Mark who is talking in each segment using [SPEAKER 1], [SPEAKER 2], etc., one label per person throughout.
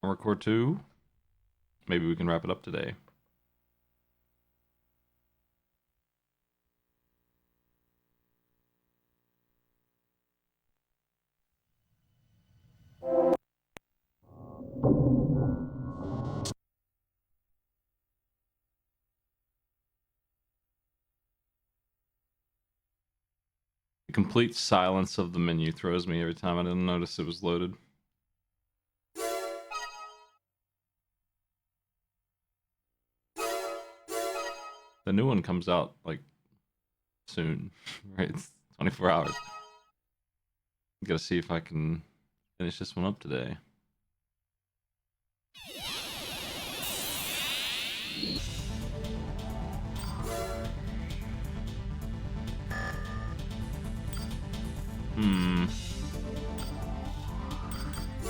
[SPEAKER 1] Armored Core 2. Maybe we can wrap it up today. The complete silence of the menu throws me every time. I didn't notice it was loaded. The new one comes out like soon, right? It's 24 hours. Gotta see if I can finish this one up today.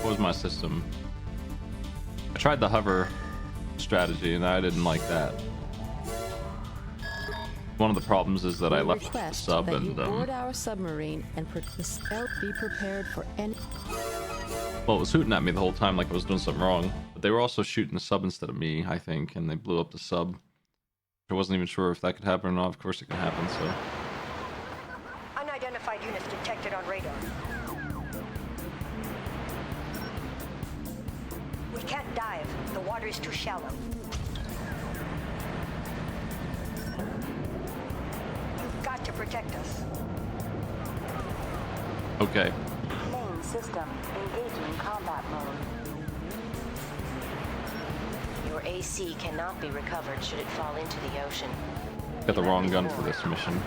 [SPEAKER 1] What was my system? I tried the hover strategy and I didn't like that. One of the problems is that I left the sub
[SPEAKER 2] that
[SPEAKER 1] and
[SPEAKER 2] you board our submarine and be prepared for any.
[SPEAKER 1] well, it was hooting at me the whole time like I was doing something wrong. But they were also shooting the sub instead of me, I think, and they blew up the sub. I wasn't even sure if that could happen or not. Of course it can happen, so.
[SPEAKER 3] Unidentified units detected on radar. We can't dive. The water is too shallow. You've got to protect us.
[SPEAKER 1] Okay.
[SPEAKER 4] Main system engaging combat mode.
[SPEAKER 5] Your AC cannot be recovered should it fall into the ocean.
[SPEAKER 1] Got the wrong gun for this mission.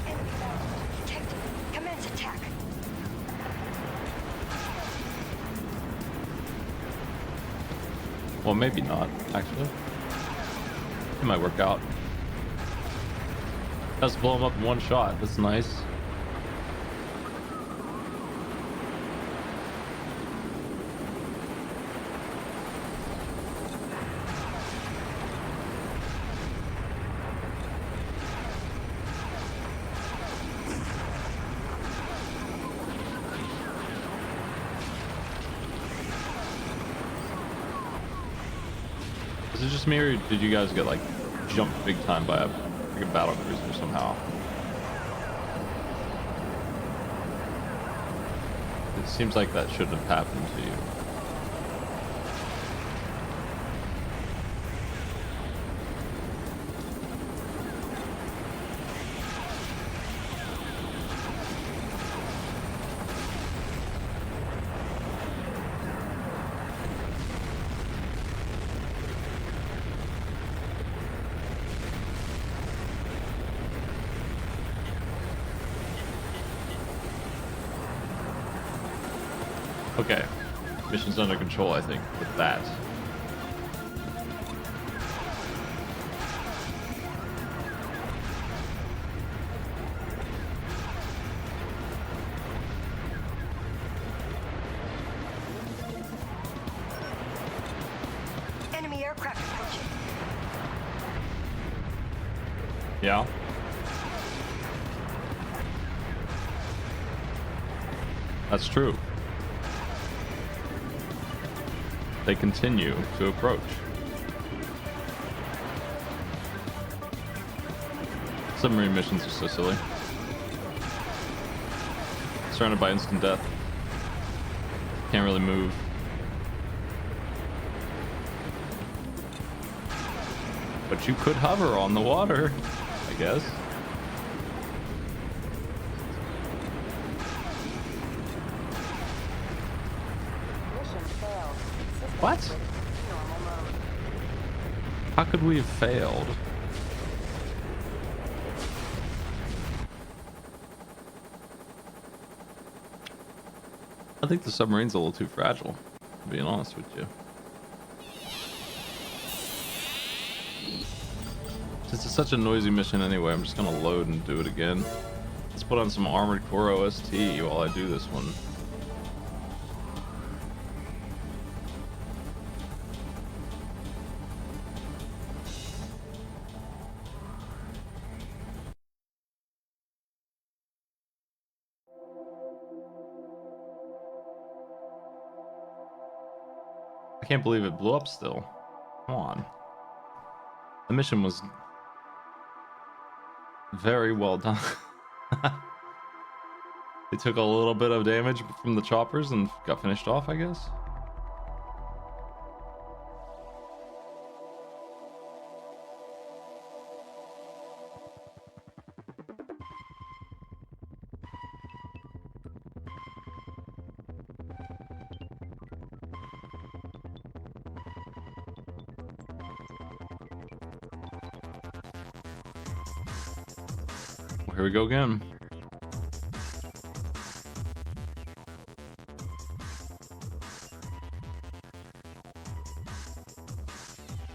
[SPEAKER 3] Enemy battle detected. Commence attack.
[SPEAKER 1] Well, maybe not, actually. It might work out. Let's blow him up in one shot. That's nice. Is it just me, or did you guys get like jumped big time by a freaking battle cruiser somehow? It seems like that shouldn't have happened to you. Okay, mission's under control, I think, with that.
[SPEAKER 3] Enemy aircraft approaching.
[SPEAKER 1] Yeah? That's true. They continue to approach. Submarine missions are so silly. Surrounded by instant death. Can't really move. But you could hover on the water, I guess.
[SPEAKER 4] Mission failed. System
[SPEAKER 1] What?
[SPEAKER 4] switched to normal mode.
[SPEAKER 1] How could we have failed? I think the submarine's a little too fragile, being honest with you. Since it's such a noisy mission anyway, I'm just gonna load and do it again. Let's put on some Armored Core OST while I do this one. I can't believe it blew up still. Come on. The mission was very well done. They took a little bit of damage from the choppers and got finished off, I guess. Well, here we go again.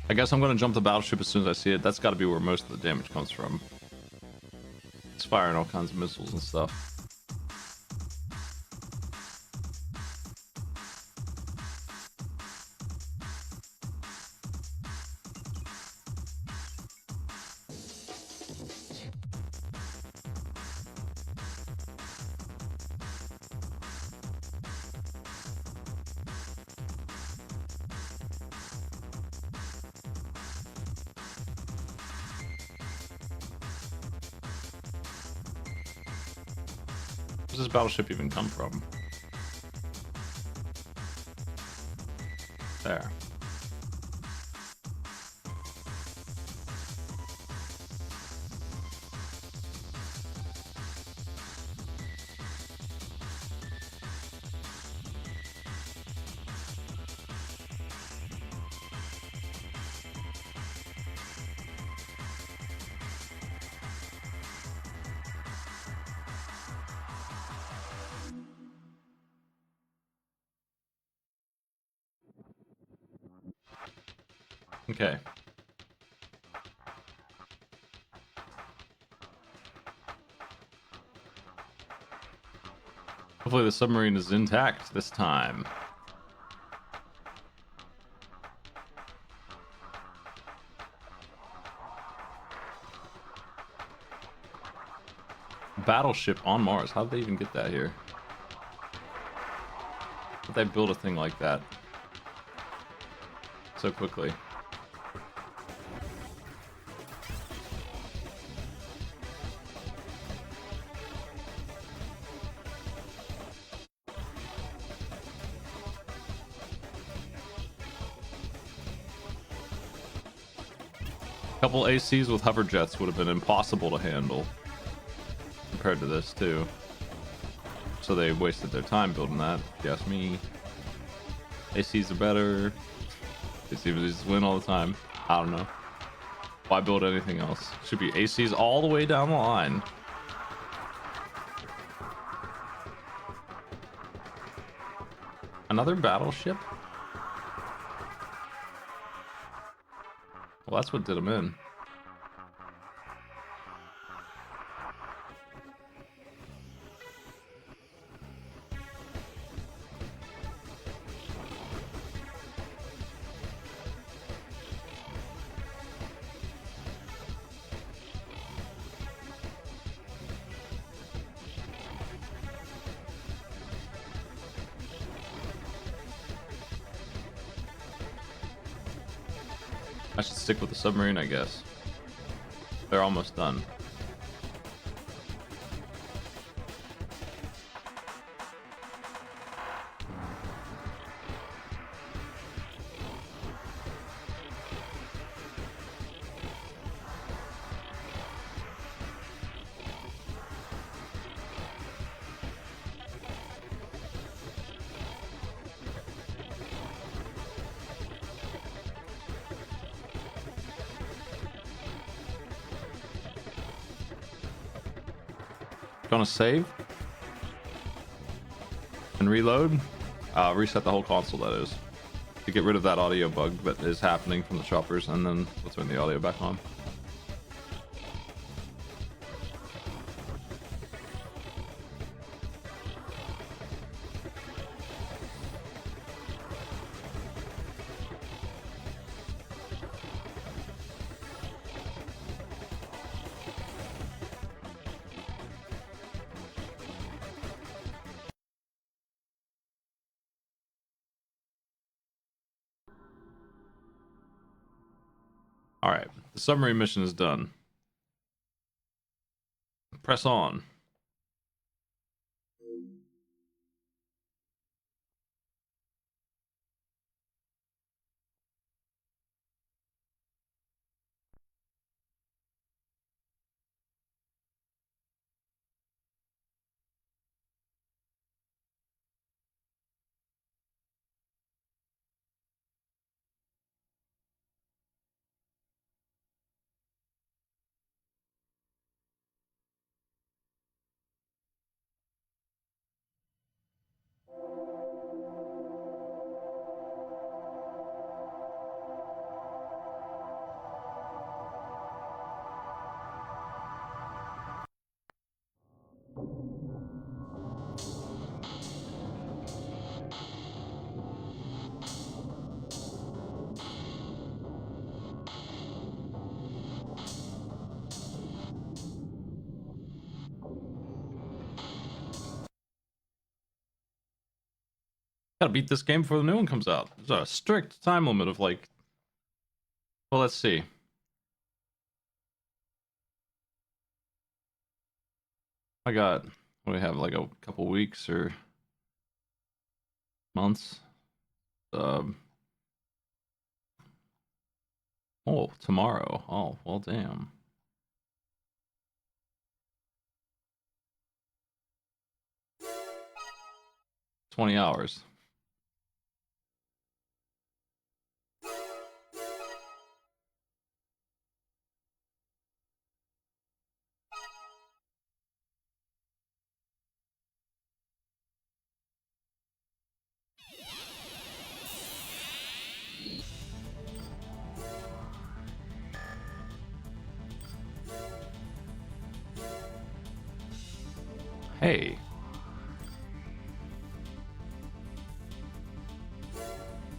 [SPEAKER 1] I guess I'm gonna jump the battleship as soon as I see it. That's got to be where most of the damage comes from. It's firing all kinds of missiles and stuff. Where does this battleship even come from? There. Okay. Hopefully the submarine is intact this time. Battleship on Mars. How did they even get that here? How did they build a thing like that so quickly? A couple ACs with hover jets would have been impossible to handle compared to this too. So they wasted their time building that, if you ask me. ACs are better. ACs just win all the time. I don't know. Why build anything else? Should be ACs all the way down the line. Another battleship? Well, that's what did them in. I should stick with the submarine, I guess. They're almost done. Gonna save and reload. Reset the whole console, that is, to get rid of that audio bug that is happening from the choppers, and then we'll turn the audio back on. All right, the submarine mission is done. Press on. Gotta beat this game before the new one comes out. There's a strict time limit of like, well, let's see. I got, what do we have, like a couple weeks or months? Oh, tomorrow. Oh, well, damn. $20. Hey.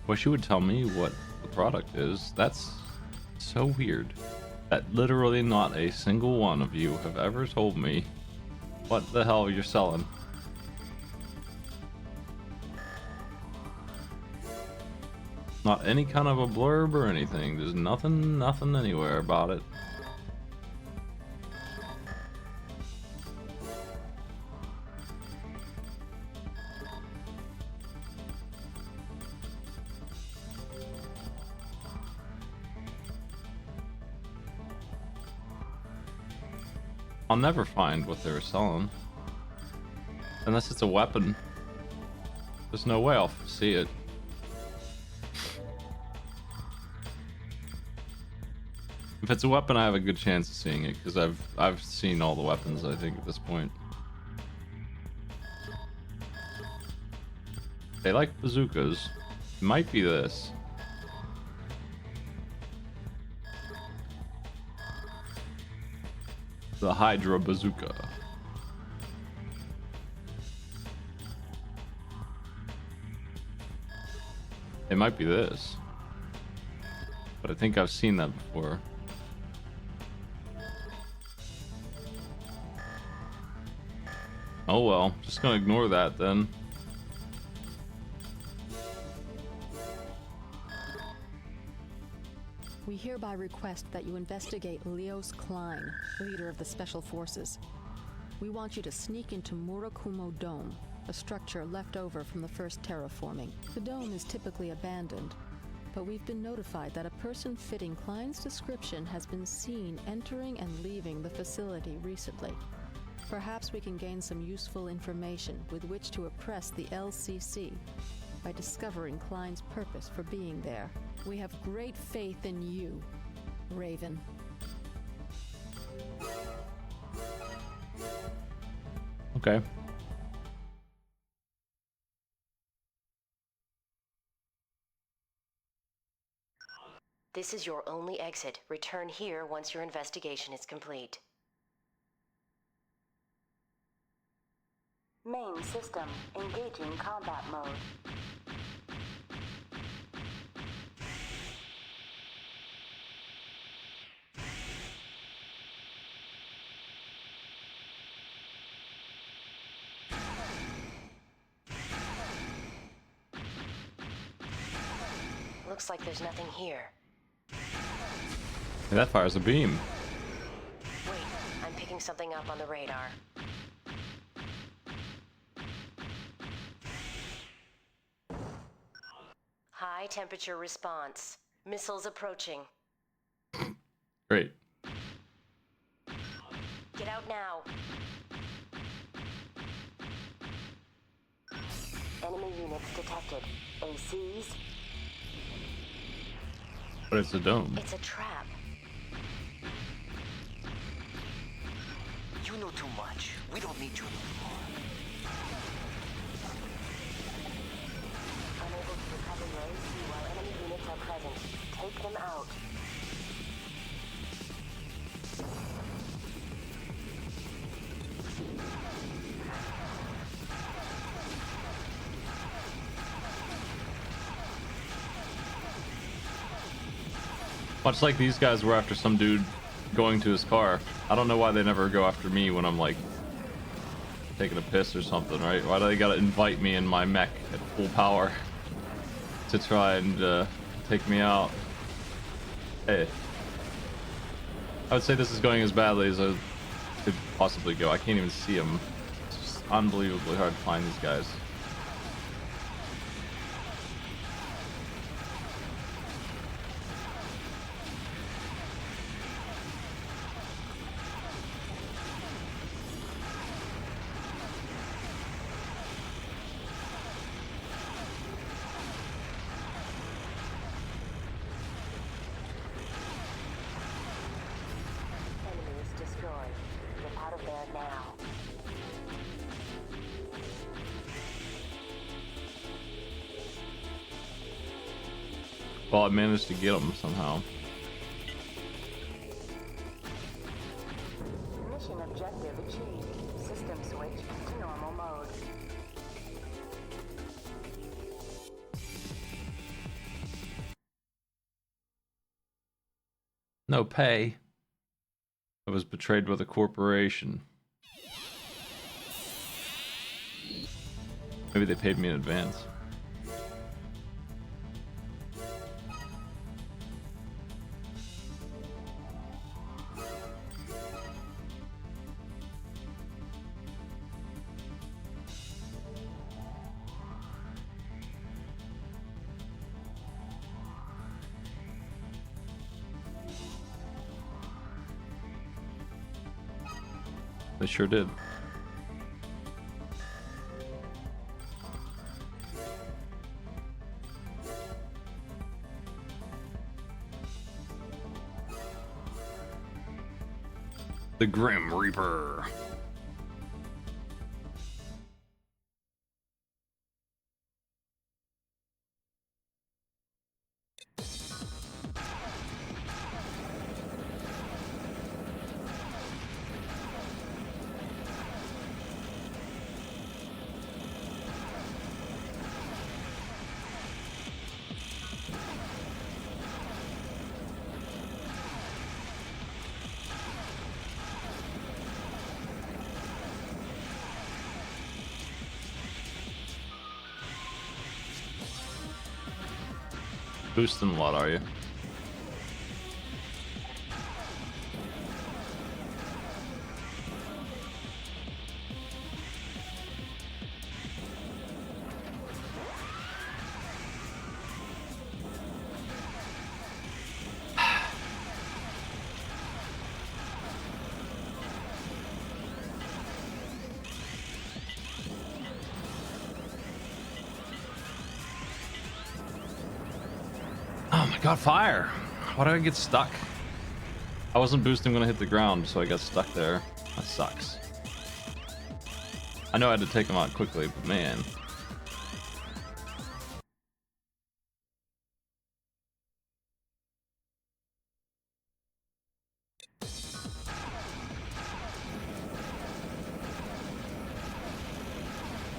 [SPEAKER 1] Wish you would tell me what the product is. That's so weird. That literally not a single one of you have ever told me what the hell you're selling. Not any kind of a blurb or anything. There's nothing anywhere about it. I'll never find what they were selling. Unless it's a weapon. There's no way I'll see it. If it's a weapon, I have a good chance of seeing it, because I've seen all the weapons, I think, at this point. They like bazookas. It might be this. The Hydra Bazooka. It might be this. But I think I've seen that before. Oh well, just gonna ignore that then.
[SPEAKER 2] We hereby request that you investigate Leos Klein, leader of the Special Forces. We want you to sneak into Murakumo Dome, a structure left over from the first terraforming. The dome is typically abandoned, but we've been notified that a person fitting Klein's description has been seen entering and leaving the facility recently. Perhaps we can gain some useful information with which to oppress the LCC by discovering Klein's purpose for being there. We have great faith in you, Raven.
[SPEAKER 1] Okay.
[SPEAKER 5] This is your only exit. Return here once your investigation is complete.
[SPEAKER 4] Main system engaging combat mode.
[SPEAKER 5] Looks like there's nothing here.
[SPEAKER 1] Hey, that fires a beam.
[SPEAKER 5] Wait, I'm picking something up on the radar. High temperature response. Missiles approaching.
[SPEAKER 1] Great.
[SPEAKER 5] Get out now.
[SPEAKER 4] Enemy units detected. ACs.
[SPEAKER 1] But it's a dome.
[SPEAKER 5] It's a trap.
[SPEAKER 6] You know too much. We don't need you anymore.
[SPEAKER 4] Unable to recover your AC while enemy units are present. Take them out.
[SPEAKER 1] Much like these guys were after some dude going to his car. I don't know why they never go after me when I'm like taking a piss or something, right? Why do they gotta invite me in my mech at full power to try and take me out? Hey. I would say this is going as badly as I could possibly go. I can't even see them. It's just unbelievably hard to find these guys.
[SPEAKER 4] Enemy is destroyed. Get out of there now.
[SPEAKER 1] Well, I managed to get them somehow.
[SPEAKER 4] Mission objective achieved. System switch to normal mode.
[SPEAKER 1] No pay. I was betrayed by the corporation. Maybe they paid me in advance. They sure did. The Grim Reaper. Boosting a lot, are you? Oh my god, fire! Why did I get stuck? I wasn't boosting when I hit the ground, so I got stuck there. That sucks. I know I had to take them out quickly, but man.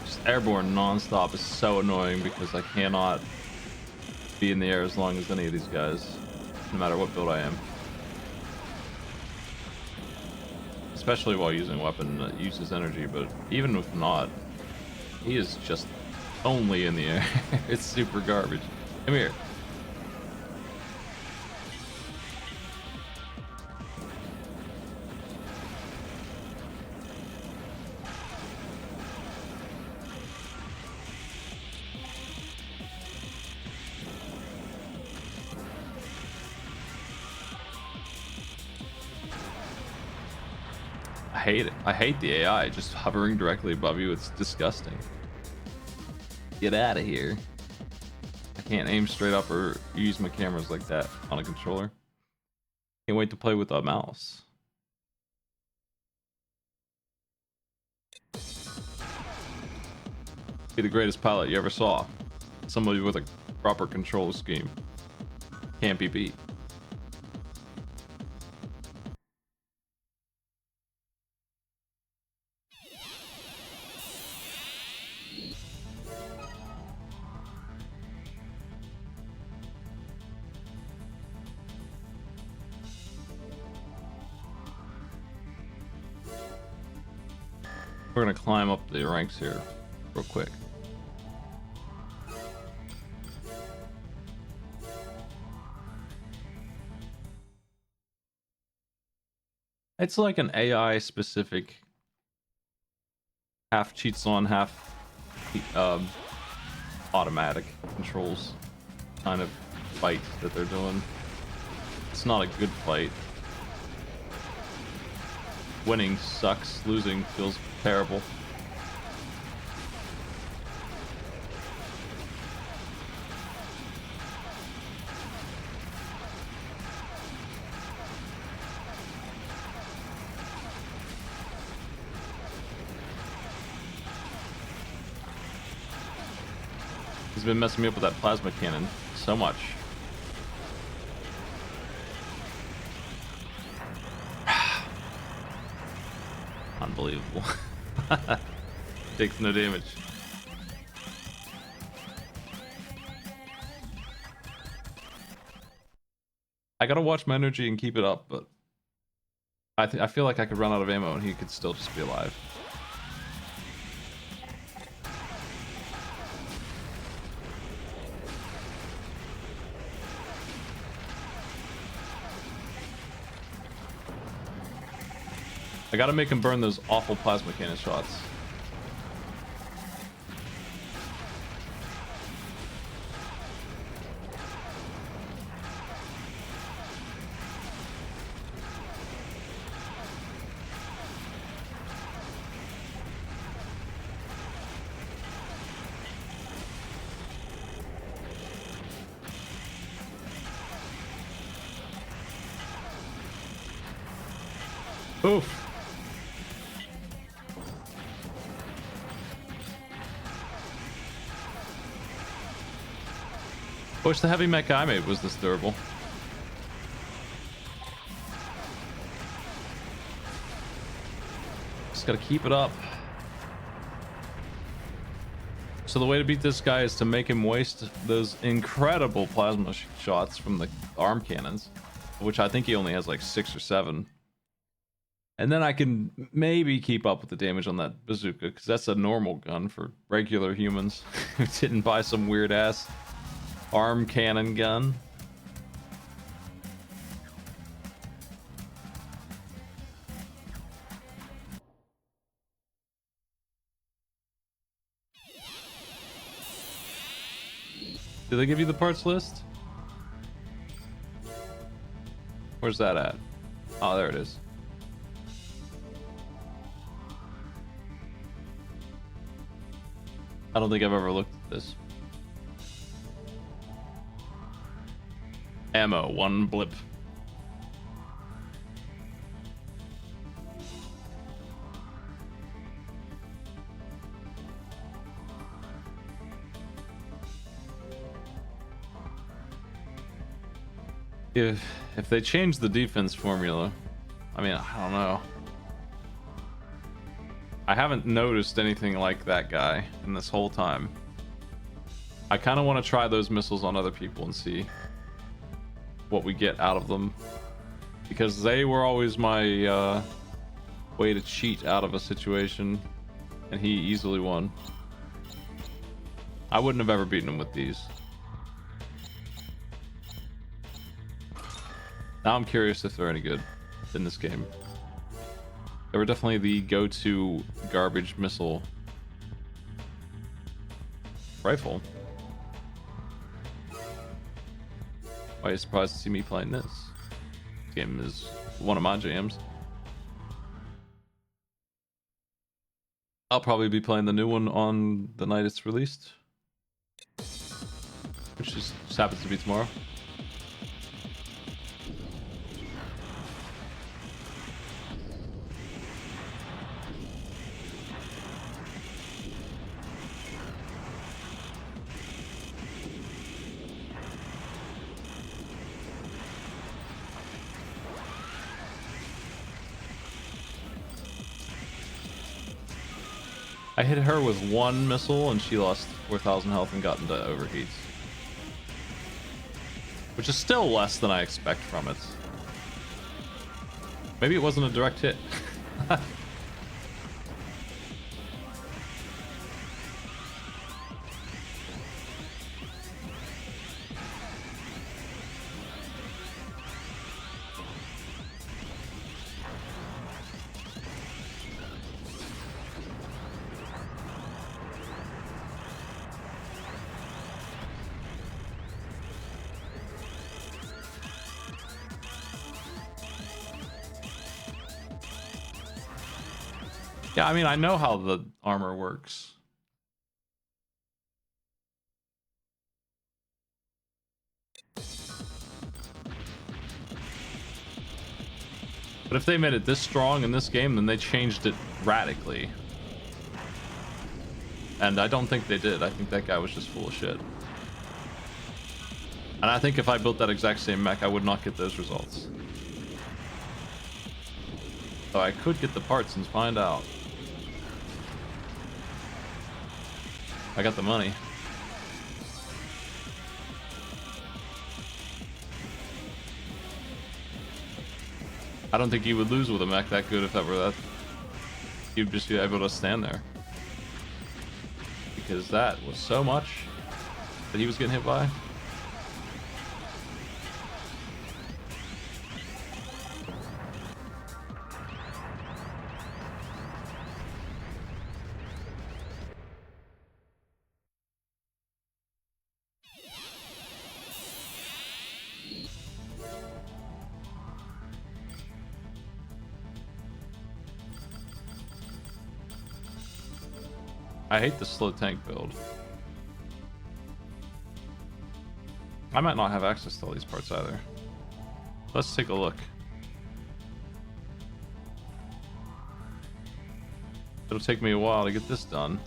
[SPEAKER 1] Just airborne non-stop is so annoying because I cannot be in the air as long as any of these guys, no matter what build I am. Especially while using a weapon that uses energy, but even if not, he is just only in the air. It's super garbage. Come here. hate it. I hate the AI just hovering directly above you. It's disgusting. Get out of here. I can't aim straight up or use my cameras like that on a controller. Can't wait to play with a mouse. Be the greatest pilot you ever saw. Somebody with a proper control scheme. Can't be beat. We're gonna climb up the ranks here real quick. It's like an AI specific half cheats on, half automatic controls kind of fight that they're doing. It's not a good fight. Winning sucks, losing feels terrible. He's been messing me up with that plasma cannon so much. Unbelievable. Takes no damage. I gotta watch my energy and keep it up, but I feel like I could run out of ammo and he could still just be alive. I gotta make him burn those awful plasma cannon shots. Oof. Wish the heavy mech I made was this durable. Just gotta keep it up. So the way to beat this guy is to make him waste those incredible plasma shots from the arm cannons, which I think he only has like 6 or 7. And then I can maybe keep up with the damage on that bazooka, because that's a normal gun for regular humans who didn't buy some weird ass arm cannon gun. Do they give you the parts list? Where's that at? Oh, there it is. I don't think I've ever looked at this. Ammo, 1 blip. If they change the defense formula, I mean, I don't know. I haven't noticed anything like that guy in this whole time. I kind of want to try those missiles on other people and see what we get out of them, because they were always my way to cheat out of a situation, and he easily won. I wouldn't have ever beaten him with these. Now I'm curious if they're any good in this game. They were definitely the go-to garbage missile rifle. Why are you surprised to see me playing this? This game is one of my jams. I'll probably be playing the new one on the night it's released, which just happens to be tomorrow. I hit her with one missile and she lost 4,000 health and got into overheats. Which is still less than I expect from it. Maybe it wasn't a direct hit. Yeah, I mean, I know how the armor works. But if they made it this strong in this game, then they changed it radically. And I don't think they did. I think that guy was just full of shit. And I think if I built that exact same mech, I would not get those results. So I could get the parts and find out. I got the money. I don't think he would lose with a mech that good if that were that. He'd just be able to stand there. Because that was so much that he was getting hit by. I hate the slow tank build. I might not have access to all these parts either. Let's take a look. It'll take me a while to get this done.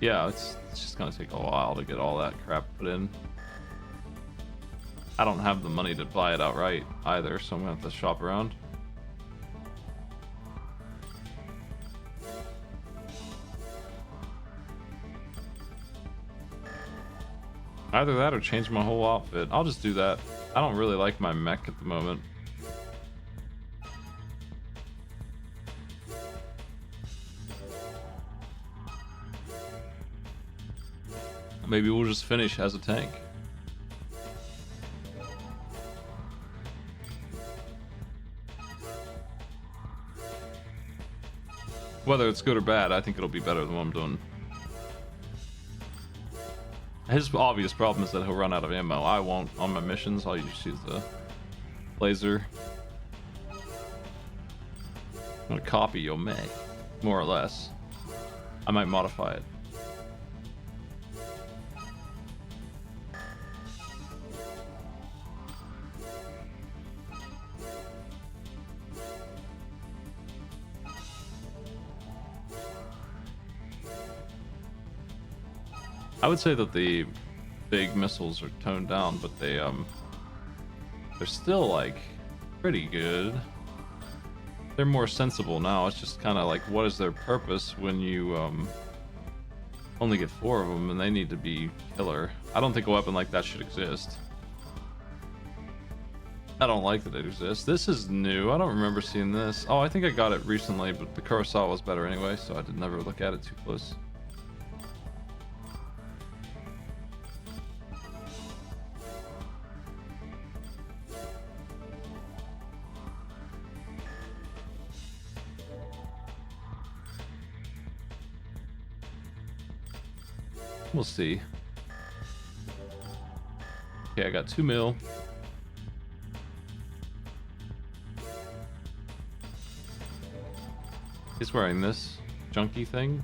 [SPEAKER 1] Yeah, it's just gonna take a while to get all that crap put in. I don't have the money to buy it outright either, so I'm gonna have to shop around. Either that or change my whole outfit. I'll just do that. I don't really like my mech at the moment. Maybe we'll just finish as a tank. Whether it's good or bad, I think it'll be better than what I'm doing. His obvious problem is that he'll run out of ammo. I won't. On my missions, I'll just use the laser. I'm gonna copy your mech, more or less. I might modify it. I would say that the big missiles are toned down, but they're still like pretty good. They're more sensible now. It's just kind of like, what is their purpose when you only get 4 of them and they need to be killer? I don't think a weapon like that should exist. I don't like that it exists. This is new. I don't remember seeing this. Oh, I think I got it recently, but the Kurosawa was better anyway, so I did never look at it too close. We'll see. Okay, I got 2 mil. He's wearing this junky thing.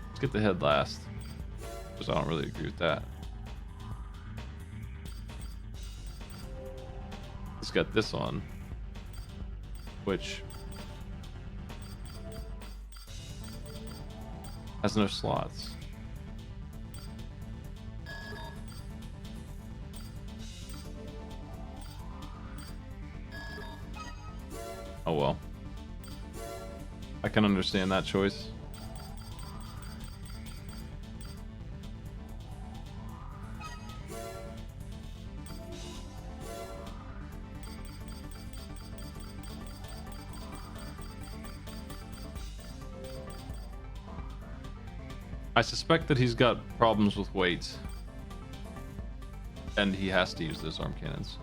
[SPEAKER 1] Let's get the head last, because I don't really agree with that. He's got this on, which has no slots. Oh well. I can understand that choice. I suspect that he's got problems with weight, and he has to use those arm cannons.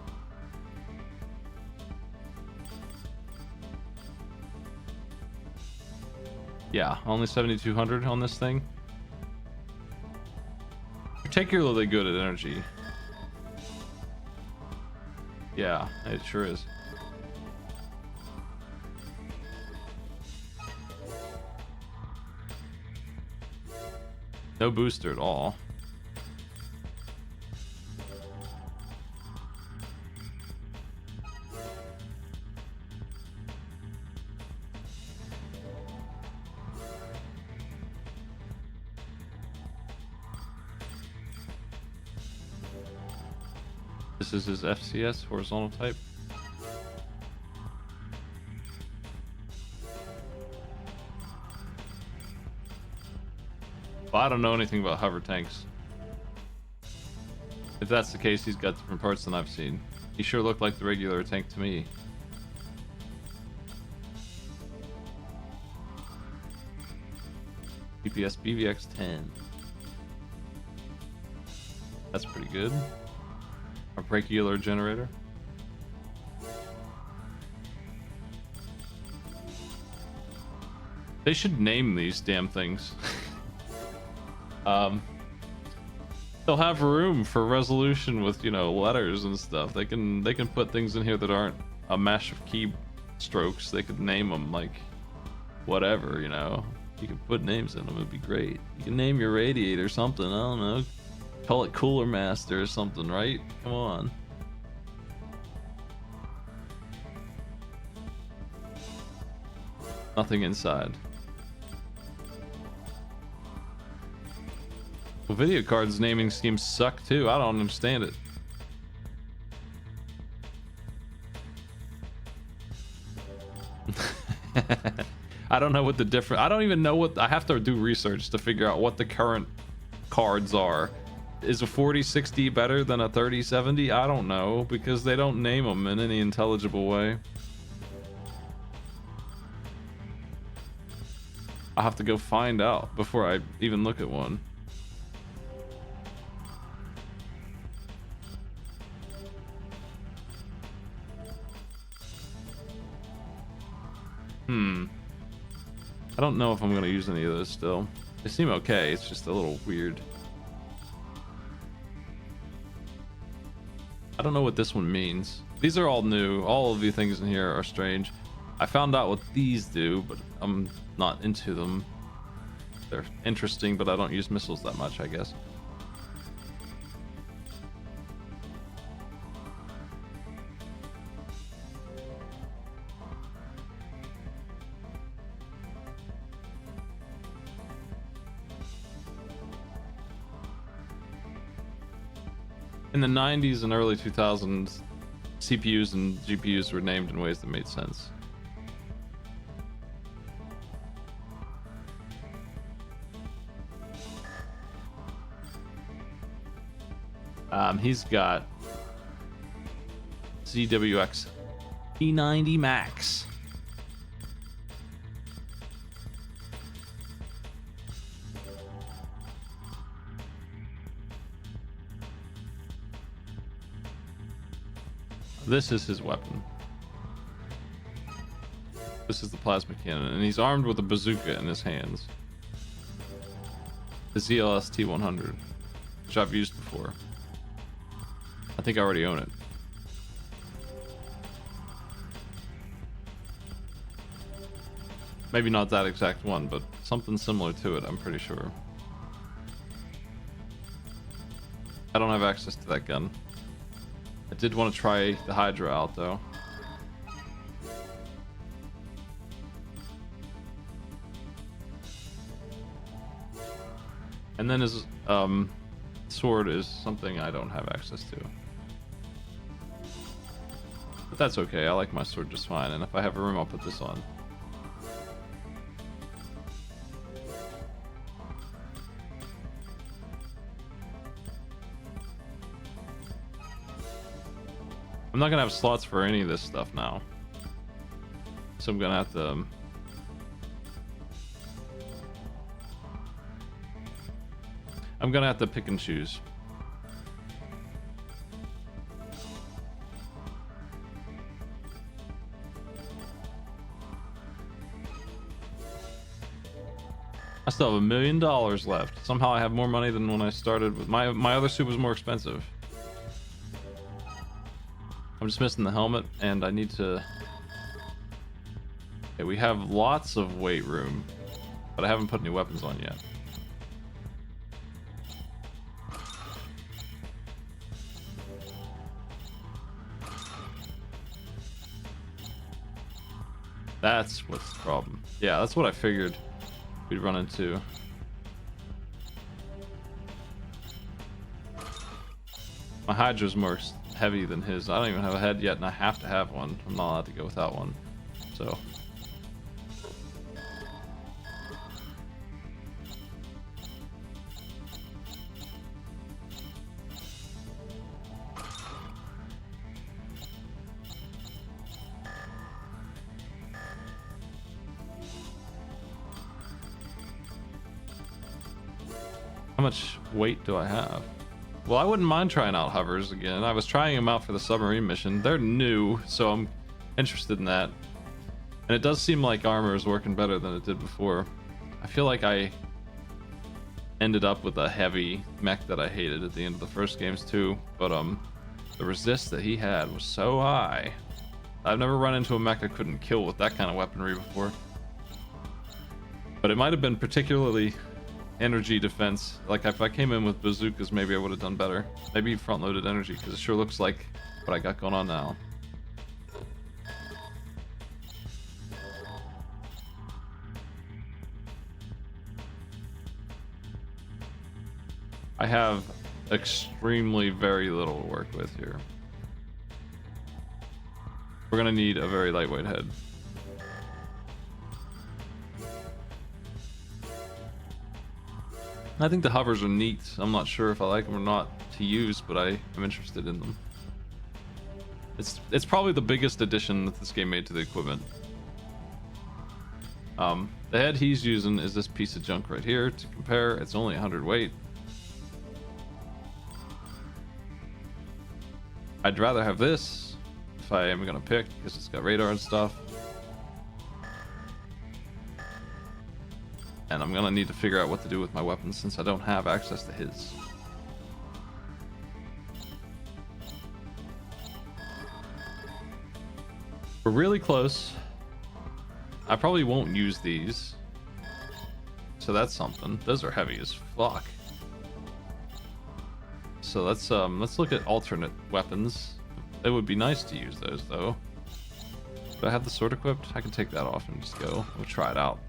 [SPEAKER 1] Yeah, only 7,200 on this thing. Particularly good at energy. Yeah, it sure is. No booster at all. This is his FCS, horizontal type. Well, I don't know anything about hover tanks. If that's the case, he's got different parts than I've seen. He sure looked like the regular tank to me. DPS BVX 10. That's pretty good. A brachialar generator. They should name these damn things. They'll have room for resolution with, you know, letters and stuff. They can put things in here that aren't a mesh of key strokes. They could name them like whatever, you know. You can put names in them. It'd be great. You can name your radiator something. I don't know. Call it Cooler Master or something, right? Come on. Nothing inside. Well, video cards naming schemes suck too. I don't understand it. I don't know what the different. I don't even know what. I have to do research to figure out what the current cards are. Is a 4060 better than a 3070? I don't know, because they don't name them in any intelligible way. I'll have to go find out before I even look at one. I don't know if I'm going to use any of those still. They seem okay, it's just a little weird. I don't know what this one means. These are all new. All of the things in here are strange. I found out what these do, but I'm not into them. They're interesting, but I don't use missiles that much, I guess. In the 90s and early 2000s, CPUs and GPUs were named in ways that made sense. He's got ZWX E90 Max. This is his weapon. This is the plasma cannon, and he's armed with a bazooka in his hands. The ZLS T100, which I've used before. I think I already own it. Maybe not that exact one, but something similar to it, I'm pretty sure. I don't have access to that gun. I did want to try the Hydra out, though. And then his sword is something I don't have access to. But that's okay, I like my sword just fine, and if I have room, I'll put this on. I'm not gonna have slots for any of this stuff now. So I'm gonna have to... I'm gonna have to pick and choose. I still have $1 million left. Somehow I have more money than when I started with my other suit was more expensive. I'm just missing the helmet, and I need to... Okay, we have lots of weight room, but I haven't put any weapons on yet. That's what's the problem. Yeah, that's what I figured we'd run into. My Hydra's more heavy than his. I don't even have a head yet, and I have to have one. I'm not allowed to go without one. So. How much weight do I have? Well, I wouldn't mind trying out hovers again. I was trying them out for the submarine mission. They're new, so I'm interested in that. And it does seem like armor is working better than it did before. I feel like I ended up with a heavy mech that I hated at the end of the first games too, but the resist that he had was so high. I've never run into a mech I couldn't kill with that kind of weaponry before. But it might have been particularly energy defense. Like if I came in with bazookas, maybe I would have done better. Maybe front-loaded energy, because it sure looks like what I got going on now. I have extremely very little to work with here. We're gonna need a very lightweight head. I think the hovers are neat. I'm not sure if I like them or not to use, but I am interested in them. It's probably the biggest addition that this game made to the equipment. The head he's using is this piece of junk right here. To compare, it's only 100 weight. I'd rather have this if I am gonna pick, because it's got radar and stuff. And I'm gonna need to figure out what to do with my weapons since I don't have access to his. We're really close. I probably won't use these. So that's something. Those are heavy as fuck. So let's look at alternate weapons. It would be nice to use those though. Do I have the sword equipped? I can take that off and just go. We'll try it out.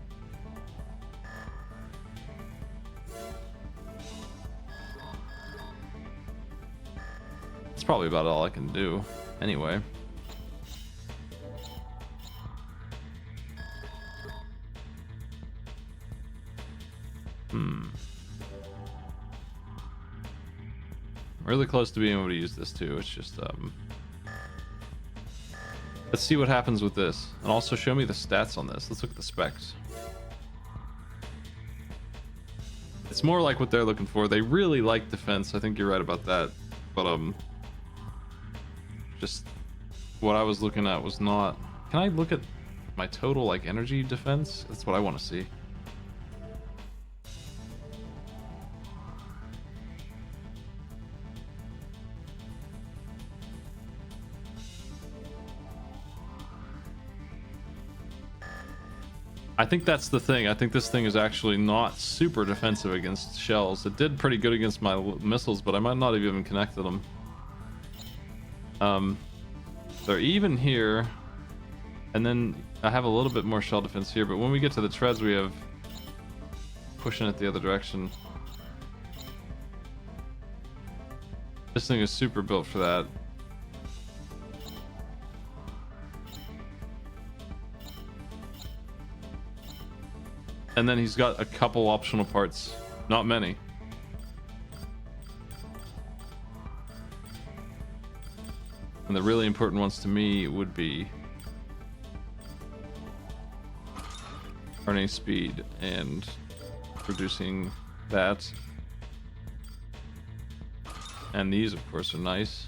[SPEAKER 1] That's probably about all I can do anyway. Really close to being able to use this too. It's just let's see what happens with this, and also show me the stats on this. Let's look at the specs. It's more like what they're looking for. They really like defense. I think you're right about that, but just what I was looking at was not. Can I look at my total like energy defense. That's what I want to see. I think that's the thing. I think this thing is actually not super defensive against shells. It did pretty good against my missiles, but I might not have even connected them. They're even here, and then I have a little bit more shell defense here, but when we get to the treads, we have pushing it the other direction. This thing is super built for that. And then he's got a couple optional parts, not many. And the really important ones to me would be earning speed and reducing that. And these, of course, are nice.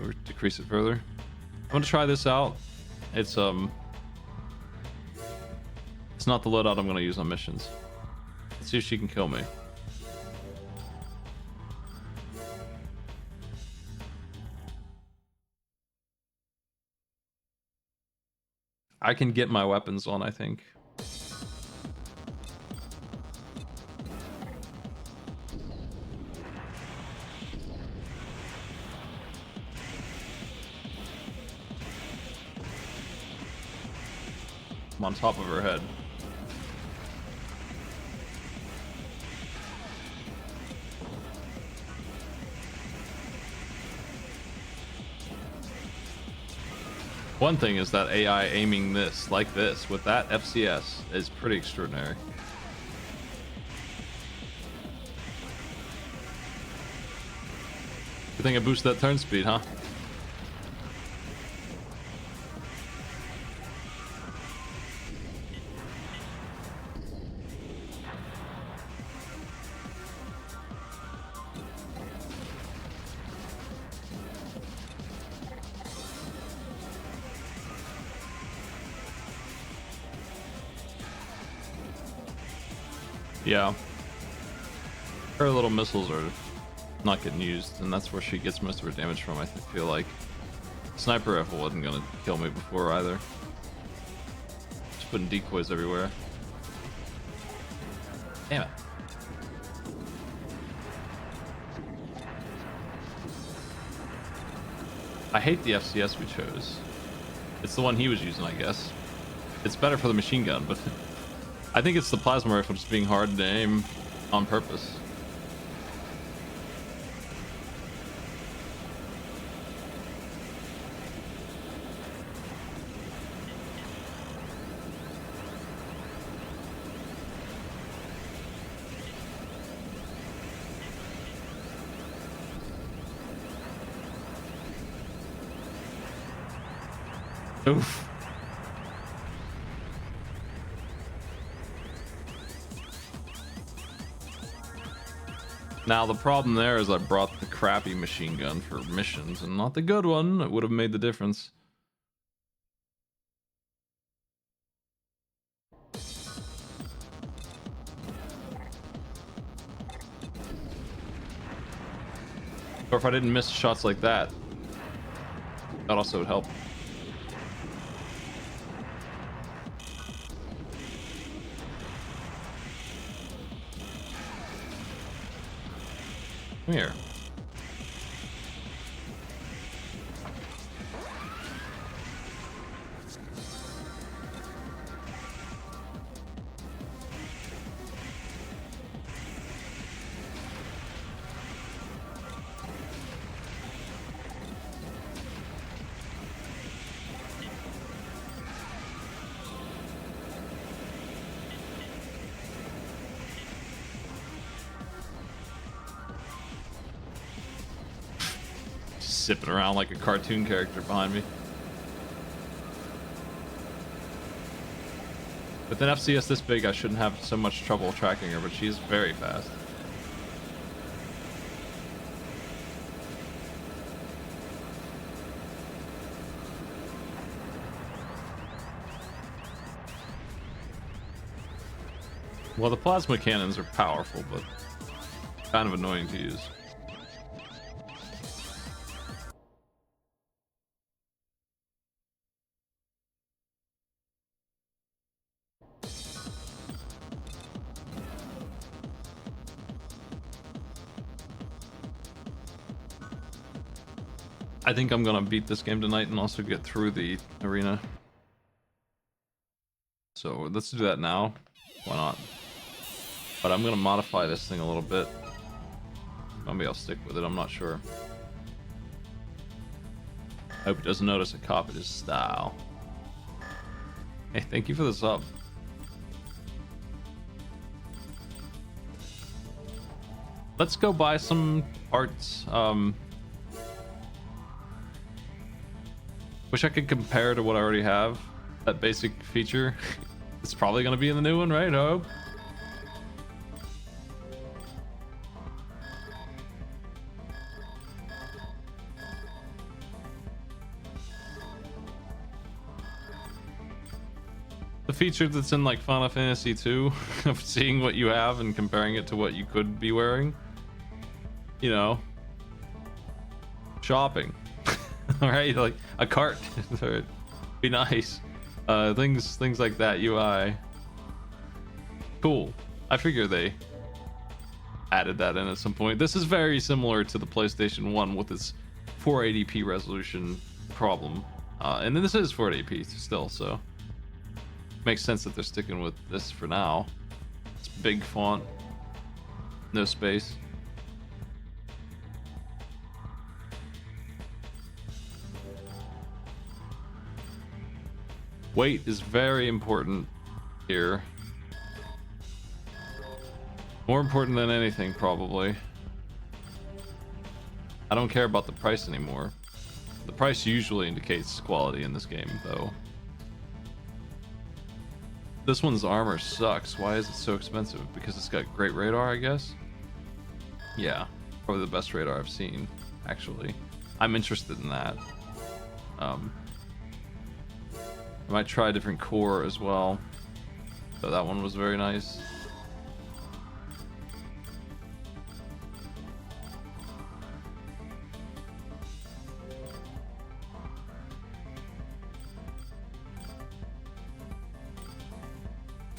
[SPEAKER 1] Or decrease it further. I'm gonna try this out. It's not the loadout I'm gonna use on missions. Let's see if she can kill me. I can get my weapons on, I think. I'm on top of her head. One thing is that AI aiming this like this with that FCS is pretty extraordinary. Good thing I boosted that turn speed, huh? Yeah. Her little missiles are not getting used, and that's where she gets most of her damage from, I feel like. Sniper rifle wasn't gonna kill me before either. Just putting decoys everywhere. Damn it. I hate the FCS we chose. It's the one he was using, I guess. It's better for the machine gun, but I think it's the plasma rifle just being hard to aim on purpose. Oof. Now the problem there is I brought the crappy machine gun for missions and not the good one. It would have made the difference. Or if I didn't miss shots like that, that also would help. Come here. Zipping around like a cartoon character behind me. With an FCS this big, I shouldn't have so much trouble tracking her, but she's very fast. Well, the plasma cannons are powerful, but kind of annoying to use. I think I'm gonna beat this game tonight and also get through the arena. So let's do that now. Why not? But I'm gonna modify this thing a little bit. Maybe I'll stick with it, I'm not sure. I hope it doesn't notice I copied his style. Hey, thank you for the sub. Let's go buy some parts. Wish I could compare to what I already have. That basic feature. It's probably gonna be in the new one, right? I hope. The feature that's in like Final Fantasy 2 of seeing what you have and comparing it to what you could be wearing. You know, shopping. All right, like a cart. Be nice. Things like that. UI. Cool. I figure they added that in at some point. This is very similar to the PlayStation 1 with its 480p resolution problem. And then this is 480p still, so makes sense that they're sticking with this for now. It's big font, no space. Weight is very important here. More important than anything, probably. I don't care about the price anymore. The price usually indicates quality in this game, though. This one's armor sucks. Why is it so expensive? Because it's got great radar, I guess? Yeah, probably the best radar I've seen, actually. I'm interested in that. I might try a different core as well. So that one was very nice.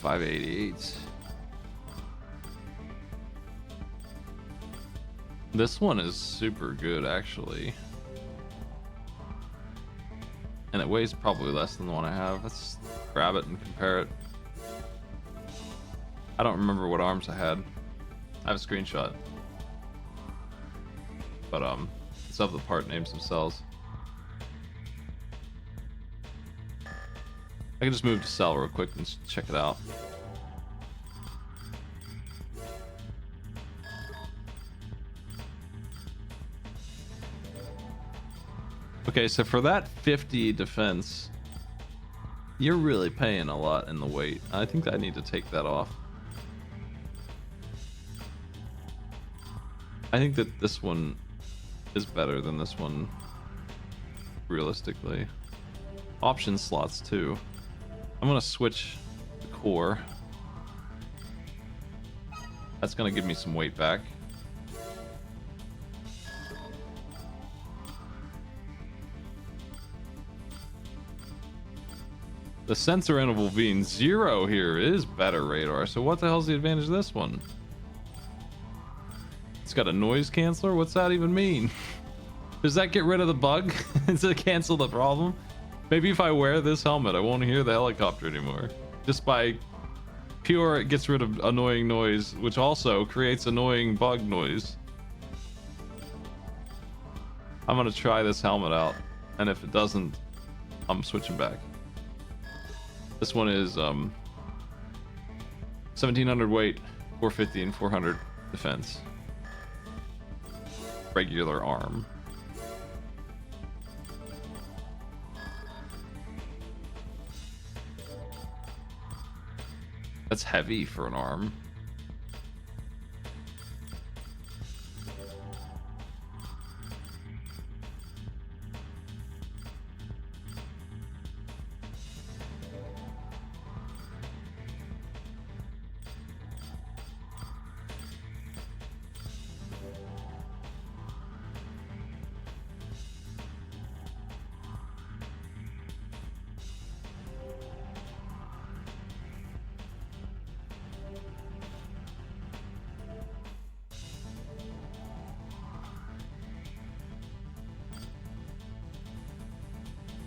[SPEAKER 1] $588. This one is super good, actually. And it weighs probably less than the one I have. Let's grab it and compare it. I don't remember what arms I had. I have a screenshot. But it's of the part names themselves. I can just move to sell real quick and check it out. Okay, so for that 50 defense, you're really paying a lot in the weight. I think I need to take that off. I think that this one is better than this one, realistically. Option slots too. I'm gonna switch the core. That's gonna give me some weight back. The sensor interval being 0 here is better radar. So what the hell's the advantage of this one? It's got a noise canceller? What's that even mean? Does that get rid of the bug? Does it cancel the problem? Maybe if I wear this helmet, I won't hear the helicopter anymore. Just by pure, it gets rid of annoying noise, which also creates annoying bug noise. I'm gonna try this helmet out, and if it doesn't, I'm switching back. This one is 1700 weight, 450 and 400 defense. Regular arm. That's heavy for an arm.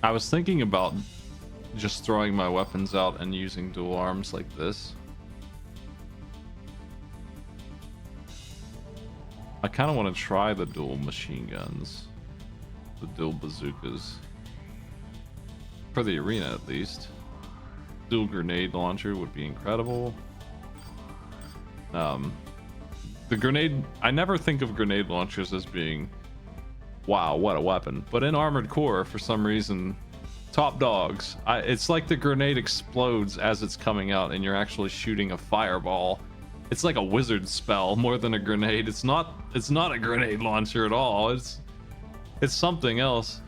[SPEAKER 1] I was thinking about just throwing my weapons out and using dual arms like this. I kind of want to try the dual machine guns, the dual bazookas, for the arena at least. Dual grenade launcher would be incredible. The grenade, I never think of grenade launchers as being, wow, what a weapon. But in Armored Core, for some reason, top dogs. It's like the grenade explodes as it's coming out and you're actually shooting a fireball. It's like a wizard spell more than a grenade. It's not a grenade launcher at all. It's something else.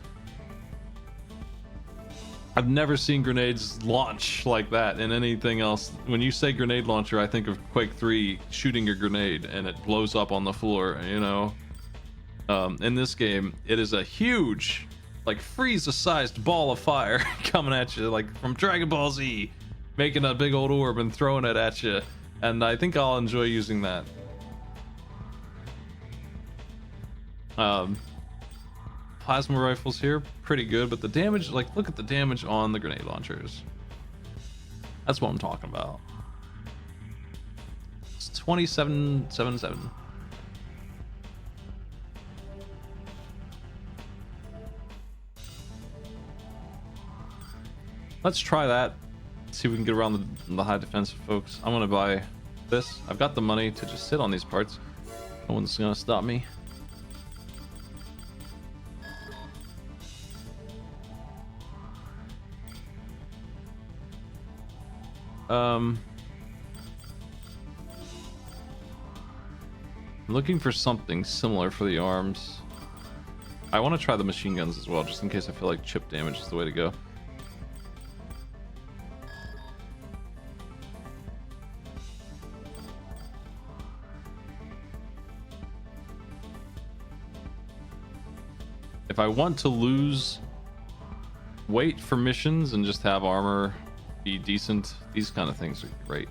[SPEAKER 1] I've never seen grenades launch like that in anything else. When you say grenade launcher, I think of Quake 3 shooting a grenade and it blows up on the floor, you know. In this game, it is a huge, like Frieza-sized ball of fire coming at you, like from Dragon Ball Z, making a big old orb and throwing it at you. And I think I'll enjoy using that. Plasma rifles here, pretty good, but the damage, like, look at the damage on the grenade launchers. That's what I'm talking about. It's 2777. Let's try that. See if we can get around the high defensive folks. I'm gonna buy this. I've got the money to just sit on these parts. No one's gonna stop me. I'm looking for something similar for the arms. I want to try the machine guns as well, just in case I feel like chip damage is the way to go. If I want to lose weight for missions and just have armor be decent, these kind of things are great.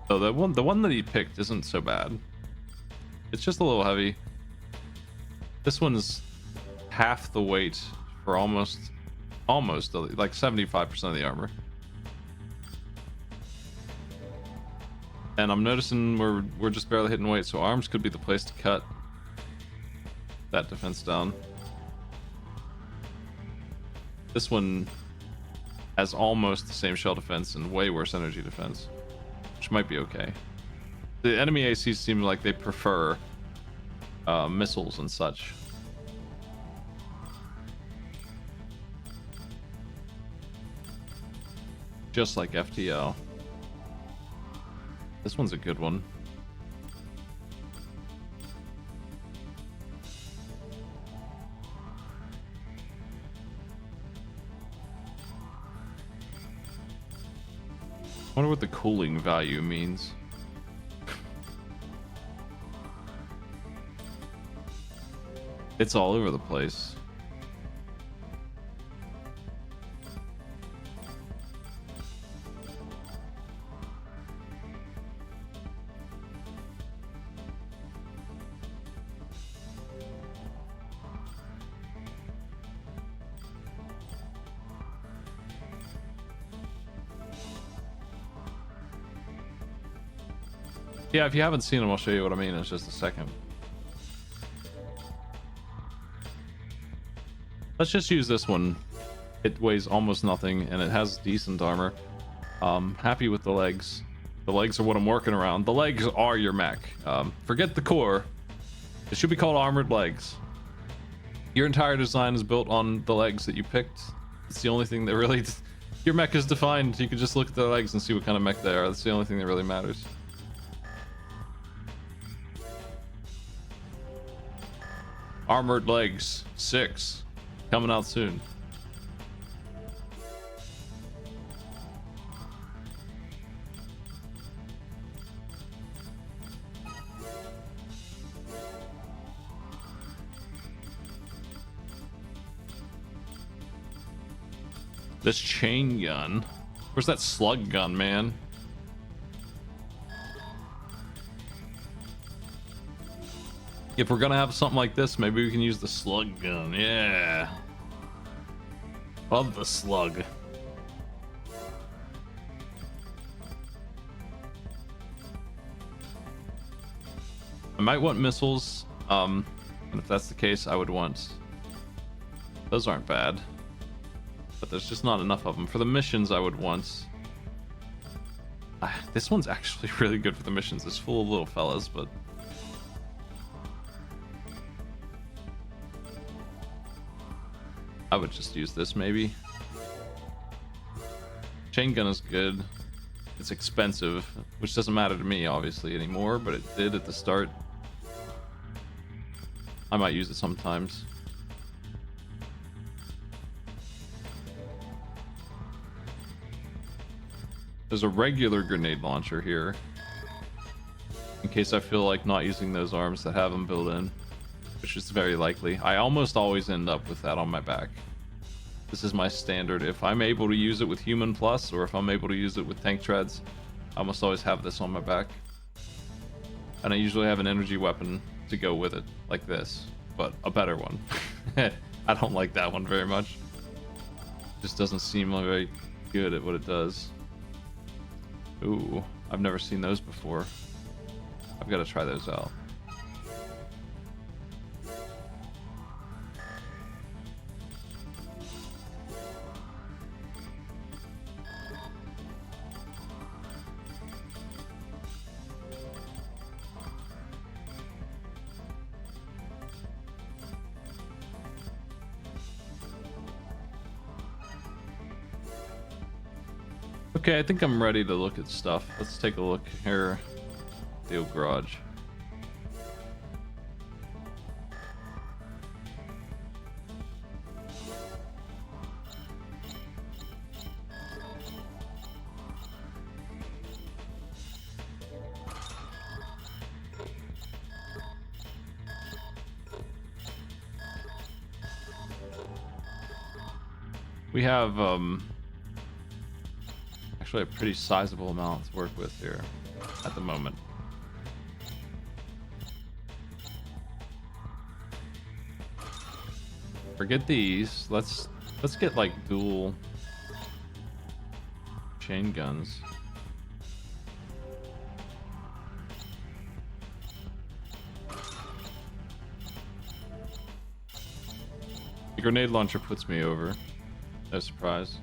[SPEAKER 1] So the one that he picked isn't so bad. It's just a little heavy. This one's half the weight for almost like 75% of the armor. And I'm noticing we're just barely hitting weight, so arms could be the place to cut that defense down. This one has almost the same shell defense and way worse energy defense, which might be okay. The enemy ACs seem like they prefer missiles and such. Just like FTL. This one's a good one. I wonder what the cooling value means. It's all over the place. Yeah, if you haven't seen them, I'll show you what I mean in just a second. Let's just use this one. It weighs almost nothing and it has decent armor. Happy with the legs. The legs are what I'm working around. The legs are your mech. Forget the core. It should be called armored legs. Your entire design is built on the legs that you picked. It's the only thing that really... Your mech is defined. You can just look at the legs and see what kind of mech they are. That's the only thing that really matters. Armored Legs 6 coming out soon. This chain gun. Where's that slug gun, man? If we're gonna have something like this, maybe we can use the slug gun. Yeah. Love the slug. I might want missiles. And if that's the case, I would want... Those aren't bad. But there's just not enough of them. For the missions, I would want... This one's actually really good for the missions. It's full of little fellas, but... I would just use this, maybe. Chain gun is good. It's expensive, which doesn't matter to me, obviously, anymore, but it did at the start. I might use it sometimes. There's a regular grenade launcher here, in case I feel like not using those arms that have them built in, which is very likely. I almost always end up with that on my back. This is my standard. If I'm able to use it with Human Plus, or if I'm able to use it with Tank Treads, I almost always have this on my back. And I usually have an energy weapon to go with it, like this, but a better one. I don't like that one very much. Just doesn't seem very good at what it does. Ooh, I've never seen those before. I've got to try those out. Okay, I think I'm ready to look at stuff. Let's take a look here. The old garage. We have actually a pretty sizable amount to work with here at the moment. Forget these. Let's get like dual chain guns. The grenade launcher puts me over. No surprise.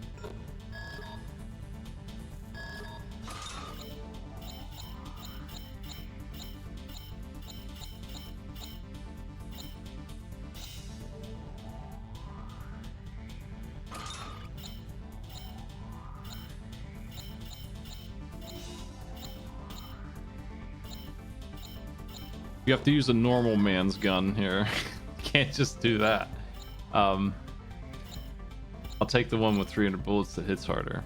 [SPEAKER 1] You have to use a normal man's gun here. Can't just do that. I'll take the one with 300 bullets that hits harder.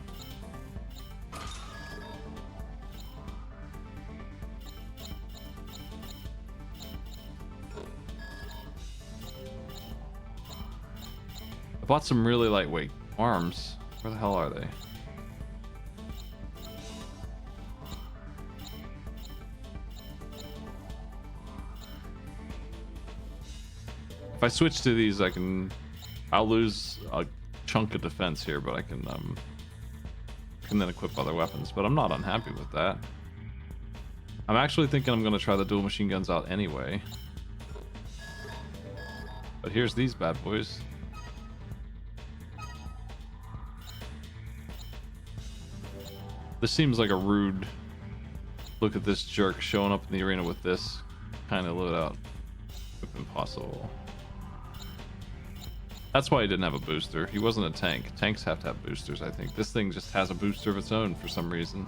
[SPEAKER 1] I bought some really lightweight arms. Where the hell are they? If I switch to these, I'll lose a chunk of defense here, but I can then equip other weapons. But I'm not unhappy with that. I'm actually thinking I'm gonna try the dual machine guns out anyway. But here's these bad boys. This seems like a rude look at this jerk showing up in the arena with this kind of loadout. If impossible. That's why he didn't have a booster. He wasn't a tank. Tanks have to have boosters, I think. This thing just has a booster of its own for some reason.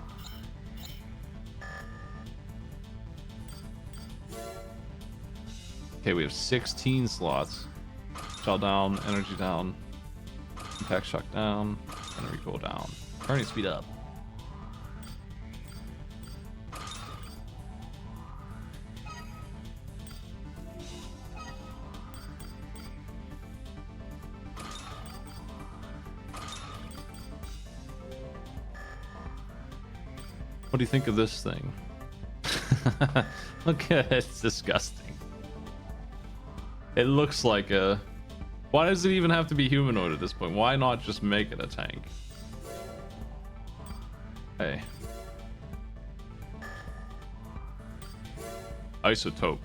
[SPEAKER 1] Okay, we have 16 slots. Shell down, energy down, impact shock down, and recoil down. Turning speed up. What do you think of this thing? Look at it, it's disgusting. It looks like a... Why does it even have to be humanoid at this point? Why not just make it a tank? Hey. Isotope.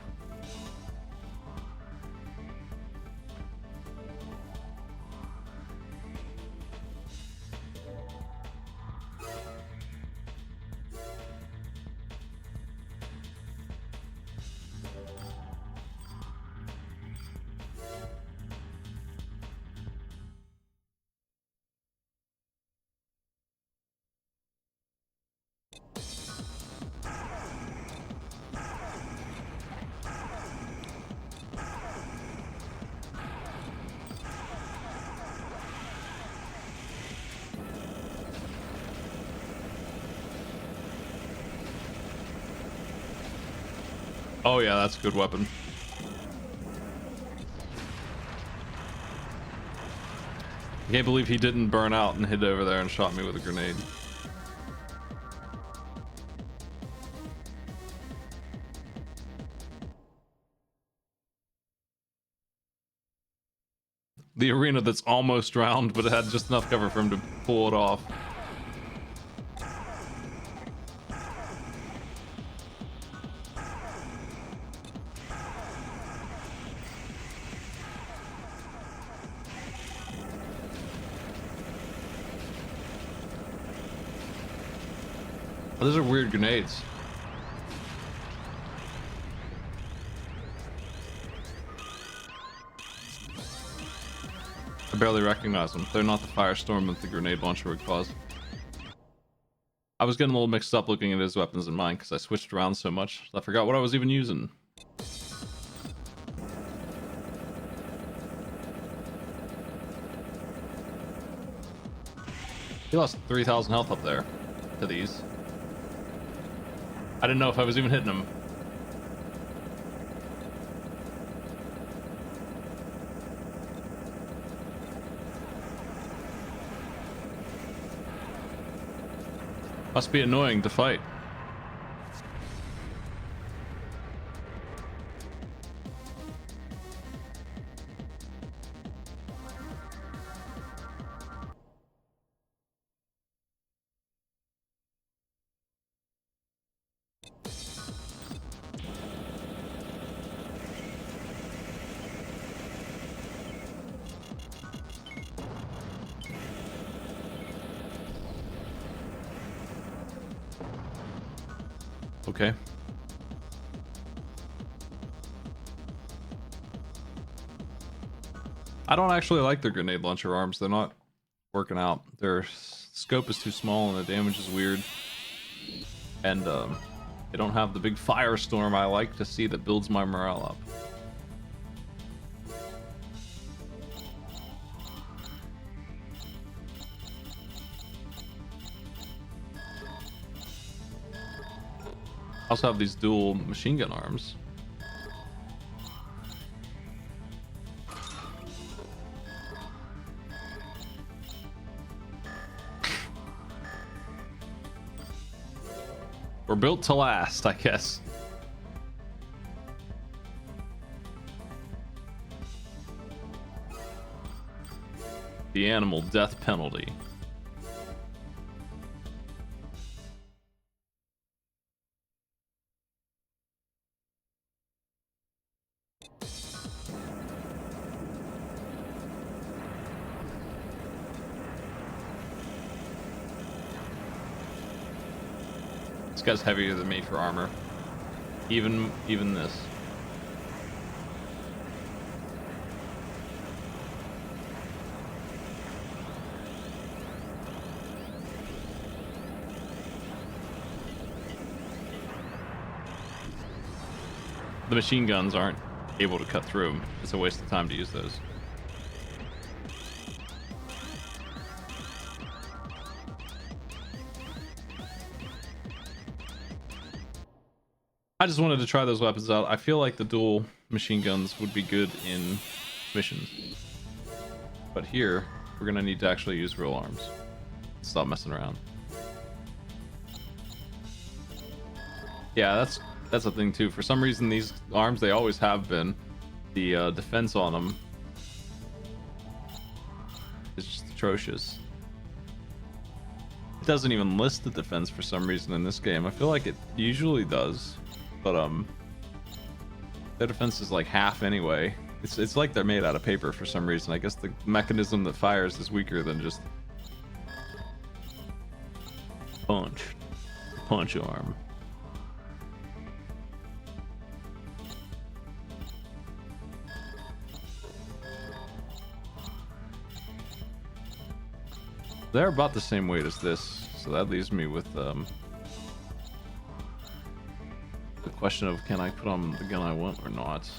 [SPEAKER 1] Oh yeah, that's a good weapon. I can't believe he didn't burn out and hid over there and shot me with a grenade. The arena that's almost round, but it had just enough cover for him to pull it off. Oh, those are weird grenades. I barely recognize them. They're not the firestorm that the grenade launcher would cause. I was getting a little mixed up looking at his weapons and mine because I switched around so much. I forgot what I was even using. He lost 3,000 health up there to these. I didn't know if I was even hitting him. Must be annoying to fight. Okay. I don't actually like their grenade launcher arms. They're not working out. Their scope is too small and the damage is weird. And they don't have the big firestorm I like to see that builds my morale up. I also have these dual machine gun arms. We're built to last, I guess. The animal death penalty. This guy's heavier than me for armor. Even this. The machine guns aren't able to cut through them. It's a waste of time to use those. I just wanted to try those weapons out. I feel like the dual machine guns would be good in missions. But here, we're gonna need to actually use real arms. Stop messing around. Yeah, that's the thing too. For some reason, these arms, they always have been the defense on them is just atrocious. It doesn't even list the defense for some reason in this game. I feel like it usually does, but their defense is like half anyway. It's like they're made out of paper for some reason. I guess the mechanism that fires is weaker than just punch arm. They're about the same weight as this, so that leaves me with the question of, can I put on the gun I want or not?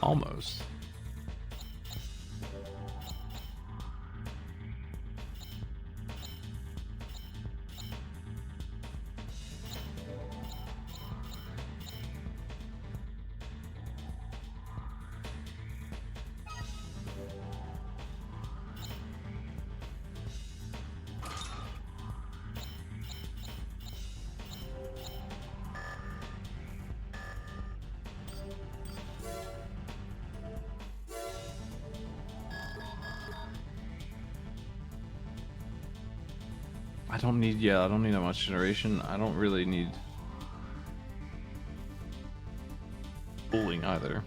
[SPEAKER 1] Almost. I don't need that much generation. I don't really need cooling either.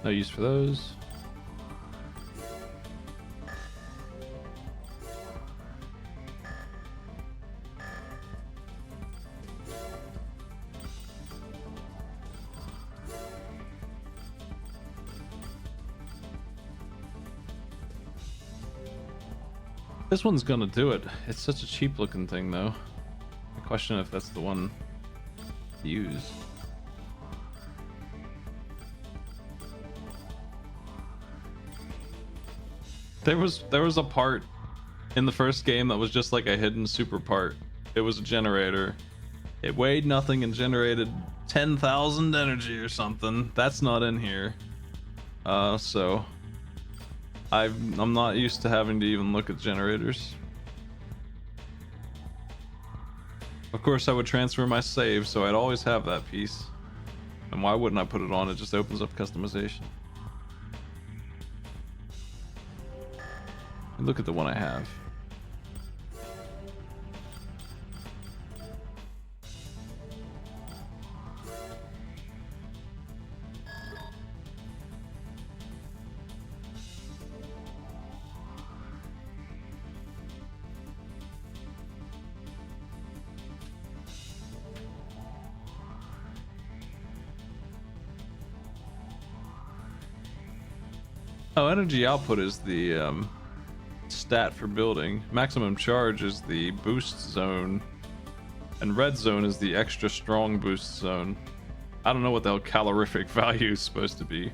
[SPEAKER 1] No use for those. This one's gonna do it. It's such a cheap looking thing though. I question if that's the one to use. There was a part in the first game that was just like a hidden super part. It was a generator. It weighed nothing and generated 10,000 energy or something. That's not in here. So I'm not used to having to even look at generators. Of course I would transfer my save, so I'd always have that piece. And why wouldn't I put it on? It just opens up customization. Look at the one I have. Oh, energy output is the stat for building. Maximum charge is the boost zone, and red zone is the extra strong boost zone. I don't know what the hell calorific value is supposed to be,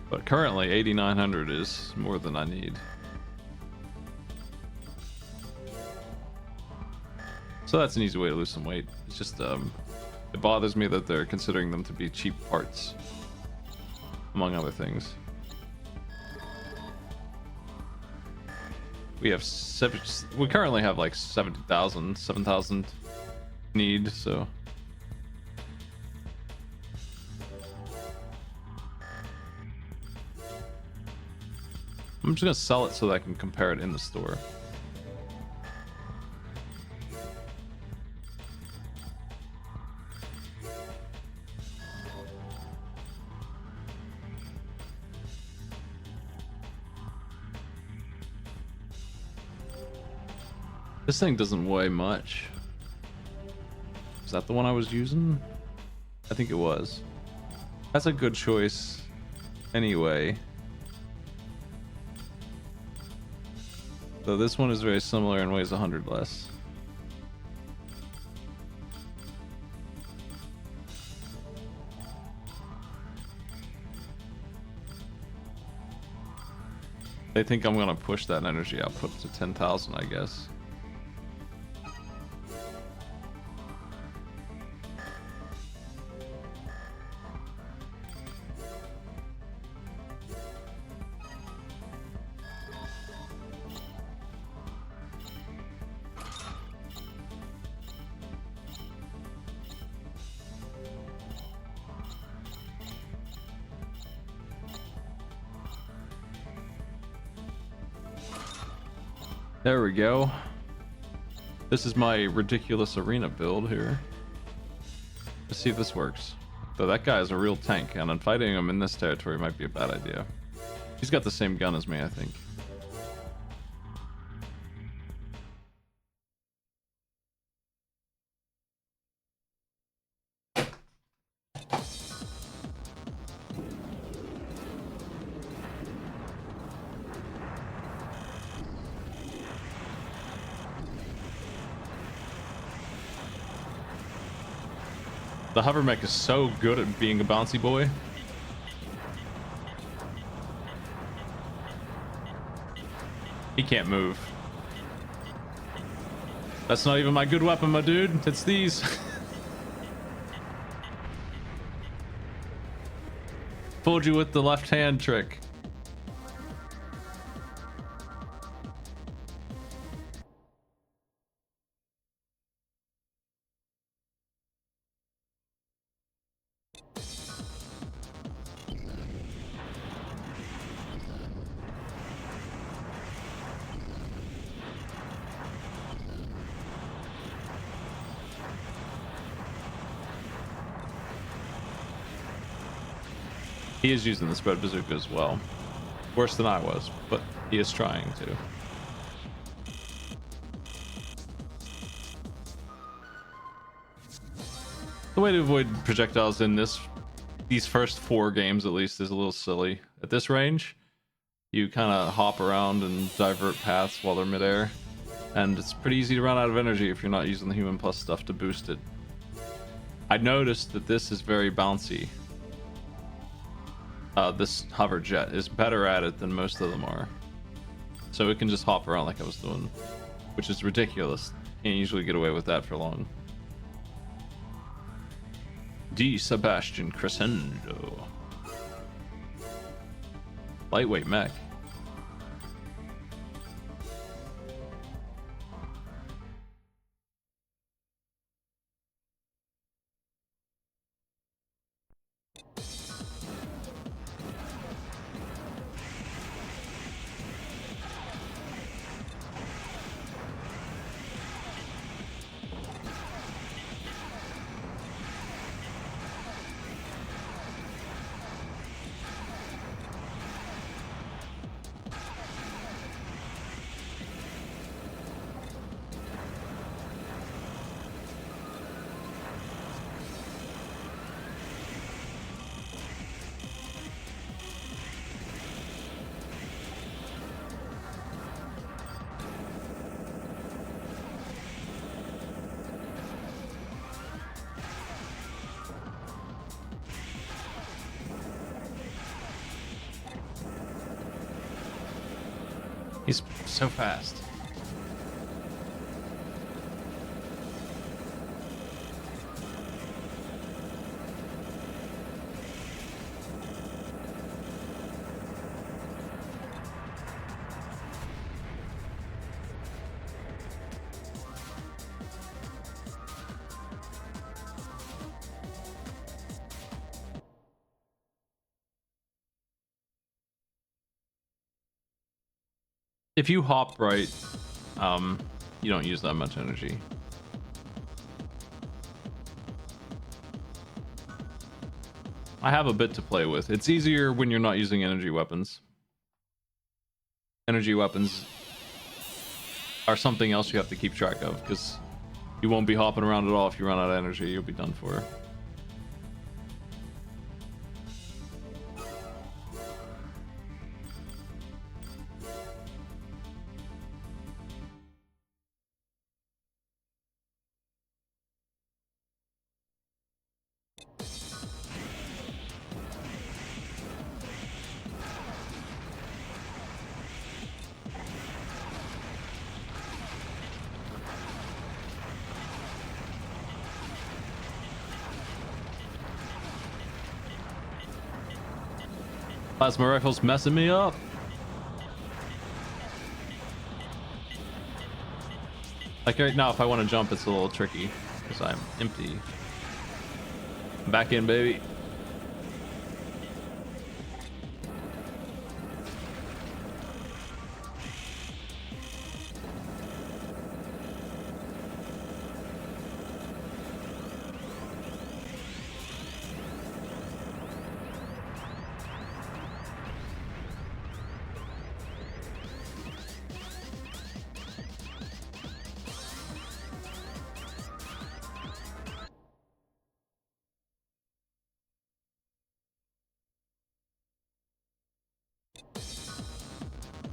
[SPEAKER 1] but currently 8,900 is more than I need. So that's an easy way to lose some weight. It's just it bothers me that they're considering them to be cheap parts, among other things. We have we currently have like 7,000 need, so I'm just gonna sell it so that I can compare it in the store. This thing doesn't weigh much. Is that the one I was using? I think it was. That's a good choice anyway. So this one is very similar and weighs 100 less. They think I'm gonna push that energy output to 10,000, I guess. There we go. This is my ridiculous arena build here. Let's see if this works. Though that guy is a real tank, and on fighting him in this territory might be a bad idea. He's got the same gun as me, I think. The hover mech is so good at being a bouncy boy. He can't move. That's not even my good weapon, my dude. It's these. Fooled you with the left hand trick. He is using the spread bazooka as well. Worse than I was, but he is trying to. The way to avoid projectiles in these first 4 games at least is a little silly. At this range, you kind of hop around and divert paths while they're midair, and it's pretty easy to run out of energy if you're not using the human plus stuff to boost it. I noticed that this is very bouncy. This hover jet is better at it than most of them are, so it can just hop around like I was doing, which is ridiculous. Can't usually get away with that for long. D. Sebastian Crescendo. Lightweight mech. He's so fast. If you hop right, you don't use that much energy. I have a bit to play with. It's easier when you're not using energy weapons. Energy weapons are something else you have to keep track of, because you won't be hopping around at all. If you run out of energy, you'll be done for. Plasma rifle's messing me up. Like right now, if I want to jump, it's a little tricky because I'm empty. Back in, baby.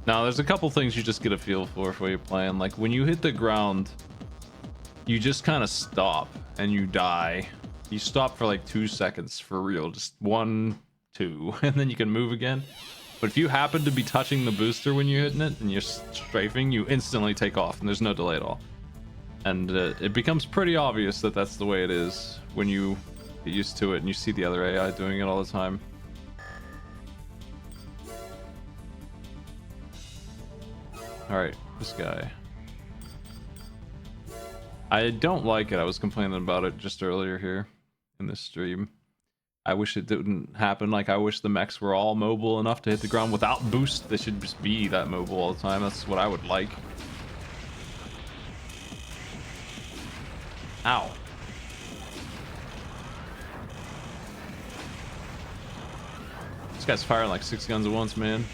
[SPEAKER 1] Now, there's a couple things you just get a feel for while you're playing. Like when you hit the ground, you just kind of stop and you die. You stop for like 2 seconds for real, just 1, 2, and then you can move again. But if you happen to be touching the booster when you're hitting it and you're strafing, you instantly take off and there's no delay at all. And it becomes pretty obvious that that's the way it is when you get used to it and you see the other AI doing it all the time. Alright, this guy. I don't like it. I was complaining about it just earlier here in this stream. I wish it didn't happen. Like, I wish the mechs were all mobile enough to hit the ground without boost. They should just be that mobile all the time. That's what I would like. Ow. This guy's firing like 6 guns at once, man.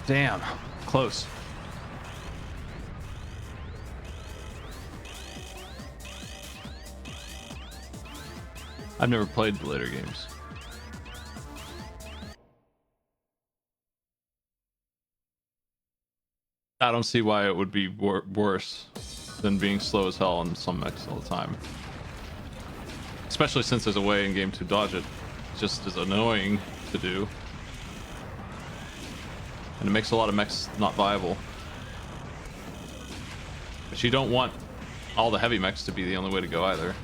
[SPEAKER 1] Damn, close. I've never played the later games. I don't see why it would be worse than being slow as hell on some mechs all the time. Especially since there's a way in game to dodge it. It's just as annoying to do. And it makes a lot of mechs not viable. But you don't want all the heavy mechs to be the only way to go either.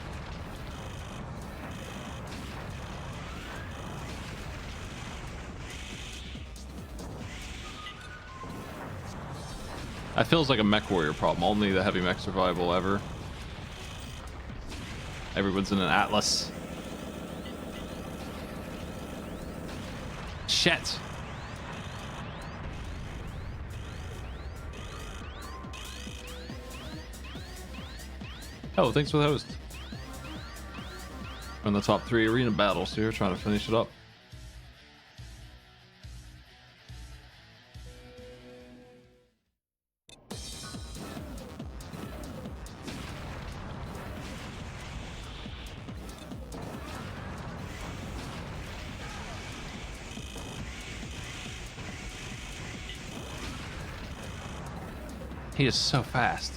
[SPEAKER 1] That feels like a mech warrior problem. Only the heavy mechs are viable ever. Everyone's in an Atlas. Shit. Oh, thanks for the host. We're in the top 3 arena battles here, trying to finish it up. He is so fast.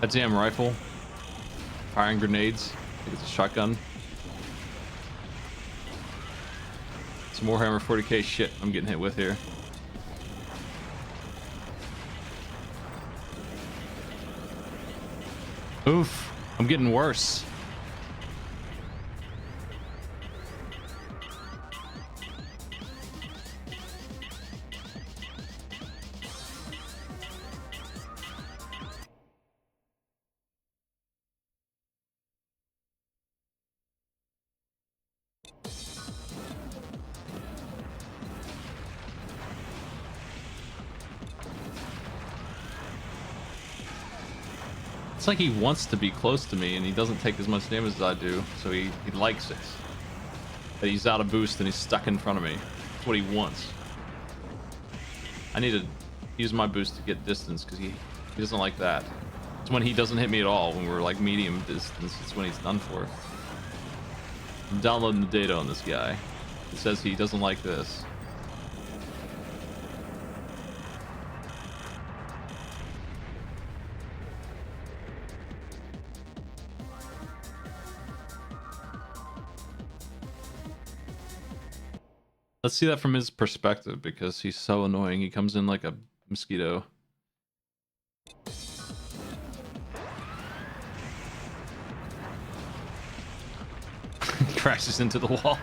[SPEAKER 1] That damn rifle. Firing grenades. I think it's a shotgun. Some Warhammer 40k shit I'm getting hit with here. Oof. I'm getting worse. It's like he wants to be close to me and he doesn't take as much damage as I do, so he likes it. But he's out of boost and he's stuck in front of me. That's what he wants. I need to use my boost to get distance because he doesn't like that. It's when he doesn't hit me at all, when we're like medium distance. It's when he's done for. I'm downloading the data on this guy. It says he doesn't like this. Let's see that from his perspective, because he's so annoying. He comes in like a mosquito. Crashes into the wall.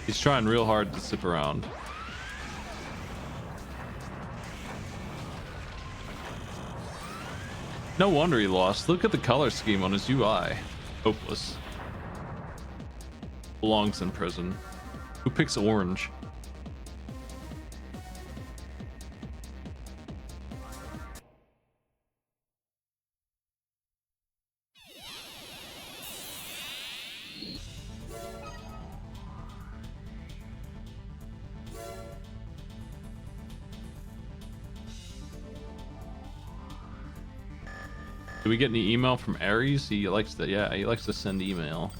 [SPEAKER 1] He's trying real hard to zip around. No wonder he lost. Look at the color scheme on his UI. Hopeless. Belongs in prison. Who picks orange? Do we get any email from Ares? He likes to, yeah, he likes to send email.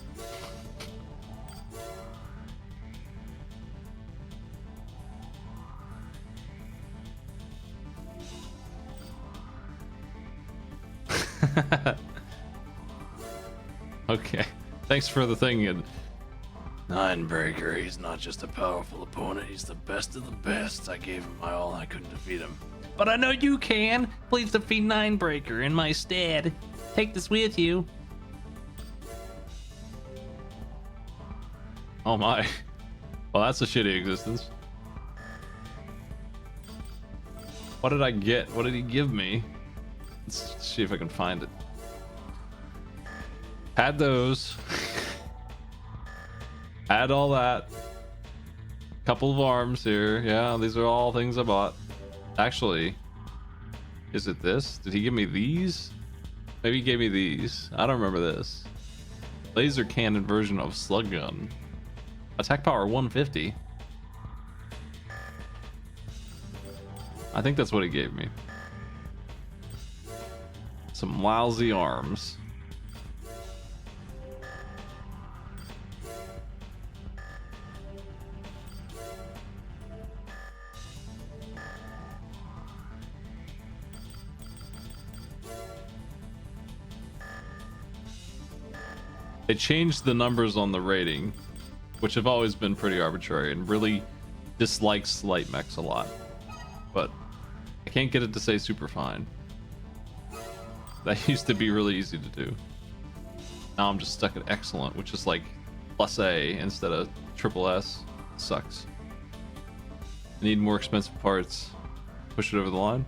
[SPEAKER 1] Okay, thanks for the thing. And Ninebreaker, he's not just a powerful opponent, he's the best of the best. I gave him my all, I couldn't defeat him. But I know you can. Please defeat Ninebreaker in my stead. Take this with you. Oh my. Well, that's a shitty existence. What did I get? What did he give me? Let's see if I can find it. Had those. Had all that. Couple of arms here. Yeah, these are all things I bought. Actually, is it this? Did he give me these? Maybe he gave me these. I don't remember this. Laser cannon version of slug gun. Attack power 150. I think that's what he gave me. Some lousy arms. They changed the numbers on the rating, which have always been pretty arbitrary, and really dislikes light mechs a lot. But I can't get it to say super fine. That used to be really easy to do. Now I'm just stuck at excellent, which is like plus A instead of triple S. Sucks. I need more expensive parts. Push it over the line.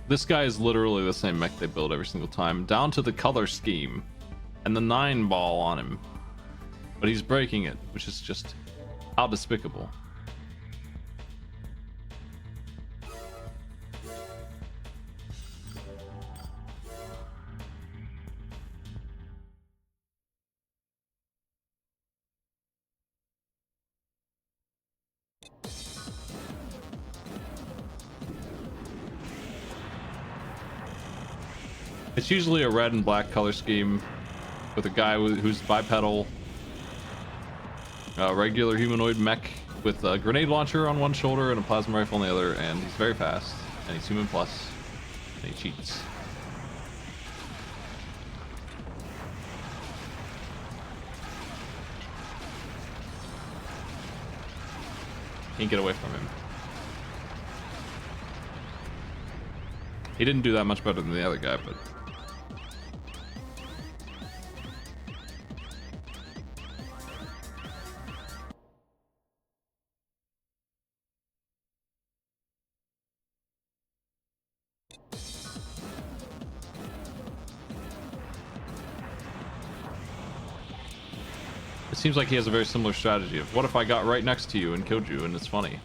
[SPEAKER 1] This guy is literally the same mech they build every single time, down to the color scheme and the 9 ball on him. But he's breaking it, which is just how despicable. It's usually a red and black color scheme with a guy who's bipedal, regular humanoid mech with a grenade launcher on one shoulder and a plasma rifle on the other, and he's very fast, and he's human plus, and he cheats. Can't get away from him. He didn't do that much better than the other guy, but it seems like he has a very similar strategy of, what if I got right next to you and killed you, and it's funny.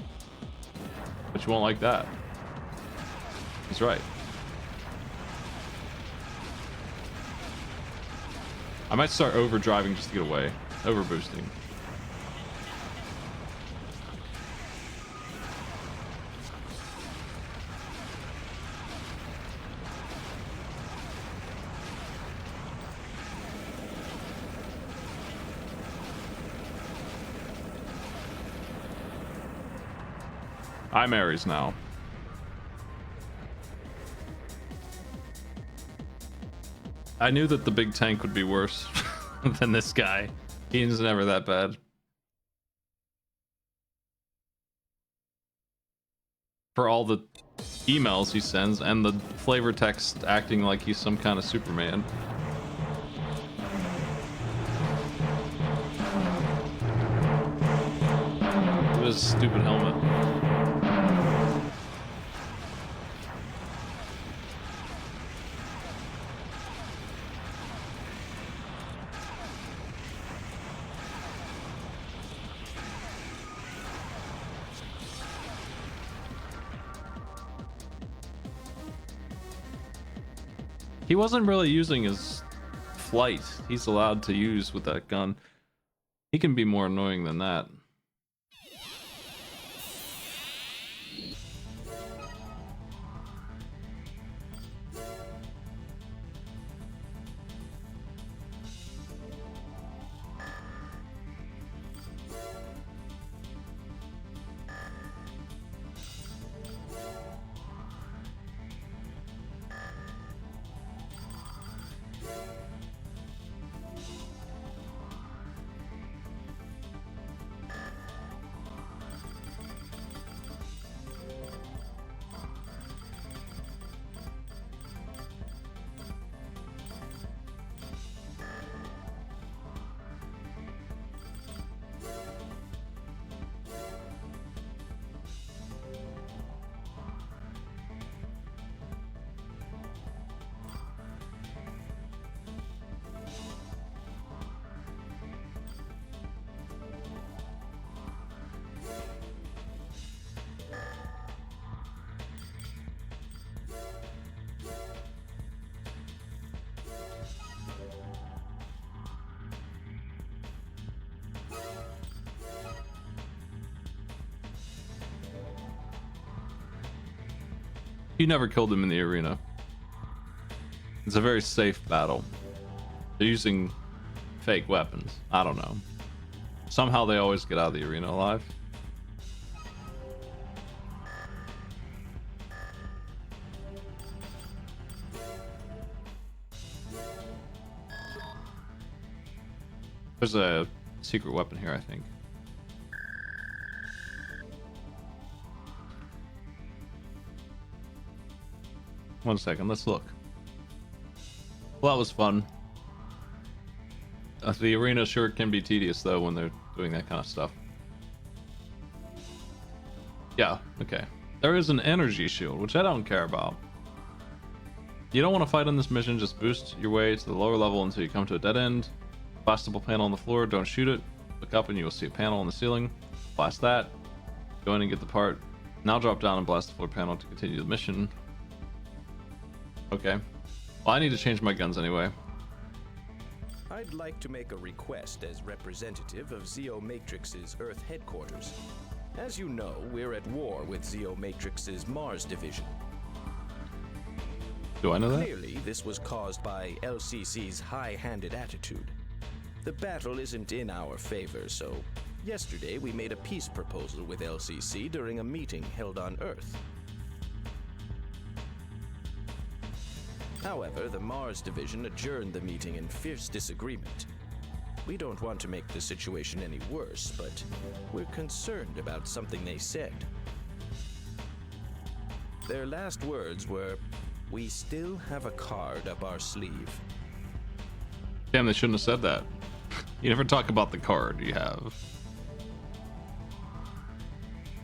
[SPEAKER 1] But you won't like that. He's right. I might start overdriving just to get away. Overboosting. I'm Ares now. I knew that the big tank would be worse than this guy. Ian's never that bad. For all the emails he sends and the flavor text acting like he's some kind of Superman. With his stupid helmet. He wasn't really using his flight. He's allowed to use with that gun. He can be more annoying than that. You never killed him in the arena. It's a very safe battle. They're using fake weapons. I don't know. Somehow they always get out of the arena alive. There's a secret weapon here, I think. One second, let's look. Well, that was fun. The arena sure can be tedious though when they're doing that kind of stuff. Yeah, okay. There is an energy shield, which I don't care about. You don't want to fight on this mission, just boost your way to the lower level until you come to a dead end. Blastable panel on the floor, don't shoot it. Look up and you will see a panel on the ceiling. Blast that. Go in and get the part. Now drop down and blast the floor panel to continue the mission. Okay. Well, I need to change my guns anyway.
[SPEAKER 7] I'd like to make a request as representative of Zeo Matrix's Earth headquarters. As you know, we're at war with Zeo Matrix's Mars division.
[SPEAKER 1] Do I know that?
[SPEAKER 7] Clearly, this was caused by LCC's high-handed attitude. The battle isn't in our favor, so yesterday we made a peace proposal with LCC during a meeting held on Earth. However, the Mars division adjourned the meeting in fierce disagreement. We don't want to make the situation any worse, but we're concerned about something they said. Their last words were, "We still have a card up our sleeve."
[SPEAKER 1] Damn, they shouldn't have said that. You never talk about the card you have.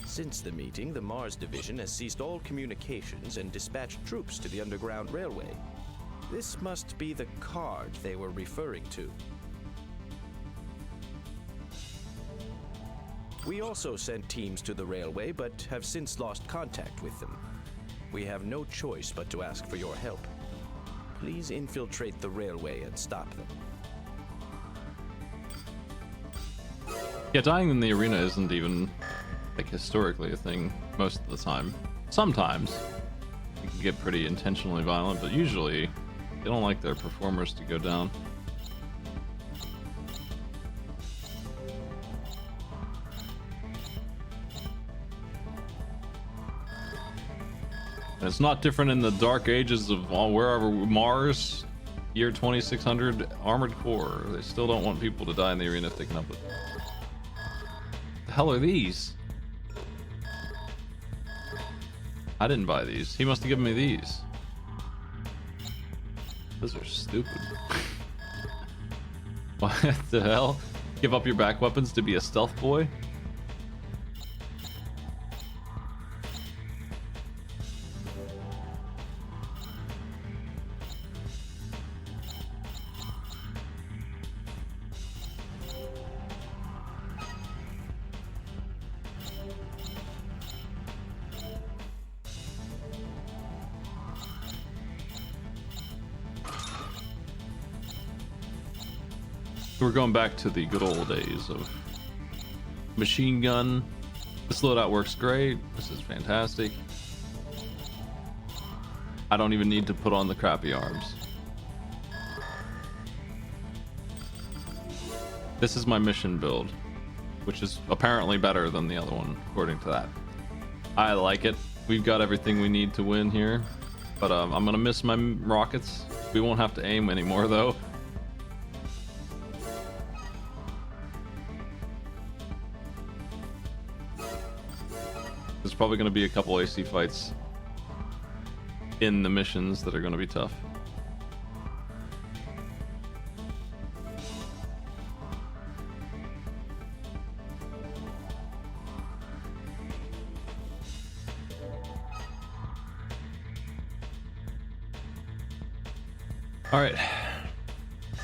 [SPEAKER 7] Since the meeting, the Mars division has ceased all communications and dispatched troops to the Underground Railway. This must be the card they were referring to. We also sent teams to the railway, but have since lost contact with them. We have no choice but to ask for your help. Please infiltrate the railway and stop them.
[SPEAKER 1] Yeah, dying in the arena isn't even, like, historically a thing most of the time. Sometimes it can get pretty intentionally violent, but usually they don't like their performers to go down. And it's not different in the dark ages of wherever Mars. Year 2600 armored core. They still don't want people to die in the arena if they can help it. The hell are these? I didn't buy these. He must have given me these. Those are stupid. What the hell? Give up your back weapons to be a stealth boy? We're going back to the good old days of machine gun. This loadout works great. This is fantastic. I don't even need to put on the crappy arms. This is my mission build, which is apparently better than the other one, according to that. I like it. We've got everything we need to win here, but I'm gonna miss my rockets. We won't have to aim anymore though. There's probably going to be a couple AC fights in the missions that are going to be tough. All right,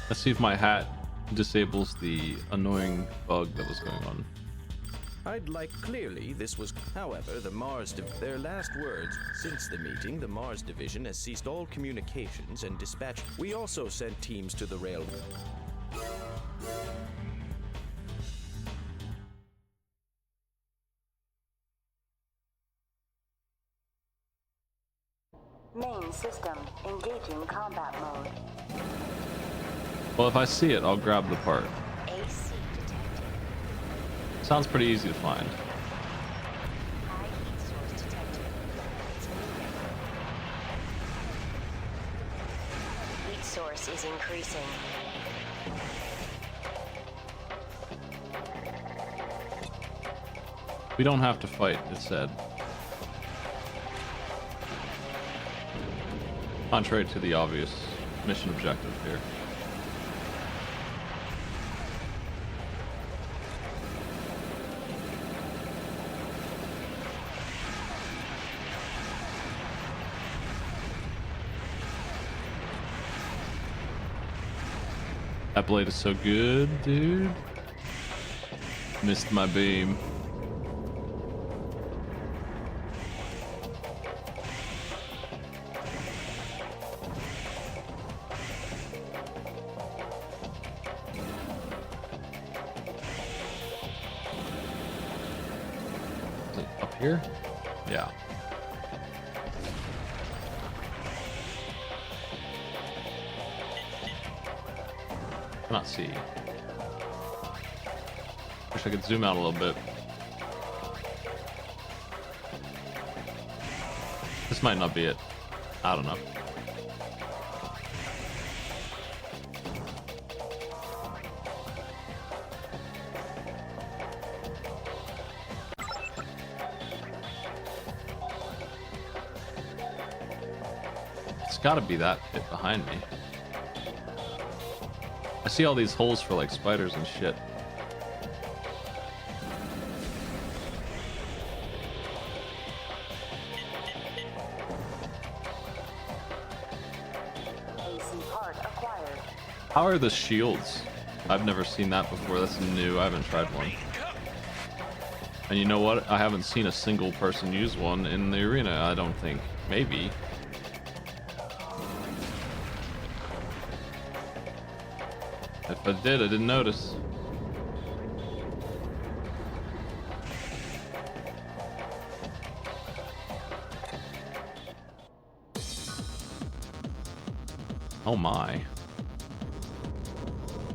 [SPEAKER 1] let's see if my hat disables the annoying bug that was going on.
[SPEAKER 7] I'd like clearly this was, however, their last words. Since the meeting, the Mars division has ceased all communications and dispatched. We also sent teams to the railway.
[SPEAKER 4] Main system engaging combat mode.
[SPEAKER 1] Well, if I see it, I'll grab the part.
[SPEAKER 5] AC detected.
[SPEAKER 1] Sounds pretty easy to find.
[SPEAKER 5] High heat source detected. It's moving. Heat source is increasing.
[SPEAKER 1] We don't have to fight, it said. Contrary to the obvious mission objective here. That blade is so good, dude. Missed my beam. Is it up here? Yeah. Cannot see. Wish I could zoom out a little bit. This might not be it. I don't know. It's gotta be that pit behind me. I see all these holes for like spiders and shit.
[SPEAKER 4] AC part acquired.
[SPEAKER 1] How are the shields? I've never seen that before. That's new. I haven't tried one. And you know what? I haven't seen a single person use one in the arena, I don't think. Maybe. If I did, I didn't notice. Oh my.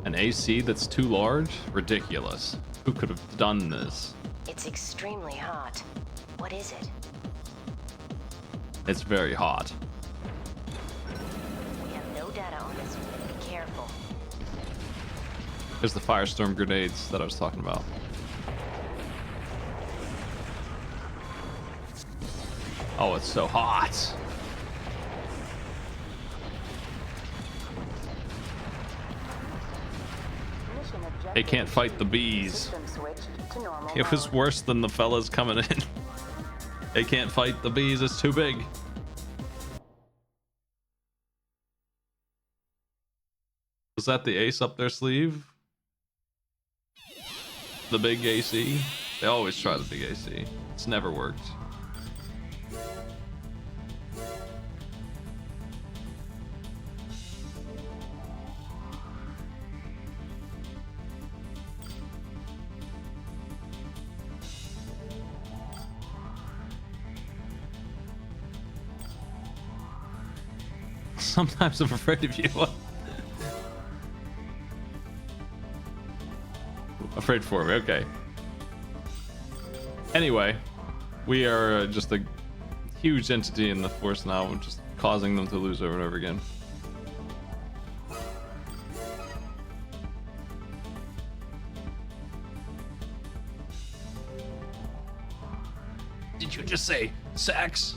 [SPEAKER 1] An AC that's too large? Ridiculous. Who could have done this?
[SPEAKER 5] It's extremely hot. What is it?
[SPEAKER 1] It's very hot.
[SPEAKER 5] We have no data on this
[SPEAKER 1] There's the firestorm grenades that I was talking about. Oh, it's so hot.
[SPEAKER 4] Mission objective
[SPEAKER 1] They can't fight the
[SPEAKER 4] achieved.
[SPEAKER 1] bees.
[SPEAKER 4] System switched to normal
[SPEAKER 1] It was
[SPEAKER 4] mode.
[SPEAKER 1] worse than the fellas coming in. They can't fight the bees, it's too big. Was that the ace up their sleeve? The big AC? They always try the big AC. It's never worked. Sometimes I'm afraid of you. Afraid for me, okay. Anyway, we are just a huge entity in the Force now. We're just causing them to lose over and over again. Did you just say sex?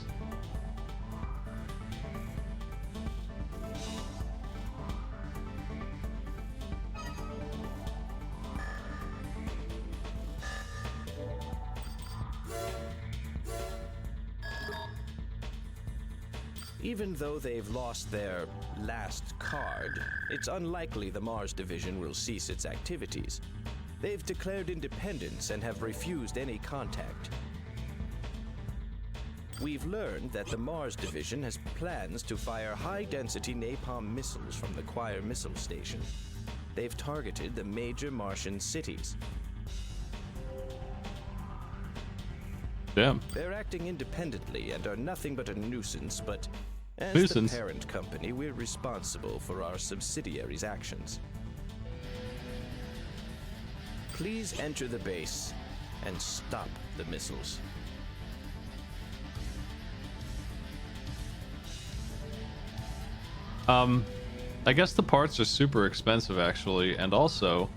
[SPEAKER 7] Even though they've lost their last card, it's unlikely the Mars Division will cease its activities. They've declared independence and have refused any contact. We've learned that the Mars Division has plans to fire high-density napalm missiles from the Quire Missile Station. They've targeted the major Martian cities.
[SPEAKER 1] Damn.
[SPEAKER 7] They're acting independently and are nothing but a nuisance, but as
[SPEAKER 1] Nuisance?
[SPEAKER 7] the parent company, we're responsible for our subsidiaries' actions. Please enter the base and stop the missiles.
[SPEAKER 1] I guess the parts are super expensive actually, and also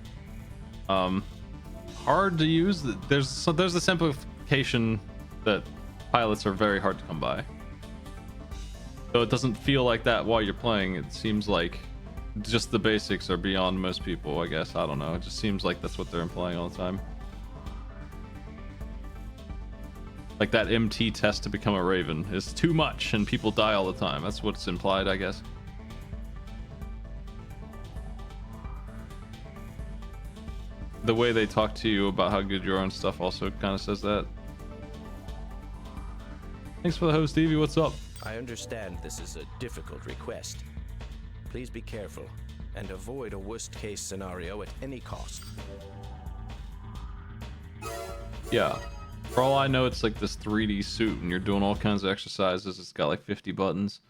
[SPEAKER 1] hard to use. There's a simplification that pilots are very hard to come by. So it doesn't feel like that while you're playing. It seems like just the basics are beyond most people, I guess. I don't know. It just seems like that's what they're implying all the time. Like that MT test to become a Raven is too much and people die all the time. That's what's implied, I guess. The way they talk to you about how good you are and stuff also kind of says that. Thanks for the host, Stevie. What's up?
[SPEAKER 7] I understand this is a difficult request. Please be careful and avoid a worst-case scenario at any cost.
[SPEAKER 1] Yeah. For all I know, it's like this 3D suit and you're doing all kinds of exercises. It's got like 50 buttons.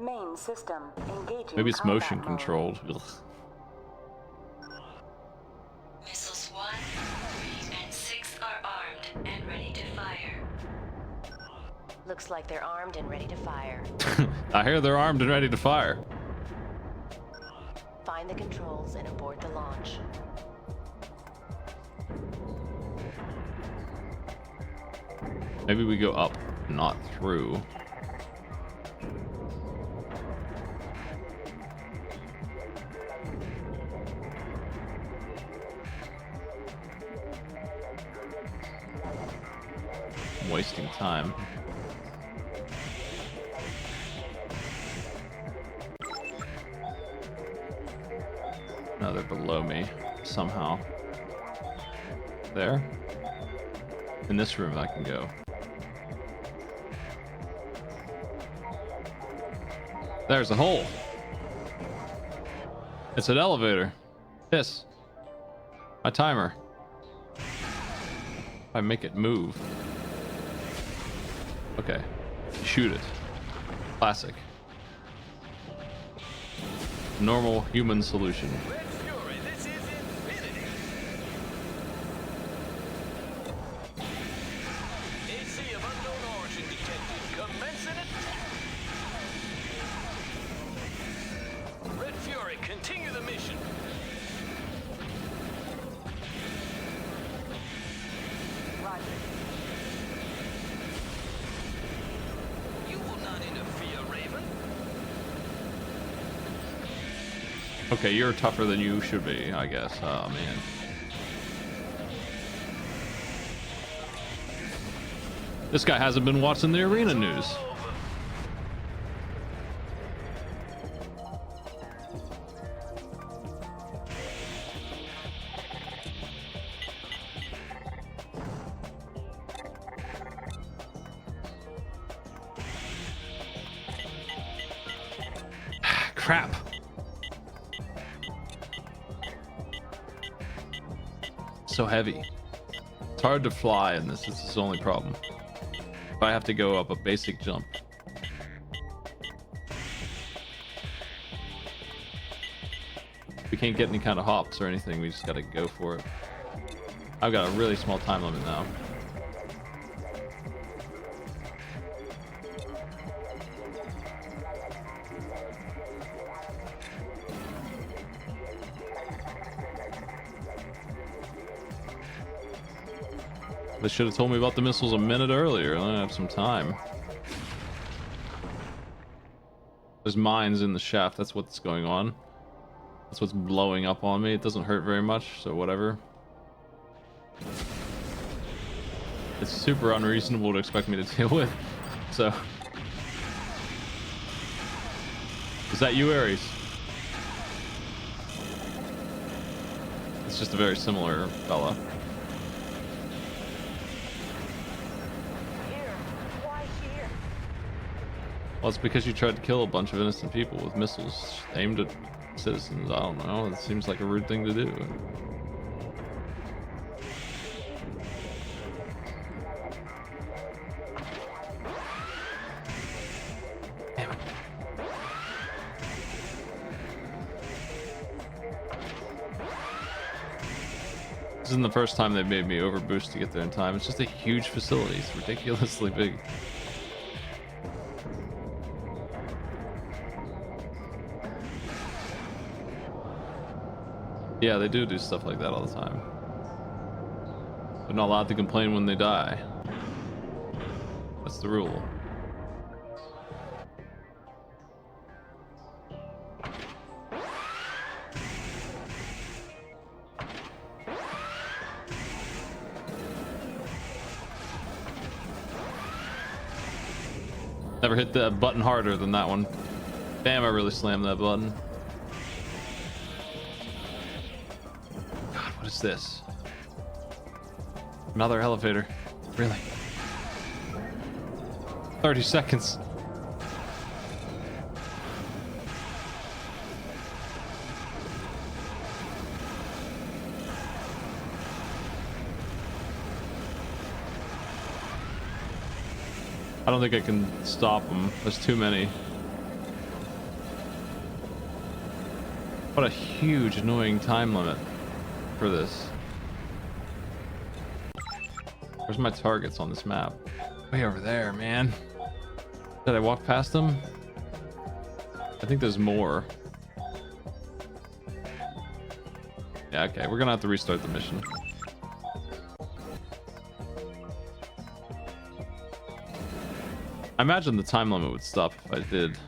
[SPEAKER 4] Main system engaging.
[SPEAKER 1] Maybe it's
[SPEAKER 4] combat
[SPEAKER 1] motion
[SPEAKER 4] mode.
[SPEAKER 1] controlled. Ugh.
[SPEAKER 5] Missiles 1, 3, and 6 are armed and ready to fire. Looks like they're armed and ready to fire.
[SPEAKER 1] I hear they're armed and ready to fire.
[SPEAKER 5] Find the controls and abort the launch.
[SPEAKER 1] Maybe we go up, not through. I'm wasting time. No, they're below me somehow. There? In this room I can go. There's a hole. It's an elevator. Yes. My timer. If I make it move. Okay. Shoot it. Classic. Normal human solution. Okay, you're tougher than you should be, I guess. Oh, man. This guy hasn't been watching the arena news. Crap. So heavy. It's hard to fly in this. This is the only problem. If I have to go up a basic jump. We can't get any kind of hops or anything. We just gotta go for it. I've got a really small time limit now. They should have told me about the missiles a minute earlier. I have some time. There's mines in the shaft. That's what's going on. That's what's blowing up on me. It doesn't hurt very much, so whatever. It's super unreasonable to expect me to deal with. So. Is that you, Ares? It's just a very similar fella. Well, it's because you tried to kill a bunch of innocent people with missiles aimed at citizens. I don't know. It seems like a rude thing to do. Damn it. This isn't the first time they've made me overboost to get there in time. It's just a huge facility. It's ridiculously big. Yeah, they do stuff like that all the time. They're not allowed to complain when they die. That's the rule. Never hit that button harder than that one. Damn, I really slammed that button. What is this? Another elevator. Really? 30 seconds. I don't think I can stop them. There's too many. What a huge annoying time limit for this. Where's my targets on this map? Way over there, man. Did I walk past them? I think there's more. Yeah, okay. We're gonna have to restart the mission. I imagine the time limit would stop if I did.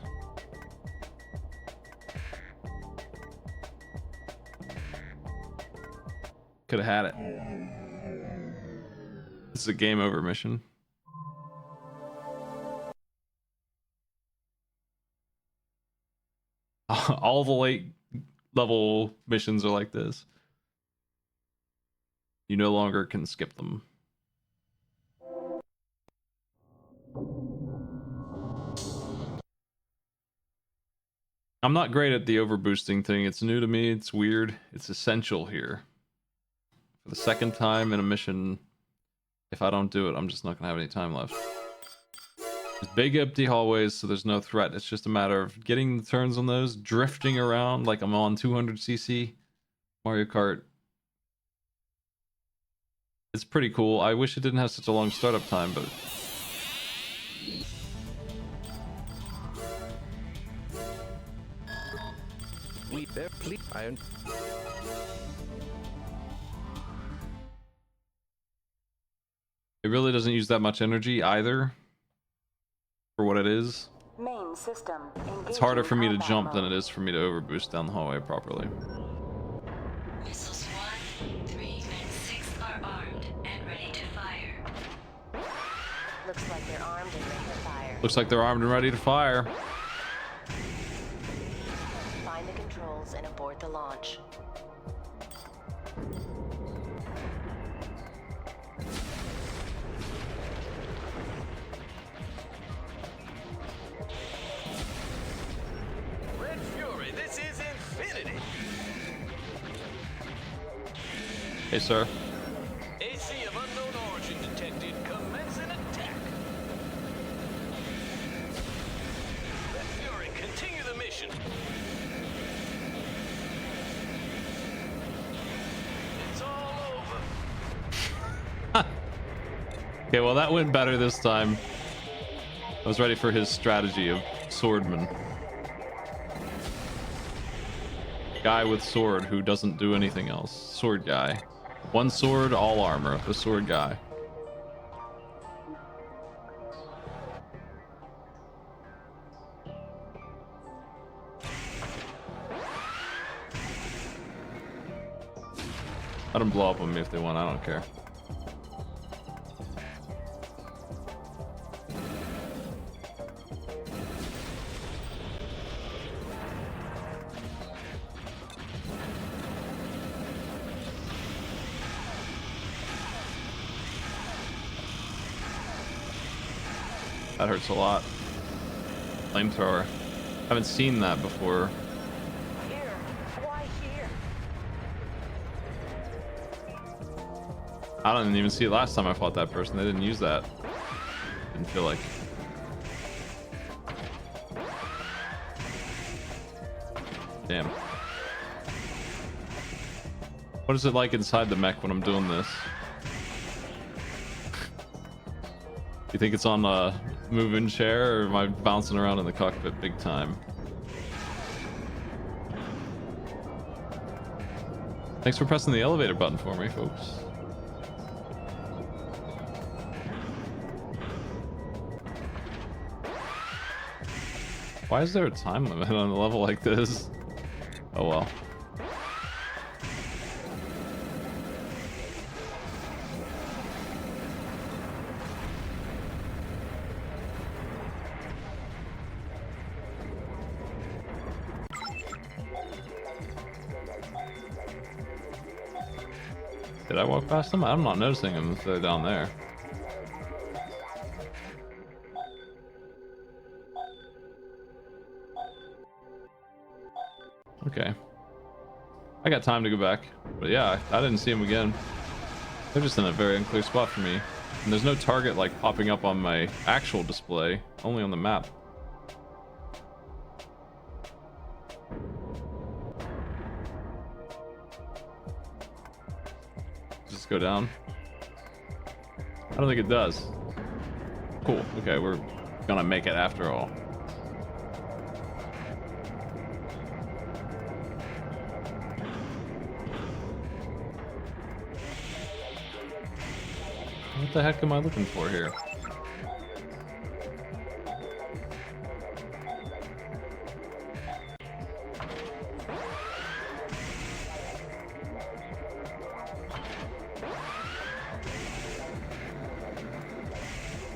[SPEAKER 1] Could have had it. This is a game over mission. All the late level missions are like this. You no longer can skip them. I'm not great at the overboosting thing. It's new to me. It's weird. It's essential here. For the second time in a mission, if I don't do it, I'm just not gonna have any time left. There's big empty hallways, so there's no threat. It's just a matter of getting the turns on those, drifting around like I'm on 200cc Mario Kart. It's pretty cool. I wish it didn't have such a long startup time, but it really doesn't use that much energy either for what it is.
[SPEAKER 4] Main system.
[SPEAKER 1] It's harder for me to
[SPEAKER 4] Engaging
[SPEAKER 1] jump than
[SPEAKER 4] combat
[SPEAKER 1] it is for me to overboost down the hallway properly.
[SPEAKER 5] Missiles 1, 3, and 6 are armed and ready to fire.
[SPEAKER 3] Looks like they're armed and ready to fire.
[SPEAKER 1] Looks like they're armed and ready to fire.
[SPEAKER 3] Find the controls and abort the launch.
[SPEAKER 7] Red Fury, this is Infinity.
[SPEAKER 1] Hey, sir.
[SPEAKER 7] AC of unknown origin detected. Commence an attack. Red Fury, continue the mission. It's all over.
[SPEAKER 1] Okay, well that went better this time. I was ready for his strategy of swordman. Guy with sword who doesn't do anything else. Sword guy. One sword, all armor. The sword guy. Let them blow up on me if they want. I don't care. That hurts a lot. Flamethrower. Haven't seen that before.
[SPEAKER 4] Here. Why here?
[SPEAKER 1] I didn't even see it last time I fought that person. They didn't use that. Didn't feel like. Damn. What is it like inside the mech when I'm doing this? You think it's on a moving chair, or am I bouncing around in the cockpit big time? Thanks for pressing the elevator button for me, folks. Why is there a time limit on a level like this? Oh well. Did I walk past them? I'm not noticing them if they're down there. Okay. I got time to go back. But yeah, I didn't see them again. They're just in a very unclear spot for me. And there's no target like popping up on my actual display, only on the map. Just go down. I don't think it does. Cool. Okay, we're gonna make it after all. What the heck am I looking for here?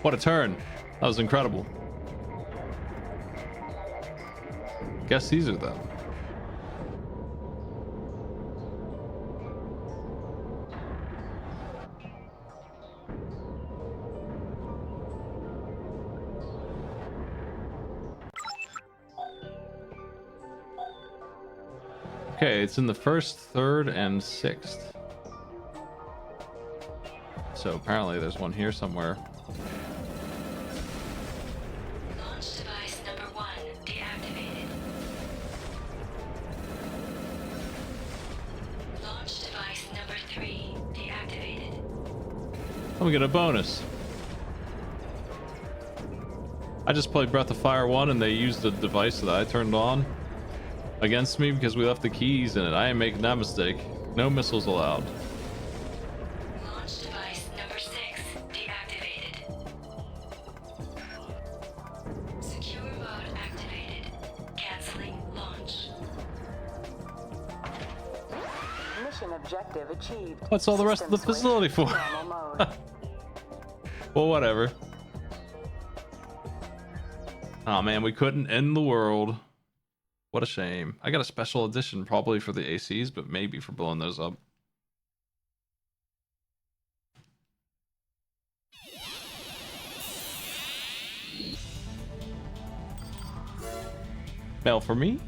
[SPEAKER 1] What a turn. That was incredible. Guess Caesar then. Okay, it's in the first, third, and sixth. So apparently there's one here somewhere.
[SPEAKER 5] Launch device number 1 deactivated. Launch device number 3 deactivated.
[SPEAKER 1] Let me get a bonus. I just played Breath of Fire 1 and they used the device that I turned on against me because we left the keys in it. I ain't making that mistake. No missiles allowed.
[SPEAKER 5] Launch device number 6 deactivated. Secure mode activated.
[SPEAKER 4] Mission objective achieved.
[SPEAKER 1] What's all the rest of the
[SPEAKER 4] System
[SPEAKER 1] facility
[SPEAKER 4] switch
[SPEAKER 1] for?
[SPEAKER 4] to normal mode.
[SPEAKER 1] Well, whatever. Oh man, we couldn't end the world. What a shame. I got a special edition probably for the ACs, but maybe for blowing those up. Mail for me?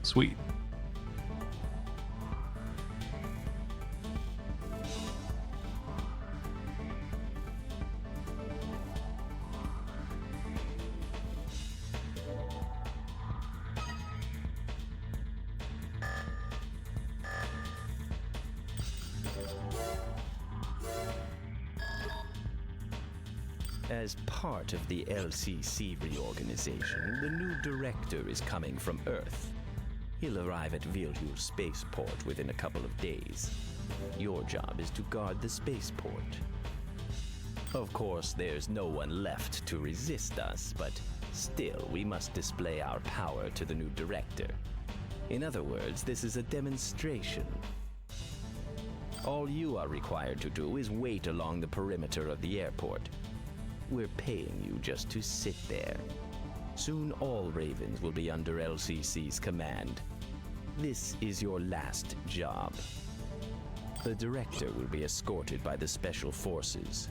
[SPEAKER 1] Sweet.
[SPEAKER 7] As part of the LCC reorganization, the new director is coming from Earth. He'll arrive at Vilhur spaceport within a couple of days. Your job is to guard the spaceport. Of course, there's no one left to resist us, but still, we must display our power to the new director. In other words, this is a demonstration. All you are required to do is wait along the perimeter of the airport. We're paying you just to sit there. Soon all Ravens will be under LCC's command. This is your last job. The director will be escorted by the Special Forces.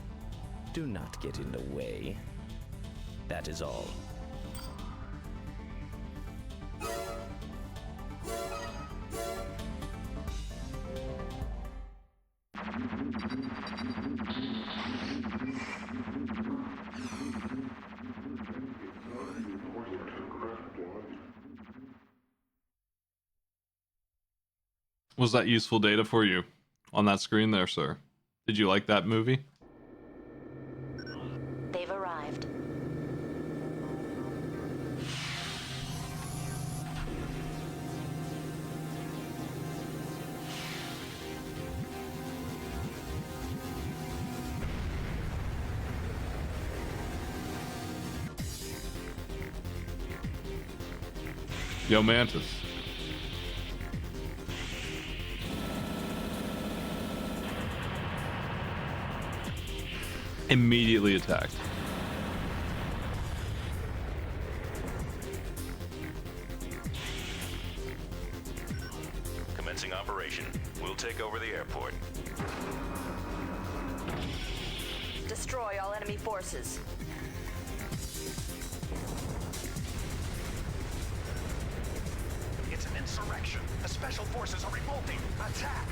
[SPEAKER 7] Do not get in the way. That is all.
[SPEAKER 1] Was that useful data for you on that screen there, sir? Did you like that movie?
[SPEAKER 5] They've arrived.
[SPEAKER 1] Yo, Mantis. Immediately attacked.
[SPEAKER 8] Commencing operation. We'll take over the airport.
[SPEAKER 3] Destroy all enemy forces.
[SPEAKER 8] It's an insurrection. The special forces are revolting. Attack!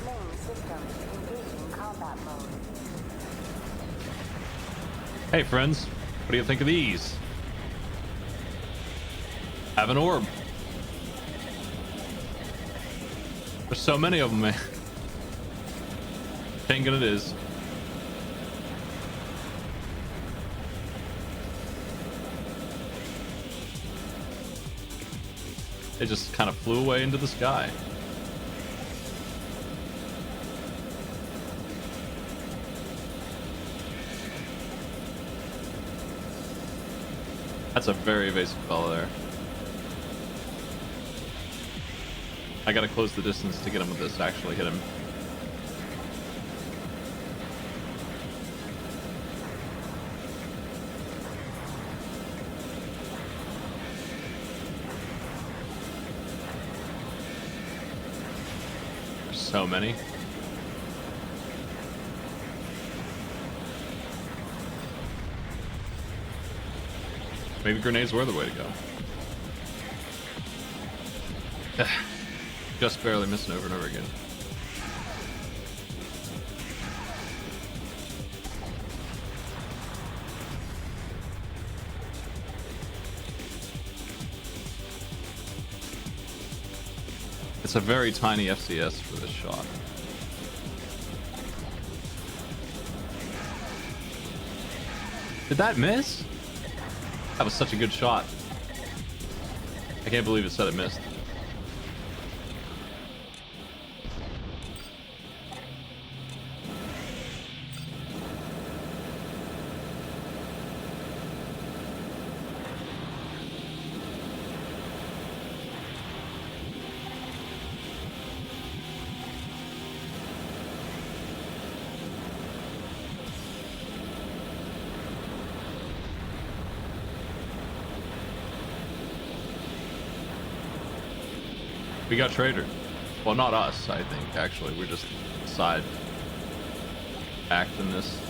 [SPEAKER 4] Main system engaging combat mode.
[SPEAKER 1] Hey friends, what do you think of these? Have an orb. There's so many of them, man. Dang it is. They just kind of flew away into the sky. That's a very evasive fellow there. I gotta close the distance to get him with this to actually hit him. There's so many. Maybe grenades were the way to go. Just barely missing over and over again. It's a very tiny FCS for this shot. Did that miss? That was such a good shot. I can't believe it said it missed. We got traded. Well, not us, I think, actually. We're just side act in this.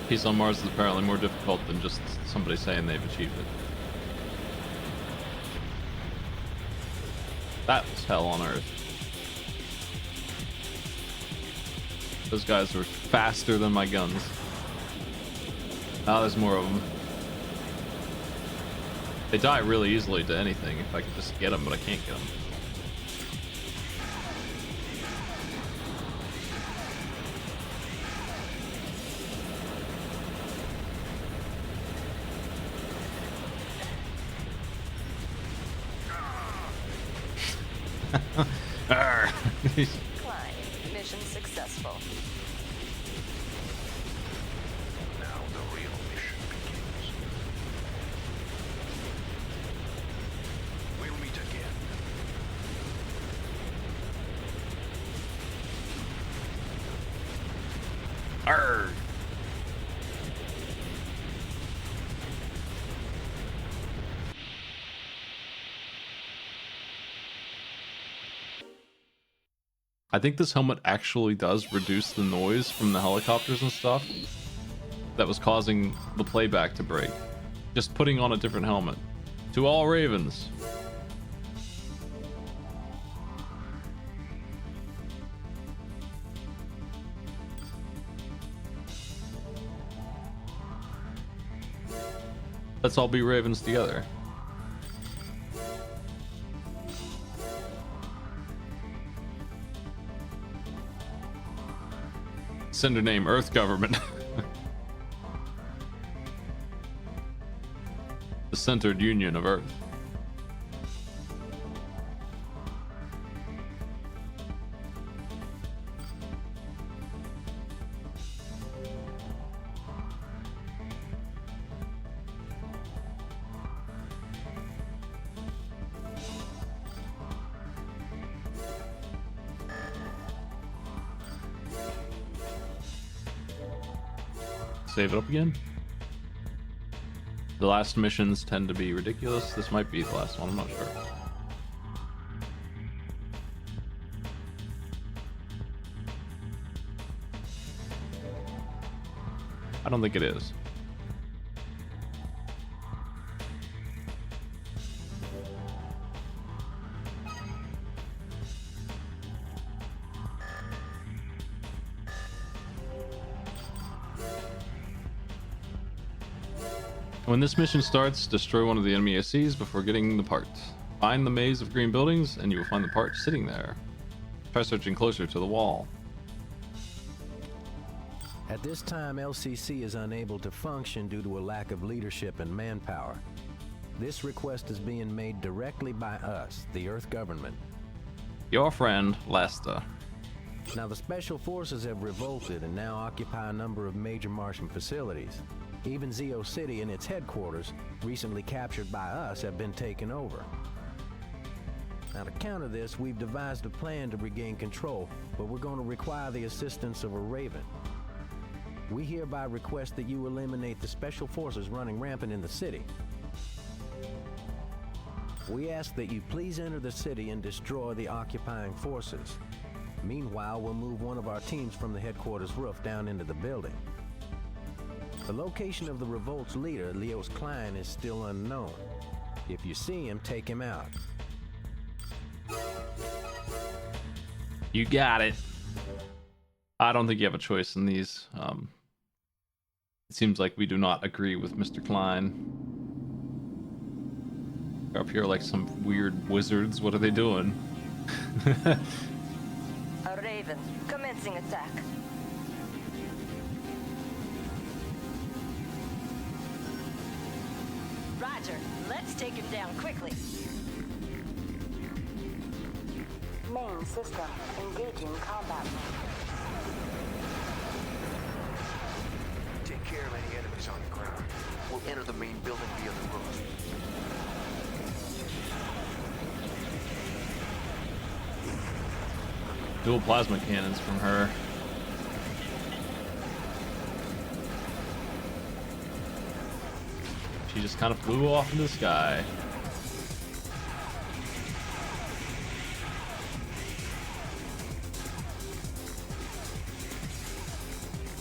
[SPEAKER 1] Peace on Mars is apparently more difficult than just somebody saying they've achieved it. That was hell on Earth. Those guys were faster than my guns. Now there's more of them. They die really easily to anything if I could just get them, but I can't get them.
[SPEAKER 4] Klein, mission successful.
[SPEAKER 8] Now the real mission begins. We'll meet again.
[SPEAKER 1] Arrgh. I think this helmet actually does reduce the noise from the helicopters and stuff that was causing the playback to break. Just putting on a different helmet. To all Ravens. Let's all be Ravens together. Sender name Earth Government. The Centered Union of Earth. Save it up again. The last missions tend to be ridiculous. This might be the last one, I'm not sure. I don't think it is. When this mission starts, destroy one of the enemy ACs before getting the parts. Find the maze of green buildings, and you will find the part sitting there. Try searching closer to the wall.
[SPEAKER 7] At this time, LCC is unable to function due to a lack of leadership and manpower. This request is being made directly by us, the Earth government.
[SPEAKER 1] Your friend, Lester.
[SPEAKER 7] Now, the Special Forces have revolted and now occupy a number of major Martian facilities. Even Zeo City and its headquarters, recently captured by us, have been taken over. Now, to counter this, we've devised a plan to regain control, but we're going to require the assistance of a Raven. We hereby request that you eliminate the Special Forces running rampant in the city. We ask that you please enter the city and destroy the occupying forces. Meanwhile, we'll move one of our teams from the headquarters roof down into the building.
[SPEAKER 9] The location of the revolt's leader, Leos Klein, is still unknown. If you see him, take him out.
[SPEAKER 1] You got it. I don't think you have a choice in these. It seems like we do not agree with Mr. Klein. They're up here like some weird wizards. What are they doing?
[SPEAKER 3] A Raven, commencing attack.
[SPEAKER 5] Roger, let's take him down quickly.
[SPEAKER 4] Main system engaging combat mode.
[SPEAKER 6] Take care of any enemies on the ground. We'll enter the main building via the roof.
[SPEAKER 1] Dual plasma cannons from her. She just kind of flew off into the sky.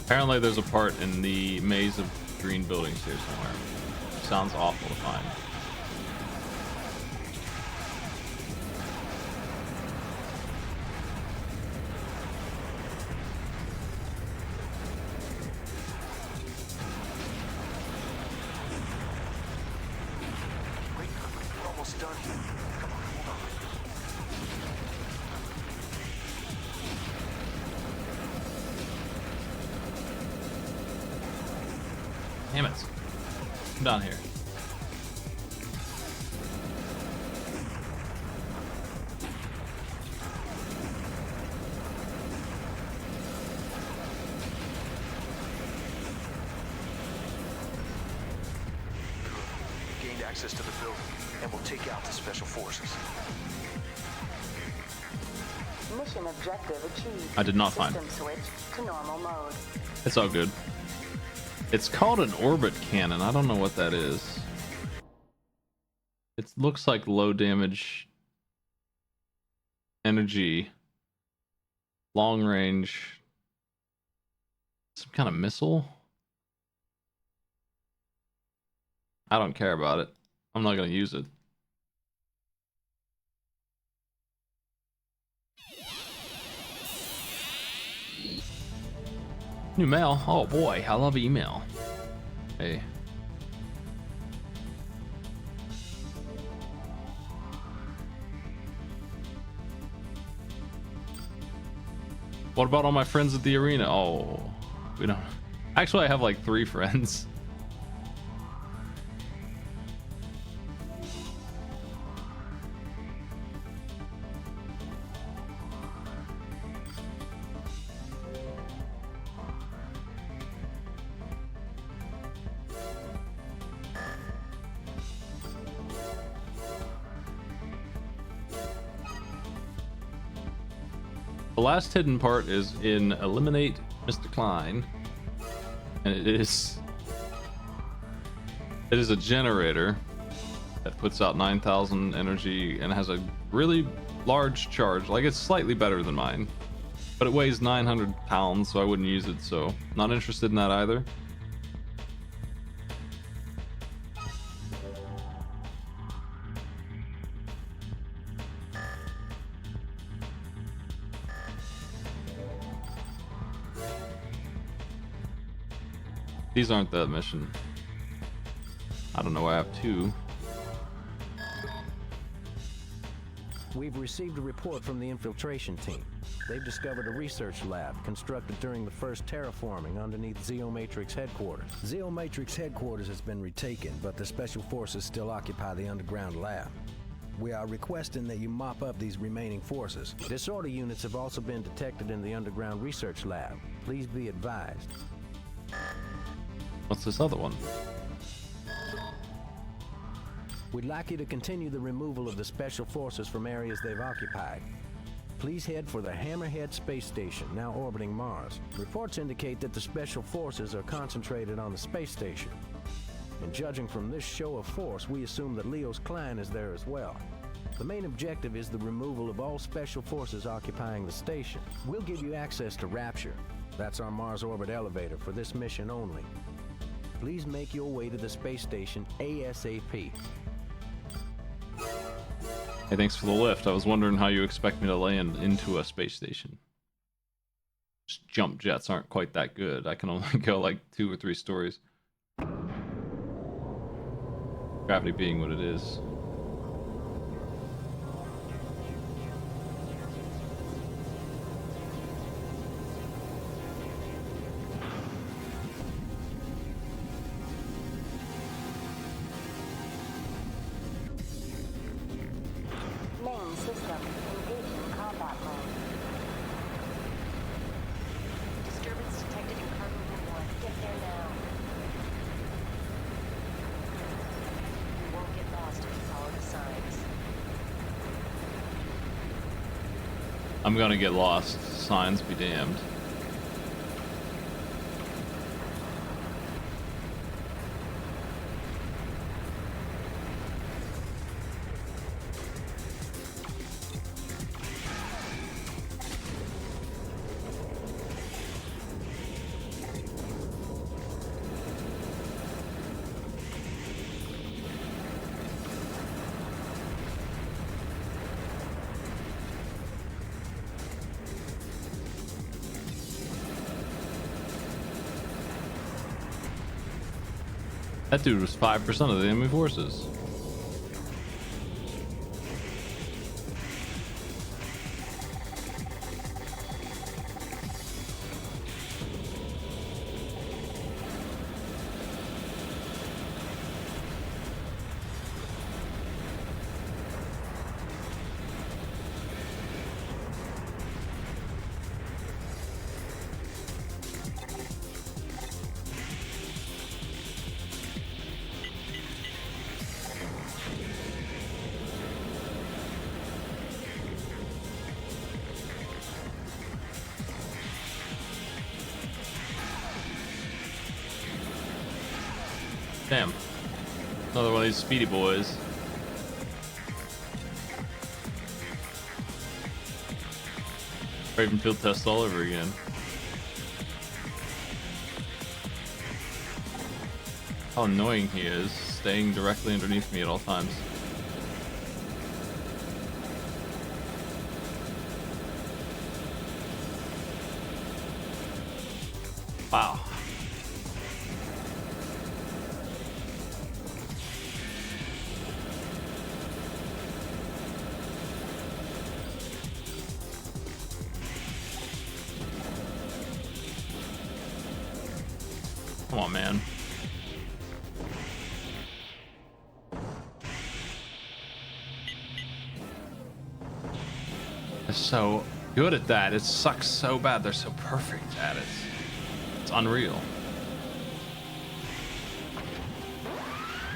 [SPEAKER 1] Apparently there's a part in the maze of green buildings here somewhere. Sounds awful to find.
[SPEAKER 6] Wait, we're almost done here. Come on, hold on.
[SPEAKER 1] Damn it. Come down here.
[SPEAKER 6] Gained access to the building, and we'll take out the special forces.
[SPEAKER 4] Mission objective achieved.
[SPEAKER 1] I did not find
[SPEAKER 4] System switch to normal mode.
[SPEAKER 1] It's all good. It's called an orbit cannon. I don't know what that is. It looks like low damage energy, long range, some kind of missile. I don't care about it. I'm not going to use it. New mail. Oh boy, I love email. Hey. What about all my friends at the arena? Oh, we don't. Actually, I have like 3 friends. The last hidden part is in Eliminate Mr. Klein, and it is a generator that puts out 9,000 energy and has a really large charge. Like, it's slightly better than mine, but it weighs 900 pounds, so I wouldn't use it. So not interested in that either. These aren't that mission. I don't know why I have 2.
[SPEAKER 9] We've received a report from the infiltration team. They've discovered a research lab constructed during the first terraforming underneath Zeomatrix headquarters. Zeomatrix headquarters has been retaken, but the Special Forces still occupy the underground lab. We are requesting that you mop up these remaining forces. Disorder units have also been detected in the underground research lab. Please be advised.
[SPEAKER 1] What's this other one?
[SPEAKER 9] We'd like you to continue the removal of the Special Forces from areas they've occupied. Please head for the Hammerhead space station, now orbiting Mars. Reports indicate that the Special Forces are concentrated on the space station. And judging from this show of force, we assume that Leos Klein is there as well. The main objective is the removal of all Special Forces occupying the station. We'll give you access to Rapture. That's our Mars orbit elevator for this mission only. Please make your way to the space station ASAP.
[SPEAKER 1] Hey, thanks for the lift. I was wondering how you expect me to land into a space station. Just jump jets aren't quite that good. I can only go like 2 or 3 stories. Gravity being what it is.
[SPEAKER 4] Main system engaging combat mode.
[SPEAKER 5] Disturbance detected in cargo room 1. Get there now. You won't get lost if you follow the signs.
[SPEAKER 1] I'm gonna get lost. Signs be damned. That dude was 5% of the enemy forces. Damn. Another one of these speedy boys. Raven field test all over again. How annoying he is, staying directly underneath me at all times. Wow. Come on, man. They're so good at that. It sucks so bad. They're so perfect at it. It's unreal.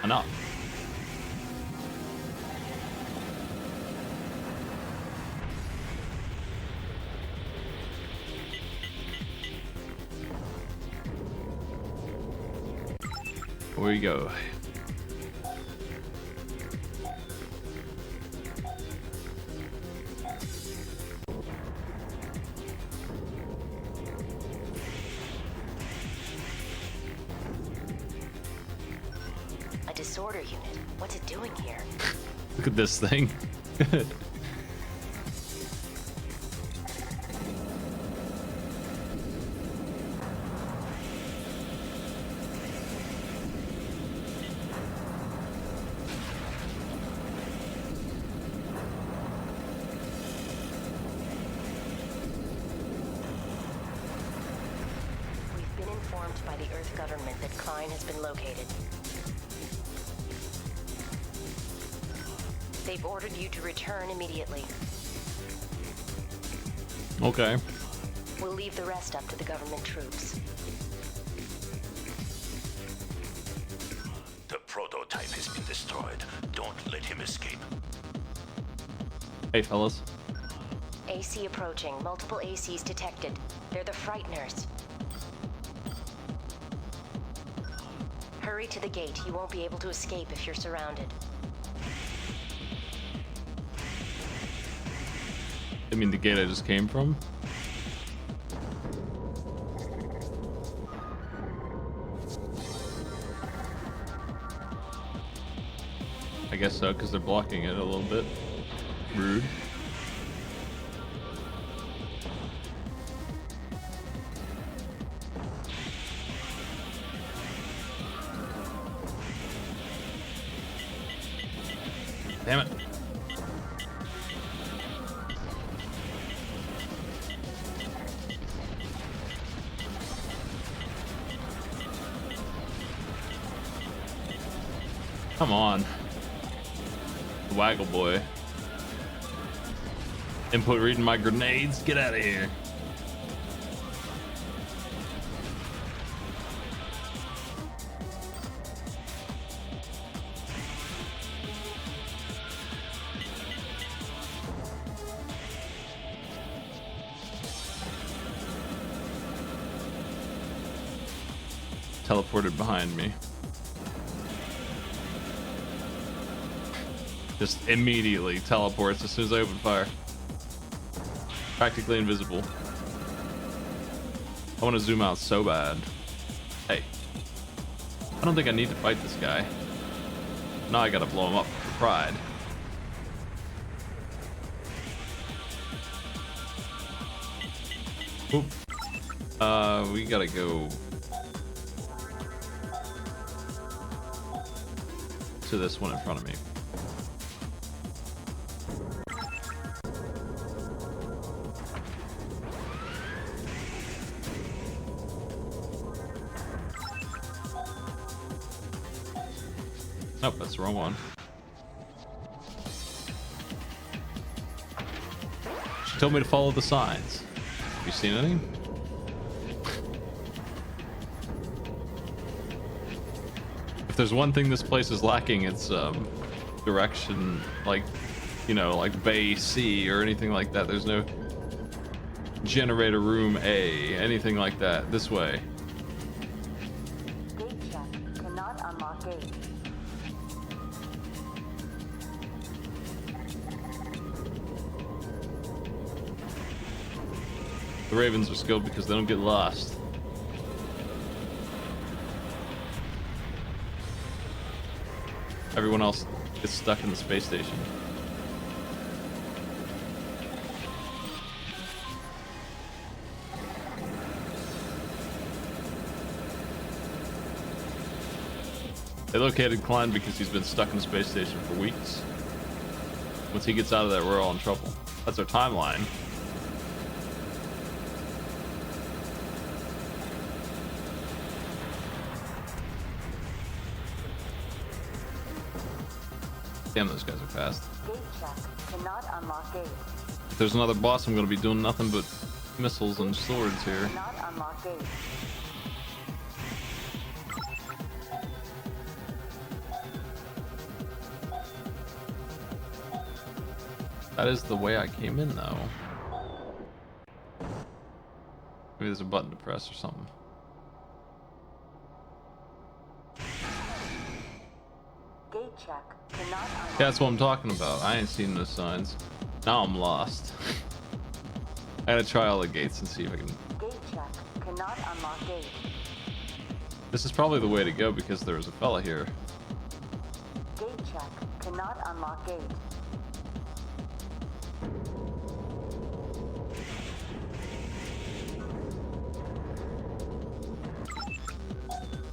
[SPEAKER 1] Enough. Where you go?
[SPEAKER 5] A disorder unit. What's it doing here?
[SPEAKER 1] Look at this thing.
[SPEAKER 5] We've been informed by the Earth government that Klein has been located. They've ordered you to return immediately.
[SPEAKER 1] Okay.
[SPEAKER 5] We'll leave the rest up to the government troops.
[SPEAKER 8] The prototype has been destroyed. Don't let him escape.
[SPEAKER 1] Hey, fellas.
[SPEAKER 5] AC approaching. Multiple ACs detected. They're the Frighteners. Hurry to the gate. You won't be able to escape if you're surrounded.
[SPEAKER 1] I mean, the gate I just came from? I guess so, because they're blocking it a little bit. Rude. Damn it. Come on. Waggle boy. Input reading my grenades. Get out of here. Teleported behind me. Just immediately teleports as soon as I open fire. Practically invisible. I want to zoom out so bad. Hey. I don't think I need to fight this guy. Now I gotta blow him up for pride. Oop. We gotta go to this one in front of me. Nope, that's the wrong one. She told me to follow the signs. Have you seen any? If there's one thing this place is lacking, it's direction, like, you know, like Bay C or anything like that. There's no generator room A, anything like that. This way.
[SPEAKER 4] Gate check. Cannot unlock gate.
[SPEAKER 1] The Ravens are skilled because they don't get lost. Everyone else gets stuck in the space station. They located Klein because he's been stuck in the space station for weeks. Once he gets out of there, we're all in trouble. That's our timeline. Damn, those guys are fast.
[SPEAKER 4] Gate check. Cannot unlock gate.
[SPEAKER 1] If there's another boss, I'm gonna be doing nothing but missiles and swords here.
[SPEAKER 4] Cannot unlock gate.
[SPEAKER 1] That is the way I came in, though. Maybe there's a button to press or something.
[SPEAKER 4] Gate check. Cannot unlock.
[SPEAKER 1] Yeah, that's what I'm talking about. I ain't seen those signs. Now I'm lost. I gotta try all the gates and see if I can...
[SPEAKER 4] Gate check. Cannot unlock gate.
[SPEAKER 1] This is probably the way to go because there was a fella here.
[SPEAKER 4] Gate check. Cannot unlock gate.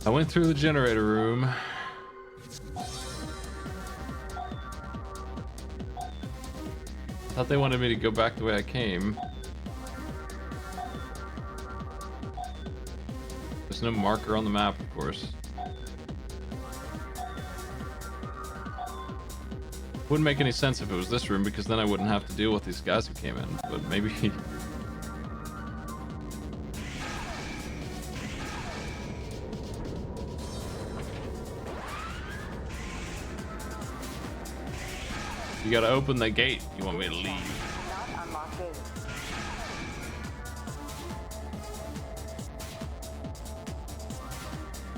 [SPEAKER 1] I went through the generator room. Thought they wanted me to go back the way I came. There's no marker on the map, of course. Wouldn't make any sense if it was this room, because then I wouldn't have to deal with these guys who came in, but maybe... You gotta open the gate. You want me to leave?
[SPEAKER 4] Cannot unlock gate.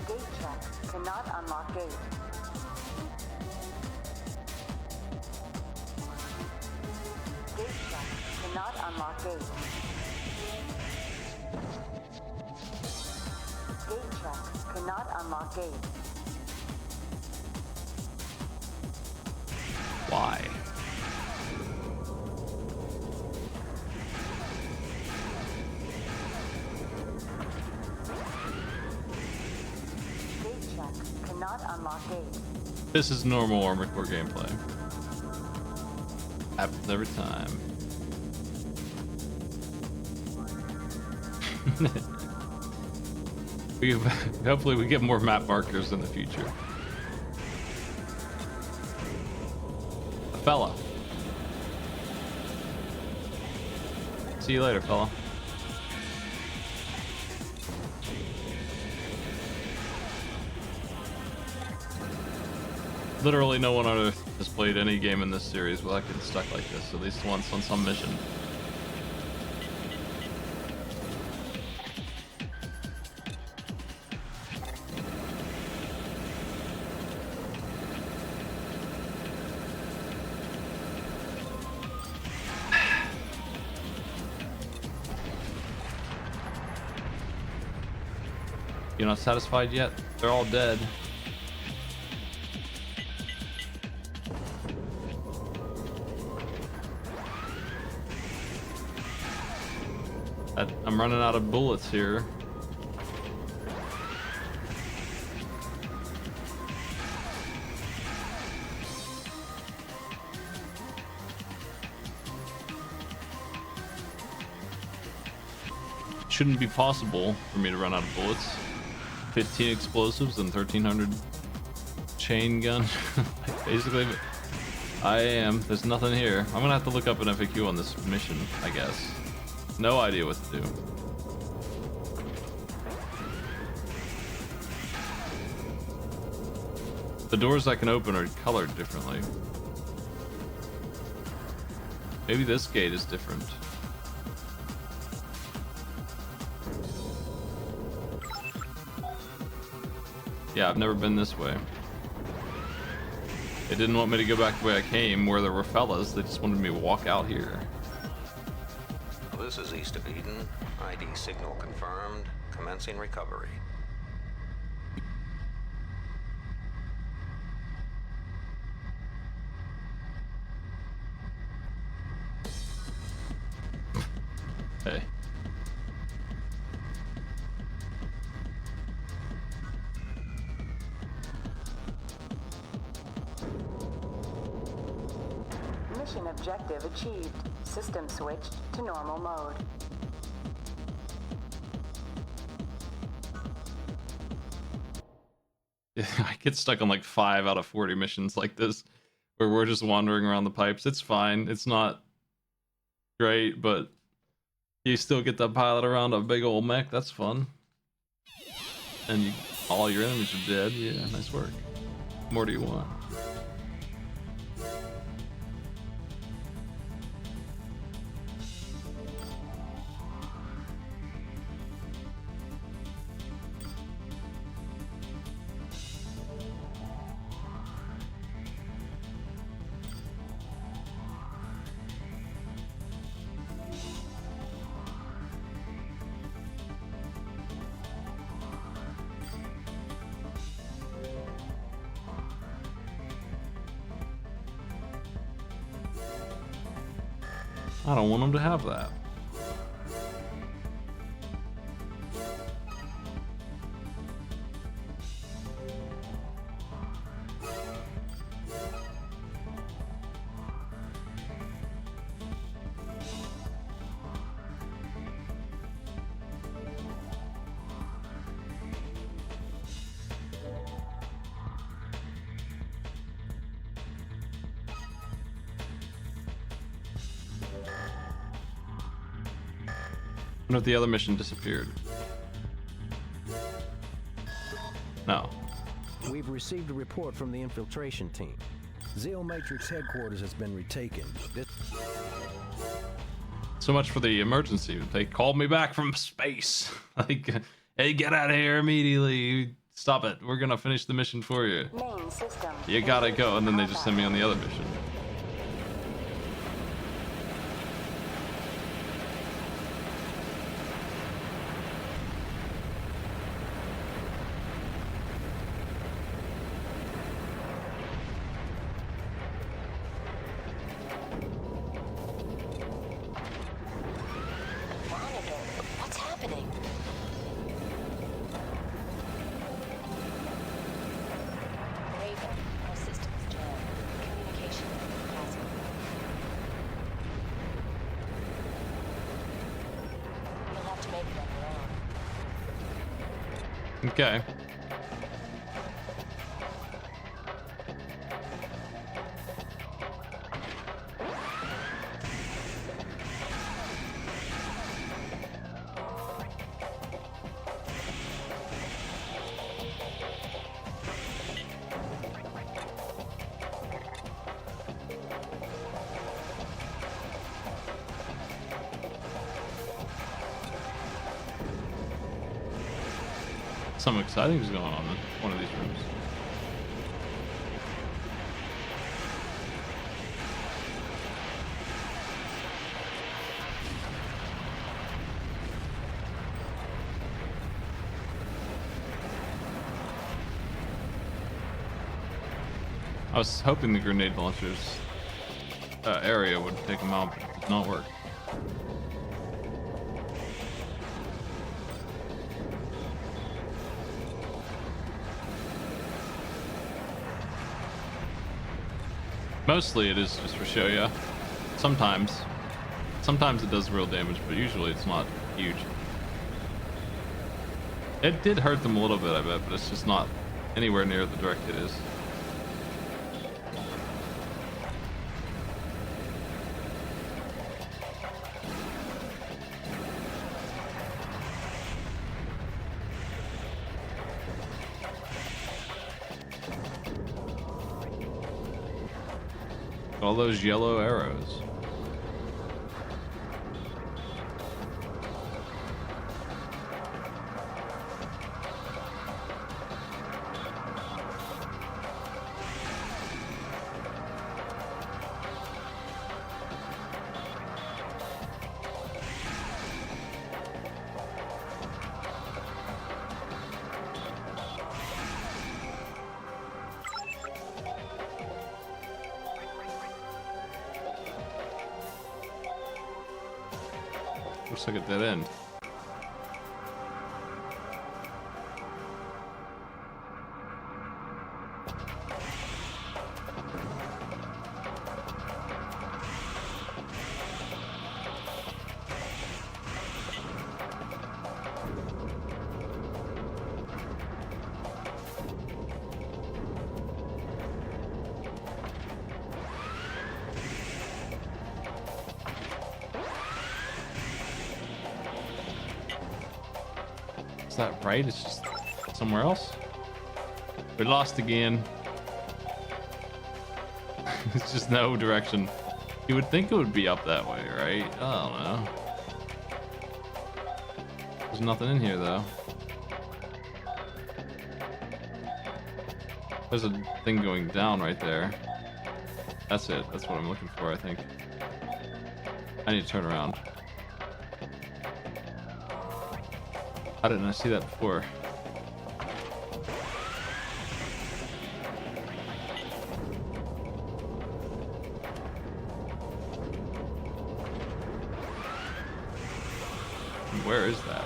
[SPEAKER 4] Gate check. Cannot unlock gate. Gate check. Cannot unlock gate. Gate check. Cannot unlock gate.
[SPEAKER 1] Why?
[SPEAKER 4] Gate check. Cannot unlock gate.
[SPEAKER 1] This is normal Armored Core gameplay. Happens every time. Hopefully we get more map markers in the future. A fella. See you later, fella. Literally no one on Earth has played any game in this series without getting stuck like this, at least once on some mission. You're not satisfied yet? They're all dead. I'm running out of bullets here. Shouldn't be possible for me to run out of bullets. 15 explosives and 1300 chain gun. Basically, I am. There's nothing here. I'm gonna have to look up an FAQ on this mission, I guess. No idea what to do. The doors I can open are colored differently. Maybe this gate is different. Yeah, I've never been this way. They didn't want me to go back the way I came, where there were fellas. They just wanted me to walk out here.
[SPEAKER 10] This is East of Eden. ID signal confirmed. Commencing recovery.
[SPEAKER 1] Hey.
[SPEAKER 4] Mission objective achieved. System switched to normal mode.
[SPEAKER 1] I get stuck on like 5 out of 40 missions like this, where we're just wandering around the pipes. It's fine. It's not great, but you still get to pilot around a big old mech. That's fun. And all your enemies are dead. Yeah, nice work. What more do you want? I don't want them to have that. I wonder if the other mission disappeared. No.
[SPEAKER 9] We've received a report from the infiltration team. Zeo Matrix headquarters has been retaken.
[SPEAKER 1] So much for the emergency. They called me back from space. Like, hey, get out of here immediately. Stop it. We're gonna finish the mission for you.
[SPEAKER 4] Main system.
[SPEAKER 1] You gotta go. And then they just send me on the other mission. Okay. Something exciting is going on in one of these rooms. I was hoping the grenade launchers area would take them out, but it did not work. Mostly it is just for show, yeah. Sometimes it does real damage, but usually it's not huge. It did hurt them a little bit, I bet, but it's just not anywhere near the direct it is. All those yellow arrows. Looks like a dead end. That right? It's just somewhere else. We lost again. It's just no direction. You would think it would be up that way, right? I don't know. There's nothing in here though. There's a thing going down right there. That's it. That's what I'm looking for, I think. I need to turn around. How didn't I see that before? Where is that?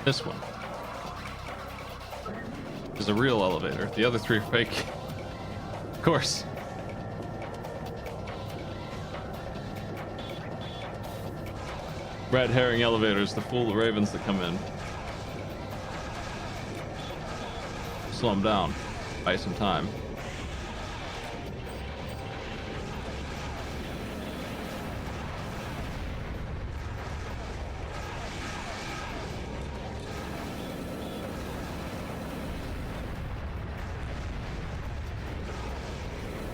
[SPEAKER 1] This one is a real elevator. The other three are fake. Of course. Red herring elevators to fool the ravens that come in. Slow them down. Buy some time.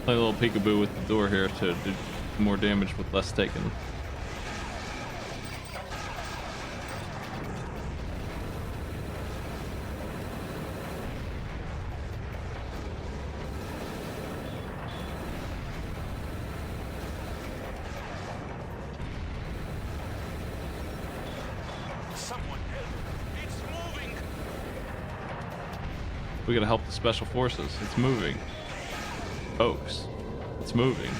[SPEAKER 1] Play a little peekaboo with the door here to do more damage with less taken.
[SPEAKER 8] Someone help! It's moving!
[SPEAKER 1] We gotta help the special forces. It's moving. Folks, it's moving.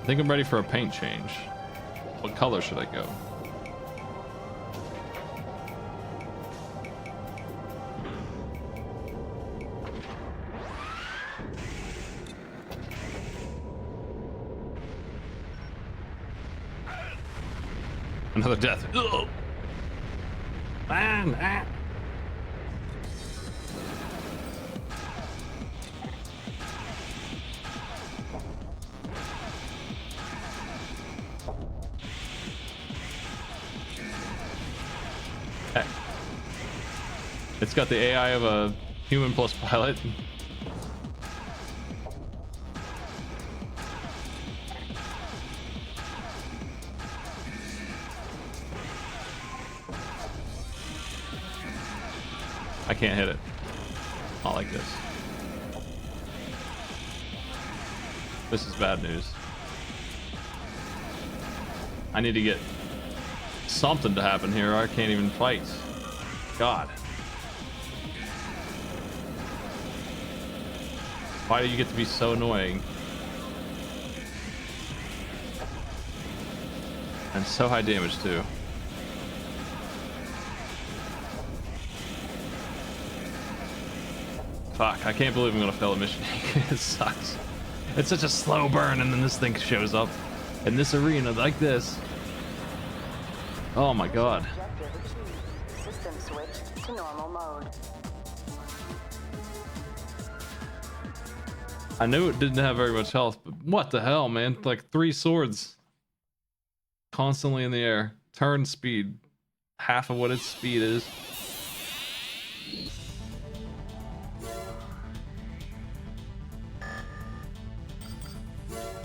[SPEAKER 1] I think I'm ready for a paint change. What color should I go? Another death. Ugh. Man, ah. Heck. It's got the AI of a human plus pilot. I can't hit it. Not like this. This is bad news. I need to get something to happen here, or I can't even fight. God. Why do you get to be so annoying? And so high damage too. Fuck, I can't believe I'm gonna fail a mission. It sucks. It's such a slow burn, and then this thing shows up in this arena like this. Oh my god.
[SPEAKER 4] Objective achieved. System switched to normal mode.
[SPEAKER 1] I knew it didn't have very much health, but what the hell, man? Like 3 swords. Constantly in the air. Turn speed. Half of what its speed is.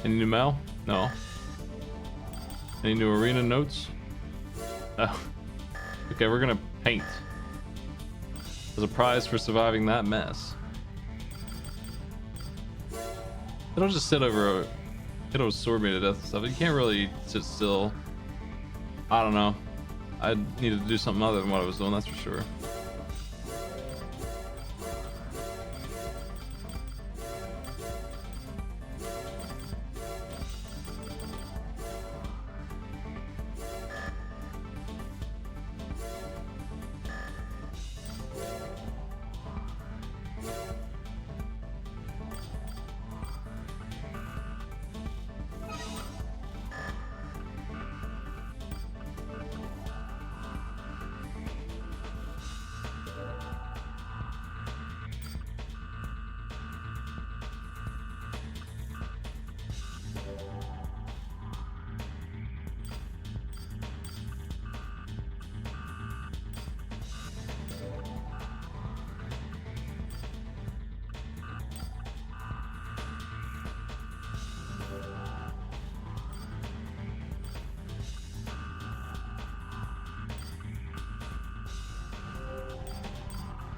[SPEAKER 1] Any new mail? No. Any new arena notes? Oh. Okay, we're gonna paint. As a prize for surviving that mess. It'll just sit over. It'll sword me to death and stuff. You can't really sit still. I don't know. I needed to do something other than what I was doing, that's for sure.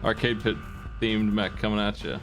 [SPEAKER 1] Arcade pit themed mech coming at you.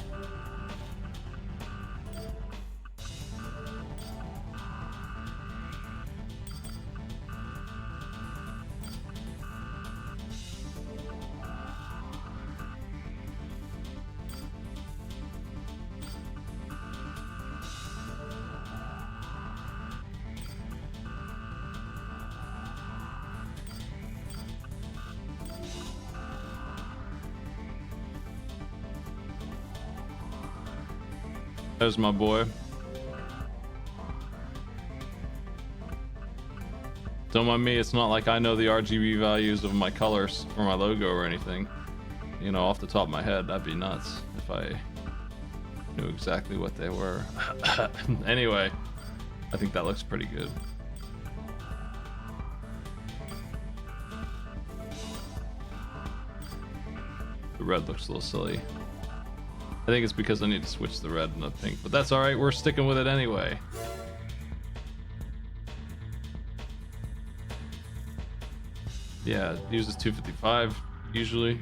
[SPEAKER 1] There's my boy. Don't mind me, it's not like I know the RGB values of my colors for my logo or anything. You know, off the top of my head, that'd be nuts if I knew exactly what they were. Anyway, I think that looks pretty good. The red looks a little silly. I think it's because I need to switch the red and the pink, but that's all right. We're sticking with it anyway. Yeah, it uses 255 usually.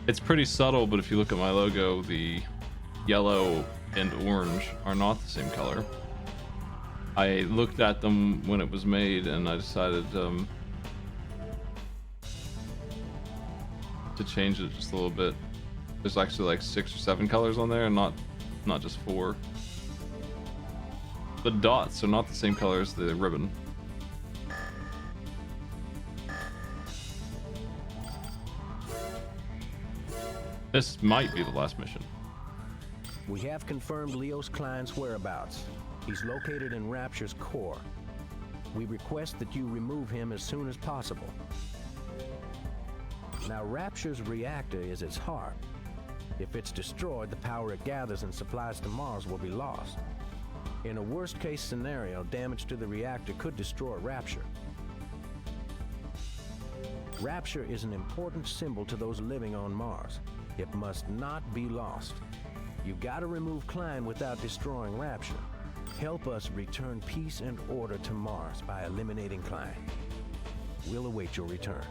[SPEAKER 1] It's pretty subtle, but if you look at my logo, the yellow and orange are not the same color. I looked at them when it was made, and I decided to change it just a little bit. There's actually like 6 or 7 colors on there, and not just 4. The dots are not the same color as the ribbon. This might be the last mission.
[SPEAKER 9] We have confirmed Leos Klein's whereabouts. He's located in Rapture's core. We request that you remove him as soon as possible. Now, Rapture's reactor is its heart. If it's destroyed, the power it gathers and supplies to Mars will be lost. In a worst-case scenario, damage to the reactor could destroy Rapture. Rapture is an important symbol to those living on Mars. It must not be lost. You've got to remove Klein without destroying Rapture. Help us return peace and order to Mars by eliminating Klein. We'll await your return.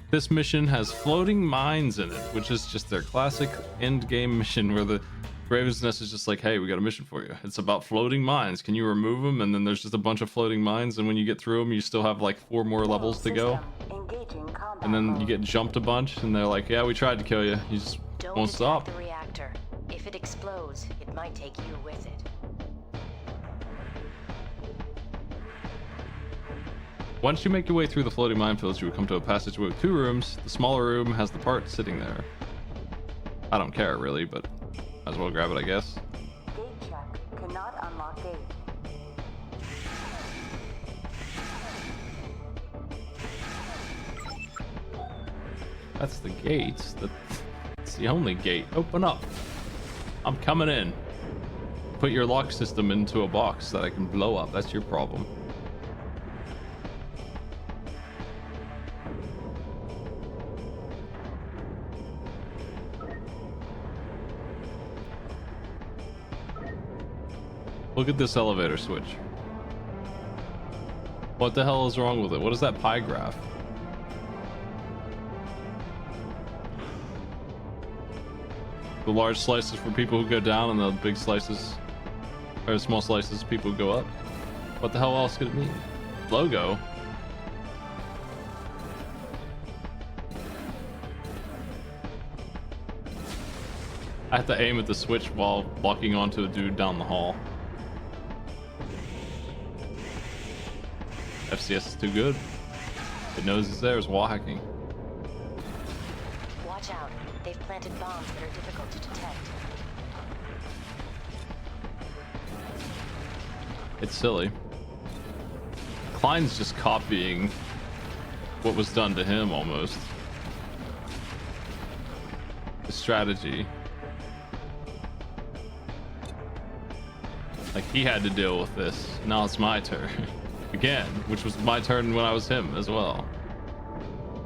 [SPEAKER 1] This mission has floating mines in it, which is just their classic end game mission where the Raven's Nest is just like, hey, we got a mission for you. It's about floating mines. Can you remove them? And then there's just a bunch of floating mines, and when you get through them, you still have like 4 more levels to go. And then you get jumped a bunch, and they're like, yeah, we tried to kill you. You just won't stop.
[SPEAKER 5] Don't attack the reactor. If it explodes, it might take you with it.
[SPEAKER 1] Once you make your way through the floating minefields, you will come to a passageway with 2 rooms. The smaller room has the part sitting there. I don't care really, but might as well grab it, I guess.
[SPEAKER 4] Gate check. Cannot unlock gate.
[SPEAKER 1] That's the gate. That's the only gate. Open up. I'm coming in. Put your lock system into a box that I can blow up. That's your problem. Look at this elevator switch. What the hell is wrong with it? What is that pie graph? The large slices for people who go down, and the big slices, or small slices, people who go up. What the hell else could it mean? Logo? I have to aim at the switch while locking onto a dude down the hall. FCS is too good. It knows it's there. It's wall hacking.
[SPEAKER 5] Watch out. They've planted bombs that are difficult to detect.
[SPEAKER 1] It's silly. Klein's just copying what was done to him almost. The strategy. Like, he had to deal with this. Now it's my turn. Again, which was my turn when I was him as well.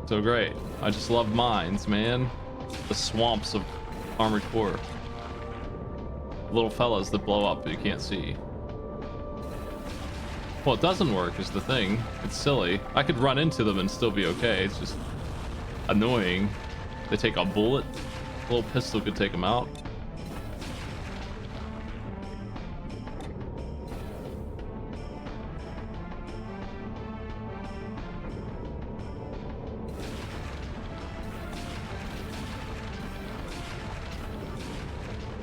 [SPEAKER 1] So great. I just love mines, man. The swamps of Armored Core. Little fellas that blow up but you can't see. Well, it doesn't work is the thing. It's silly. I could run into them and still be okay. It's just annoying. They take a bullet. A little pistol could take them out.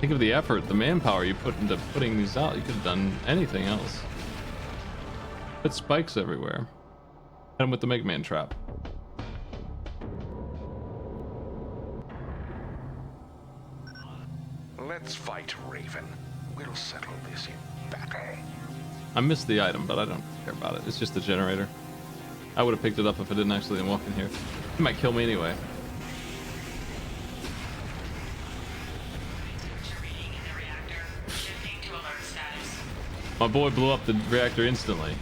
[SPEAKER 1] Think of the effort, the manpower you put into putting these out. You could have done anything else. Put spikes everywhere. Hit him with the Mega Man trap.
[SPEAKER 8] Let's fight, Raven. We'll settle this in battle.
[SPEAKER 1] I missed the item, but I don't care about it. It's just a generator. I would have picked it up if I didn't actually walk in here. He might kill me anyway. My boy blew up the reactor instantly.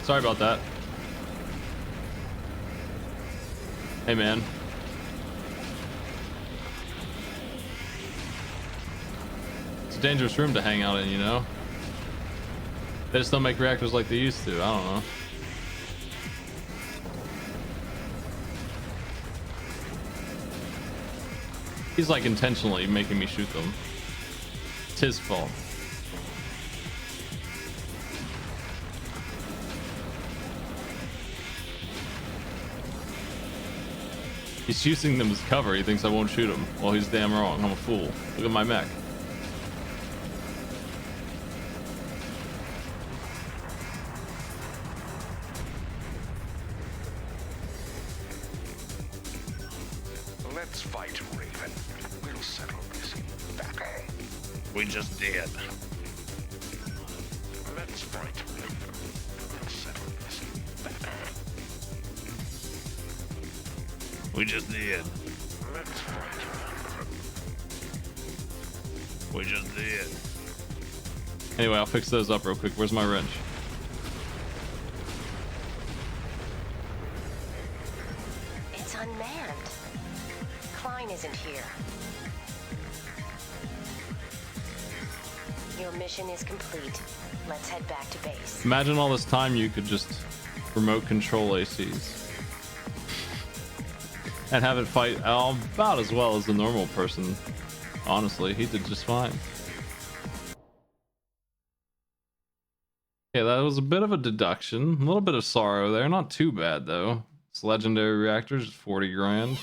[SPEAKER 1] Sorry about that. Hey, man. It's a dangerous room to hang out in, you know? They just don't make reactors like they used to. I don't know. He's like intentionally making me shoot them. It's his fault. He's using them as cover. He thinks I won't shoot him. Well, he's damn wrong. I'm a fool. Look at my mech.
[SPEAKER 8] Let's fight, Raven. We'll settle this in battle.
[SPEAKER 11] We just did.
[SPEAKER 8] Let's fight, Raven. We'll settle this in battle.
[SPEAKER 11] We just did.
[SPEAKER 8] Let's fight.
[SPEAKER 11] We just did.
[SPEAKER 1] Anyway, I'll fix those up real quick. Where's my wrench?
[SPEAKER 5] It's unmanned. Klein isn't here. Your mission is complete. Let's head back to base.
[SPEAKER 1] Imagine all this time you could just remote control ACs. And have it fight about as well as the normal person. Honestly, he did just fine. Okay, that was a bit of a deduction. A little bit of sorrow there. Not too bad, though. It's legendary reactors, 40 grand.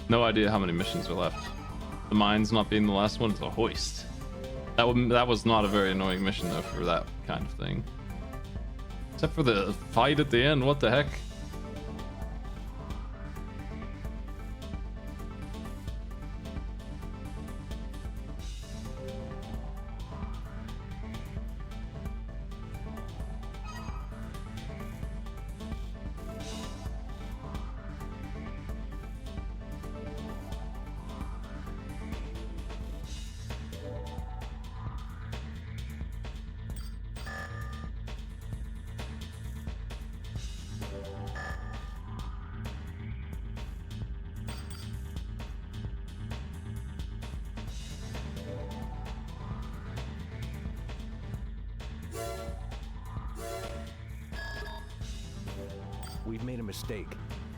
[SPEAKER 1] No idea how many missions are left. The mines not being the last one is a hoist. That was not a very annoying mission though for that kind of thing. Except for the fight at the end, what the heck?
[SPEAKER 9] We've made a mistake.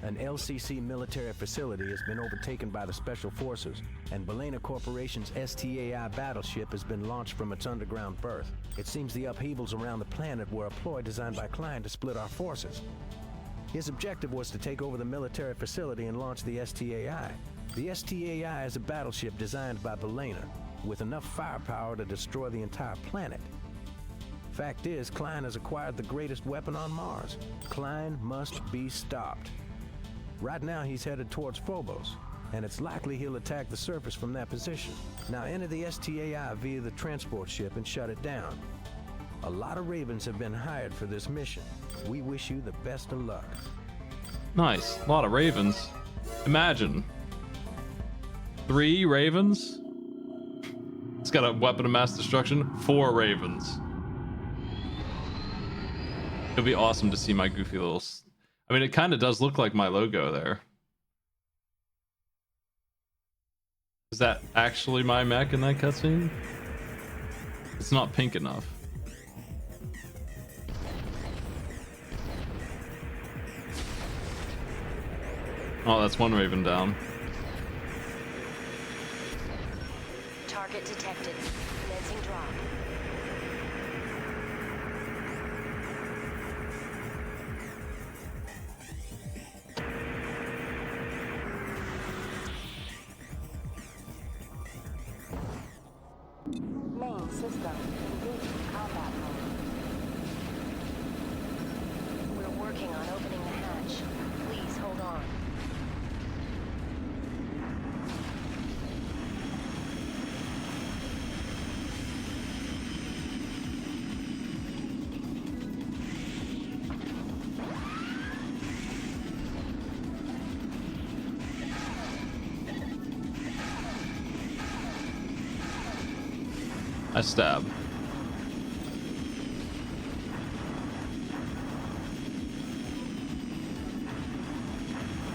[SPEAKER 9] An LCC military facility has been overtaken by the Special Forces, and Belena Corporation's STAI battleship has been launched from its underground berth. It seems the upheavals around the planet were a ploy designed by Klein to split our forces. His objective was to take over the military facility and launch the STAI. The STAI is a battleship designed by Belena, with enough firepower to destroy the entire planet. Fact is, Klein has acquired the greatest weapon on Mars. Klein must be stopped. Right now, he's headed towards Phobos, and it's likely he'll attack the surface from that position. Now enter the STAI via the transport ship and shut it down. A lot of Ravens have been hired for this mission. We wish you the best of luck.
[SPEAKER 1] Nice. A lot of Ravens. Imagine. 3 Ravens? It's got a weapon of mass destruction. 4 Ravens. It'll be awesome to see my goofy little... I mean, it kind of does look like my logo there. Is that actually my mech in that cutscene? It's not pink enough. Oh, that's one Raven down.
[SPEAKER 5] Target detected. Commencing drop.
[SPEAKER 4] Main system engaging combat mode.
[SPEAKER 5] We're working on opening the hatch. Please hold on.
[SPEAKER 1] I stab.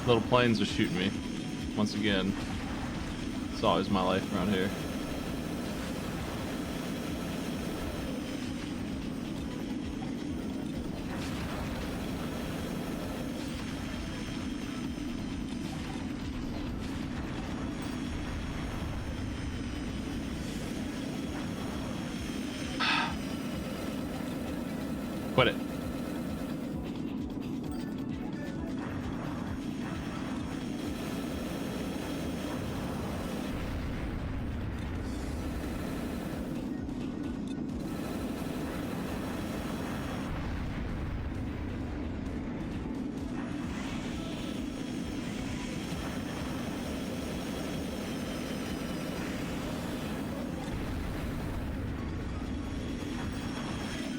[SPEAKER 1] Little planes are shooting me. Once again. It's always my life around here. Quit it.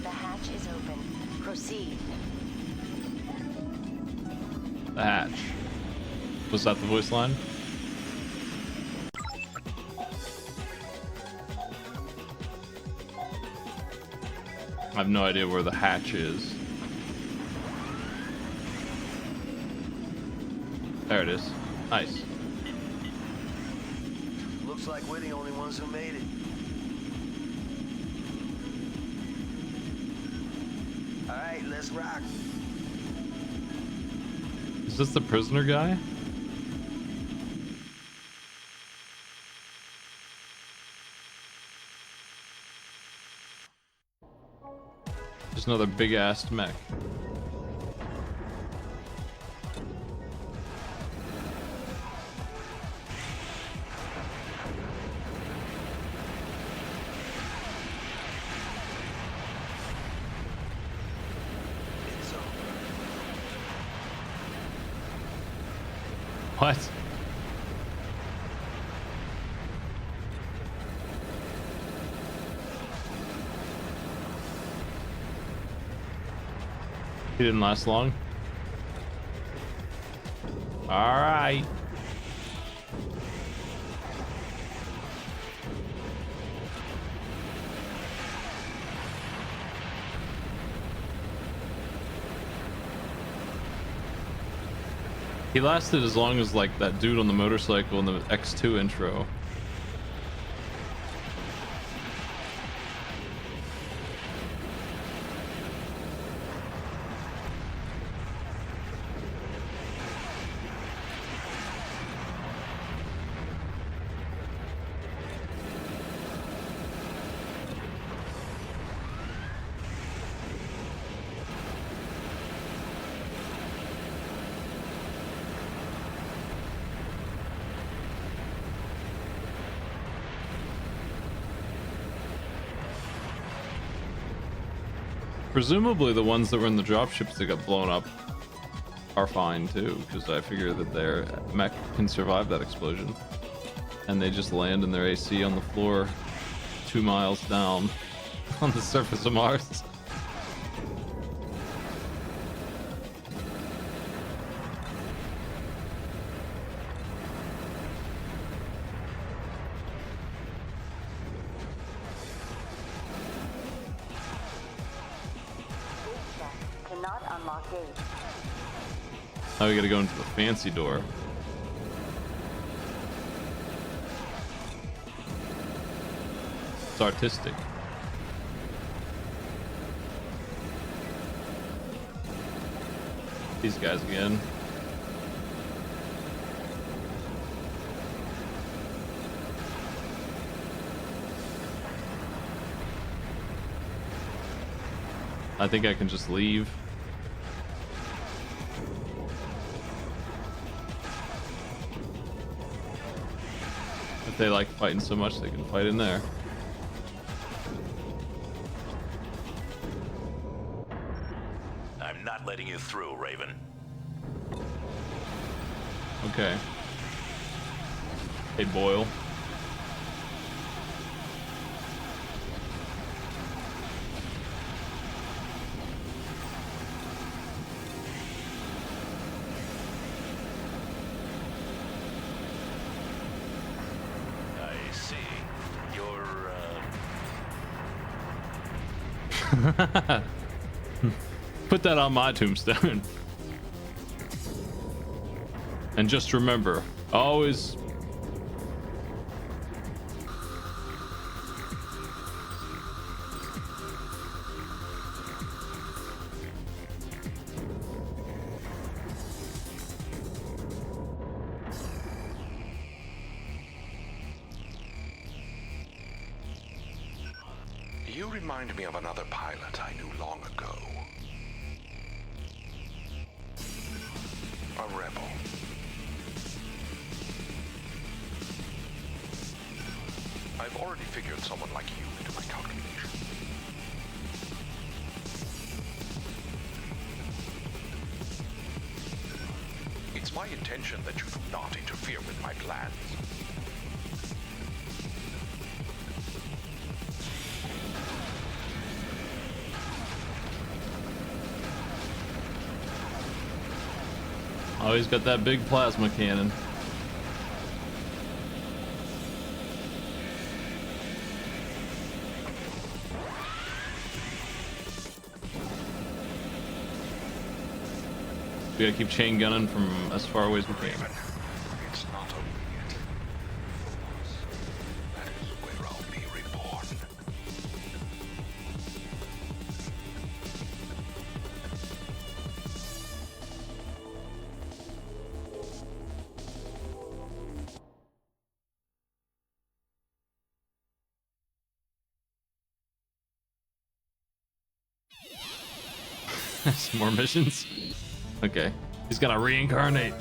[SPEAKER 5] The hatch is open. Proceed.
[SPEAKER 1] The hatch. Was that the voice line? I have no idea where the hatch is. There it is. Nice.
[SPEAKER 6] Looks like we're the only ones who made it. All right, let's rock.
[SPEAKER 1] Is this the prisoner guy? Just another big ass mech. What? He didn't last long. All right. He lasted as long as like that dude on the motorcycle in the X2 intro. Presumably the ones that were in the dropships that got blown up are fine too, because I figure that their mech can survive that explosion. And they just land in their AC on the floor 2 miles down on the surface of Mars.
[SPEAKER 4] Cannot unlock gate.
[SPEAKER 1] Now we gotta go into the fancy door. It's artistic. These guys again. I think I can just leave. If they like fighting so much, they can fight in there.
[SPEAKER 8] I'm not letting you through, Raven.
[SPEAKER 1] Okay. Hey, Boyle. Put that on my tombstone. And just remember, always.
[SPEAKER 6] You remind me of another pilot I knew long ago. A rebel. I've already figured someone like you into my calculation. It's my intention that you do not interfere with my plans.
[SPEAKER 1] Oh, he's got that big plasma cannon. We gotta keep chain gunning from as far away as we can.
[SPEAKER 6] It's not over yet. That is where I'll be reborn.
[SPEAKER 1] Some more missions. Okay, he's gonna reincarnate.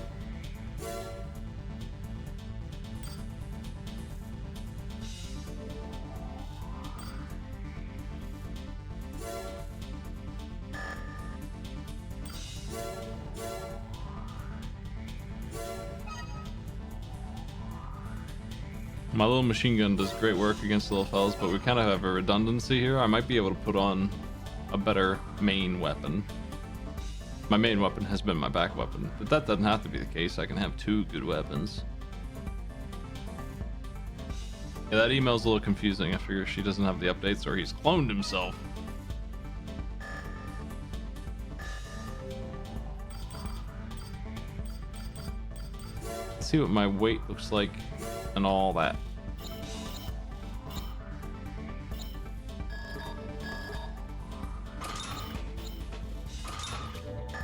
[SPEAKER 1] My little machine gun does great work against little fellas, but we kind of have a redundancy here. I might be able to put on a better main weapon. My main weapon has been my back weapon, but that doesn't have to be the case. I can have two good weapons. Yeah, that email's a little confusing. I figure she doesn't have the updates or he's cloned himself. Let's see what my weight looks like and all that.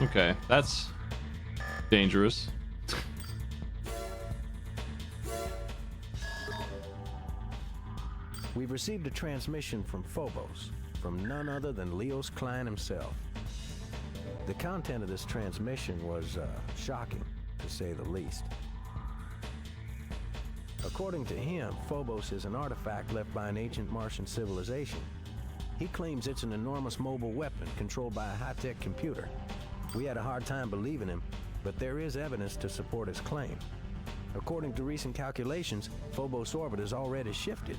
[SPEAKER 1] Okay, that's dangerous.
[SPEAKER 9] We've received a transmission from Phobos, from none other than Leos Klein himself. The content of this transmission was shocking, to say the least. According to him, Phobos is an artifact left by an ancient Martian civilization. He claims it's an enormous mobile weapon controlled by a high-tech computer. We had a hard time believing him, but there is evidence to support his claim. According to recent calculations, Phobos' orbit has already shifted.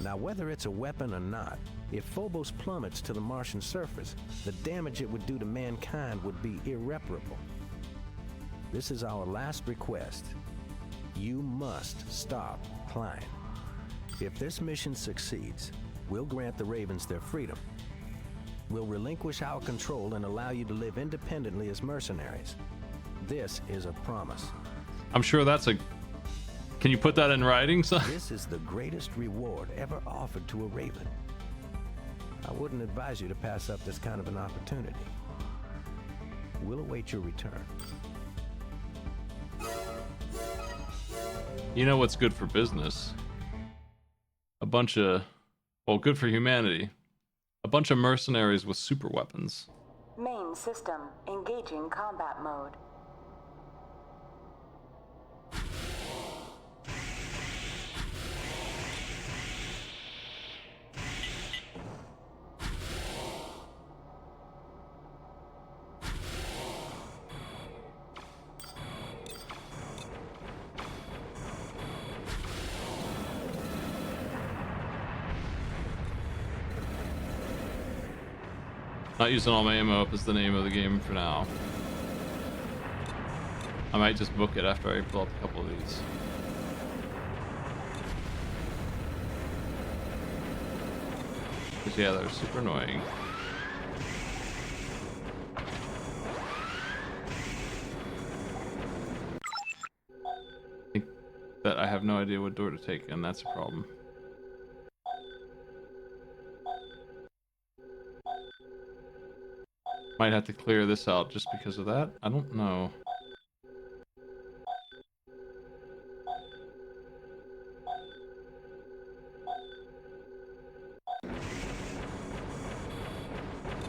[SPEAKER 9] Now, whether it's a weapon or not, if Phobos plummets to the Martian surface, the damage it would do to mankind would be irreparable. This is our last request. You must stop Klein. If this mission succeeds, we'll grant the Ravens their freedom. We'll relinquish our control and allow you to live independently as mercenaries. This is a promise.
[SPEAKER 1] I'm sure that's a... Can you put that in writing, son?
[SPEAKER 9] This is the greatest reward ever offered to a Raven. I wouldn't advise you to pass up this kind of an opportunity. We'll await your return.
[SPEAKER 1] You know what's good for business? A bunch of... Well, good for humanity. A bunch of mercenaries with super weapons.
[SPEAKER 4] Main system engaging combat mode.
[SPEAKER 1] Not using all my ammo up is the name of the game for now. I might just book it after I pull up a couple of these. 'Cause, yeah, they're super annoying. I think that I have no idea what door to take, and that's a problem. Might have to clear this out just because of that. I don't know.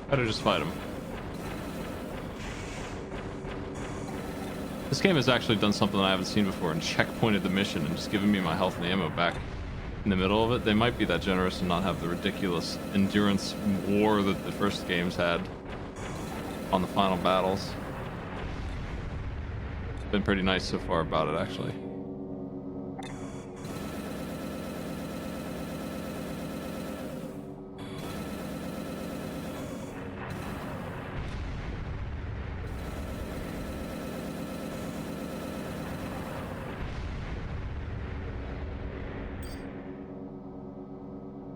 [SPEAKER 1] Better just fight him. This game has actually done something I haven't seen before and checkpointed the mission and just given me my health and ammo back in the middle of it. They might be that generous and not have the ridiculous endurance war that the first games had on the final battles. It's been pretty nice so far about it, actually.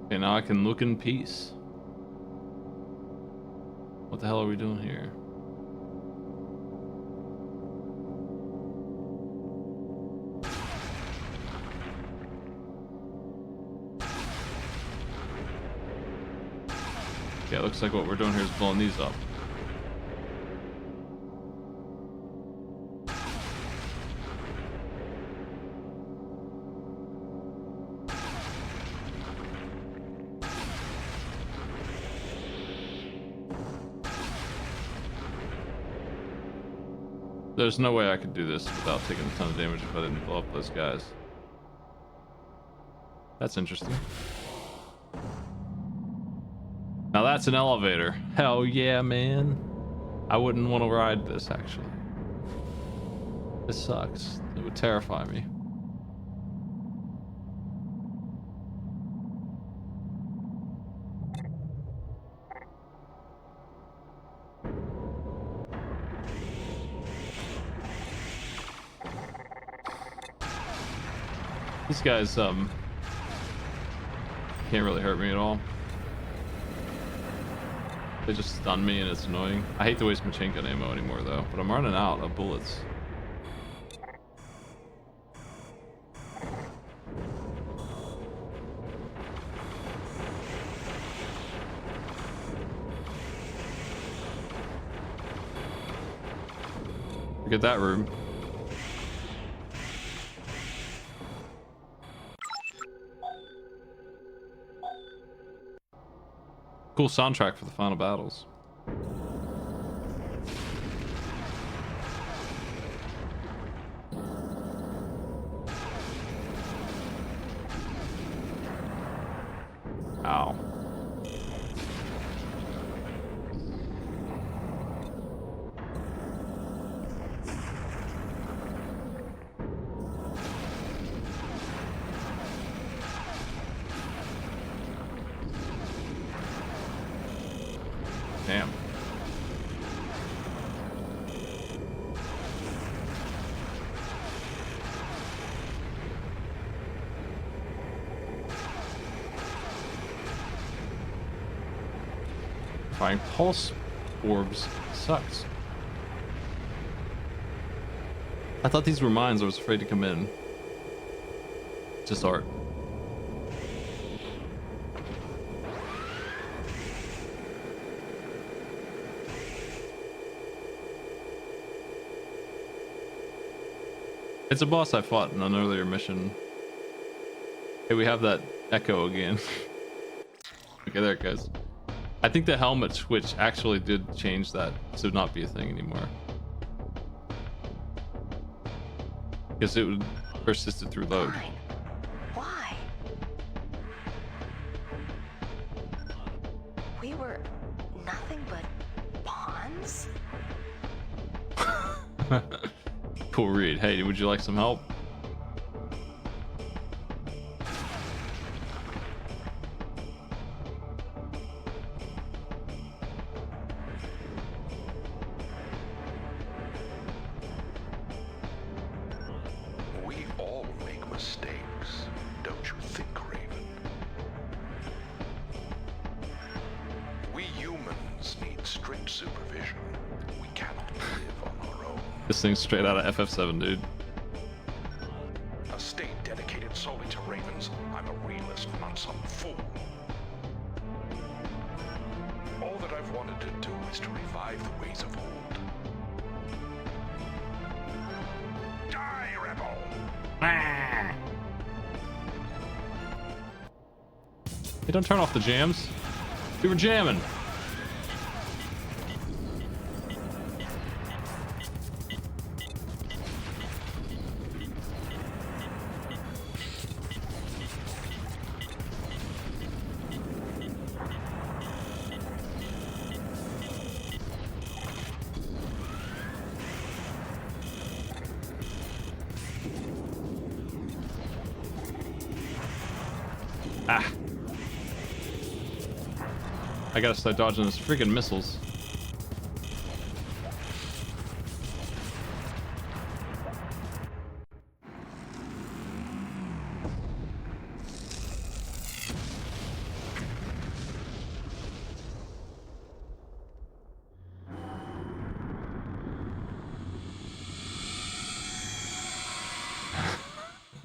[SPEAKER 1] Okay, now I can look in peace. What the hell are we doing here? Yeah, it looks like what we're doing here is blowing these up. There's no way I could do this without taking a ton of damage if I didn't blow up those guys. That's interesting. Now that's an elevator. Hell yeah, man. I wouldn't want to ride this, actually. This sucks. It would terrify me. These guys, can't really hurt me at all. They just stun me and it's annoying. I hate to waste machine gun ammo anymore though, but I'm running out of bullets. Look at that room. Cool soundtrack for the final battles. Ow. Damn. Firing pulse orbs sucks. I thought these were mines. I was afraid to come in. Just art. It's a boss I fought in an earlier mission. Hey, we have that echo again. Okay, there it goes. I think the helmet switch actually did change that to not be a thing anymore. Because it would persisted through load.
[SPEAKER 5] Why? We were nothing but pawns?
[SPEAKER 1] Cool read. Hey, would you like some help?
[SPEAKER 6] We all make mistakes, don't you think, Raven?
[SPEAKER 1] this thing straight out of FF7, dude.
[SPEAKER 8] A state dedicated solely to ravens. I'm a realist, not some fool. All that I've wanted to do is to revive the ways of old. Die, rebel!
[SPEAKER 1] Hey, don't turn off the jams. We were jamming. Ah. I gotta start dodging those freaking missiles.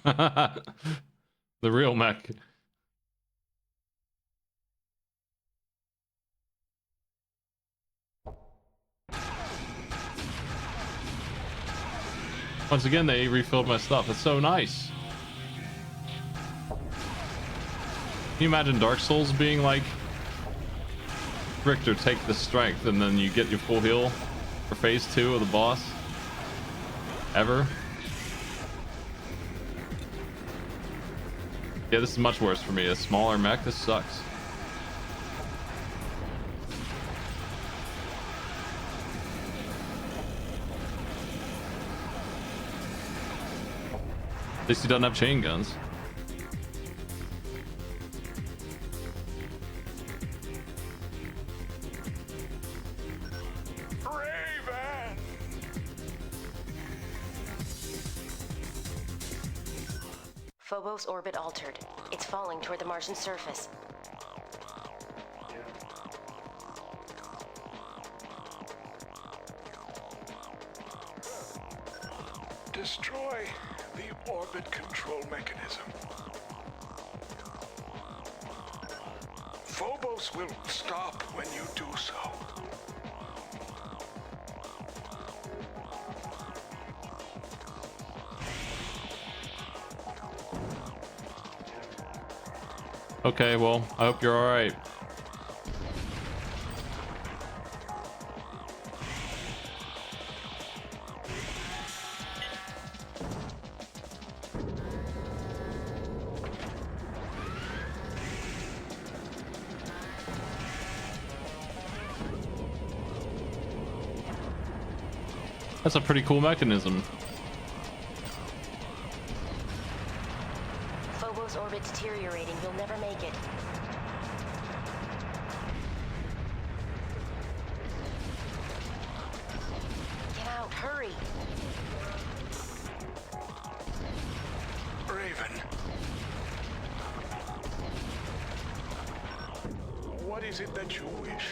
[SPEAKER 1] The real mech. Once again, they refilled my stuff. It's so nice. Can you imagine Dark Souls being like, Richter, take the strength, and then you get your full heal for phase 2 of the boss? Ever? Yeah, this is much worse for me. A smaller mech, this sucks. At least he doesn't have chain guns.
[SPEAKER 8] Raven!
[SPEAKER 5] Phobos orbit altered. It's falling toward the Martian surface.
[SPEAKER 8] Destroy the orbit control mechanism. Phobos will stop when you do so.
[SPEAKER 1] Okay, well, I hope you're alright. That's a pretty cool mechanism.
[SPEAKER 5] Phobos orbit deteriorating. You'll never make it. Get out, hurry!
[SPEAKER 8] Raven. What is it that you wish?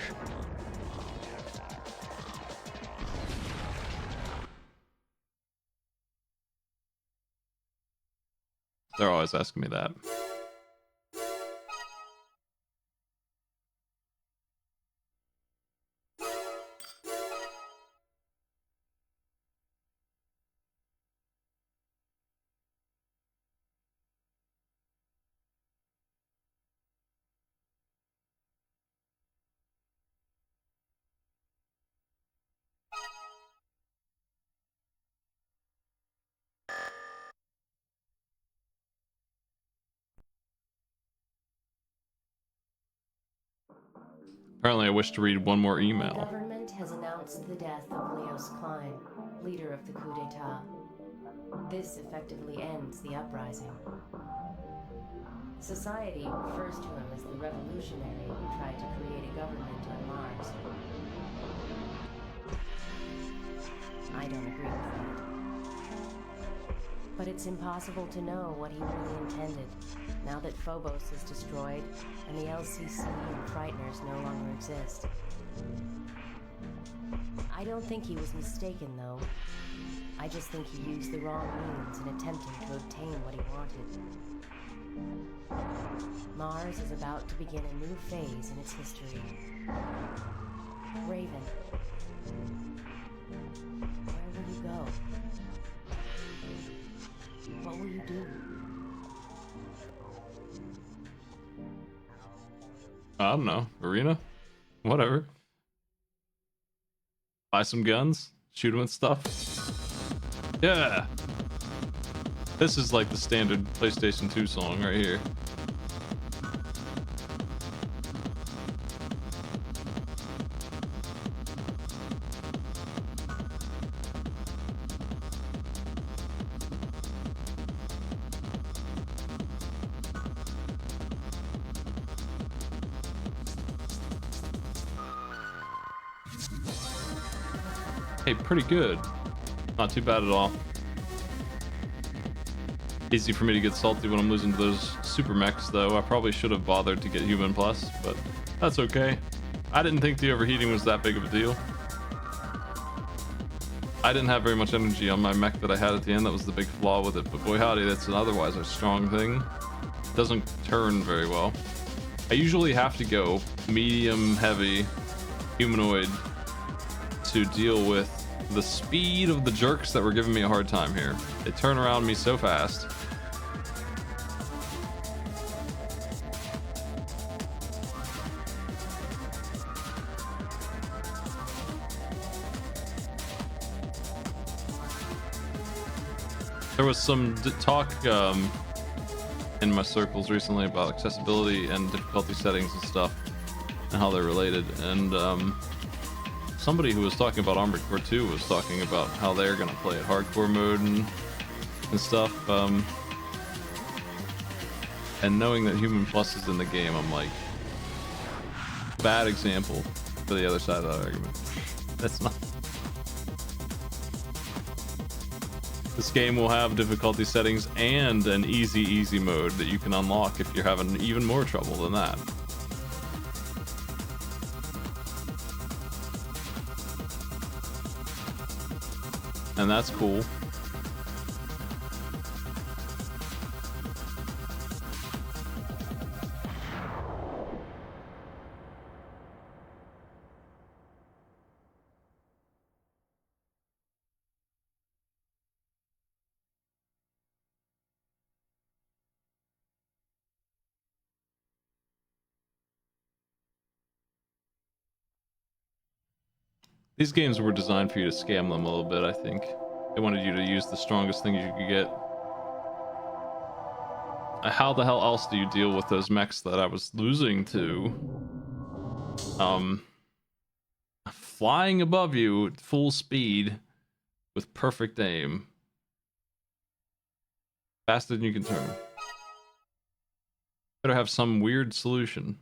[SPEAKER 1] They're always asking me that. Apparently, I wish to read one more
[SPEAKER 5] The
[SPEAKER 1] email.
[SPEAKER 5] government has announced the death of Leos Klein, leader of the coup d'etat. This effectively ends the uprising. Society refers to him as the revolutionary who tried to create a government on Mars. I don't agree with that. But it's impossible to know what he really intended, now that Phobos is destroyed and the LCC and Frighteners no longer exist. I don't think he was mistaken, though. I just think he used the wrong means in attempting to obtain what he wanted. Mars is about to begin a new phase in its history. Raven, where will you go? What will you do?
[SPEAKER 1] I don't know. Arena? Whatever. Buy some guns? Shoot them and stuff? Yeah! This is like the standard PlayStation 2 song right here. Hey, pretty good. Not too bad at all. Easy for me to get salty when I'm losing to those super mechs, though. I probably should have bothered to get Human Plus, but that's okay. I didn't think the overheating was that big of a deal. I didn't have very much energy on my mech that I had at the end. That was the big flaw with it, but boy howdy, that's an otherwise a strong thing. It doesn't turn very well. I usually have to go medium heavy humanoid to deal with the speed of the jerks that were giving me a hard time here. They turn around me so fast. There was some talk in my circles recently about accessibility and difficulty settings and stuff and how they're related, and somebody who was talking about Armored Core 2 was talking about how they're gonna play at hardcore mode and stuff. And knowing that Human Plus is in the game, I'm like, bad example for the other side of that argument. That's not. This game will have difficulty settings and an easy mode that you can unlock if you're having even more trouble than that. And that's cool. These games were designed for you to scam them a little bit, I think. They wanted you to use the strongest things you could get. How the hell else do you deal with those mechs that I was losing to? Flying above you at full speed with perfect aim. Faster than you can turn. Better have some weird solution.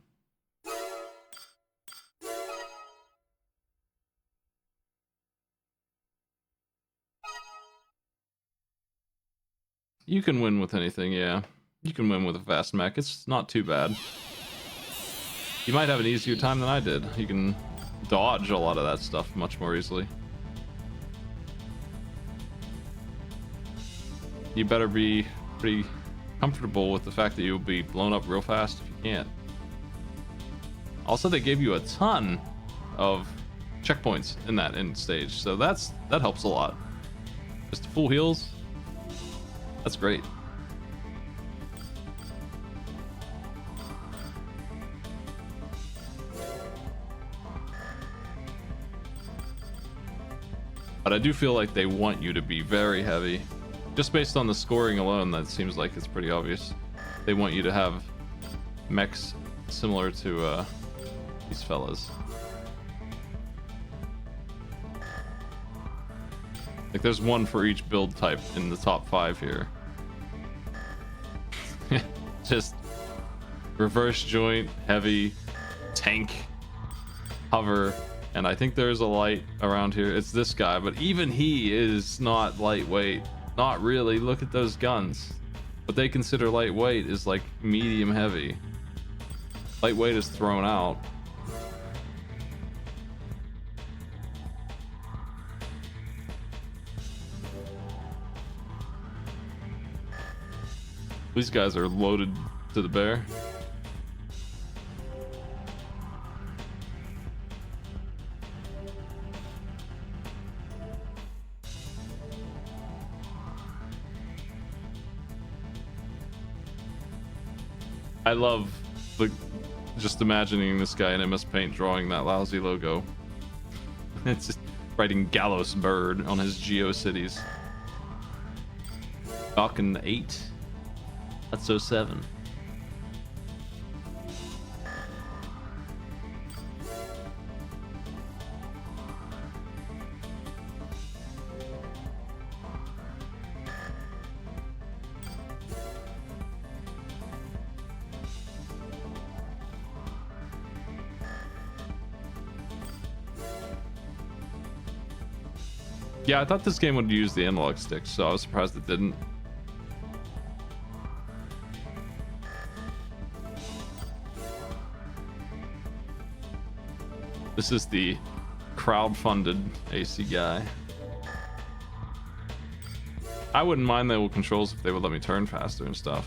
[SPEAKER 1] You can win with anything, yeah. You can win with a fast mech. It's not too bad. You might have an easier time than I did. You can dodge a lot of that stuff much more easily. You better be pretty comfortable with the fact that you'll be blown up real fast if you can't. Also, they gave you a ton of checkpoints in that end stage, so that helps a lot. Just full heals. That's great. But I do feel like they want you to be very heavy. Just based on the scoring alone, that seems like it's pretty obvious. They want you to have mechs similar to these fellas. Like there's one for each build type in the top 5 here. Just reverse joint, heavy, tank, hover, and I think there's a light around here. It's this guy, but even he is not lightweight. Not really. Look at those guns. What they consider lightweight is like medium heavy. Lightweight is thrown out. These guys are loaded to the bear. I love just imagining this guy in MS Paint drawing that lousy logo. It's just writing Gallows Bird on his GeoCities. Falcon 8. That's 07. Yeah, I thought this game would use the analog stick, so I was surprised it didn't. This is the crowd-funded AC guy. I wouldn't mind the old controls if they would let me turn faster and stuff.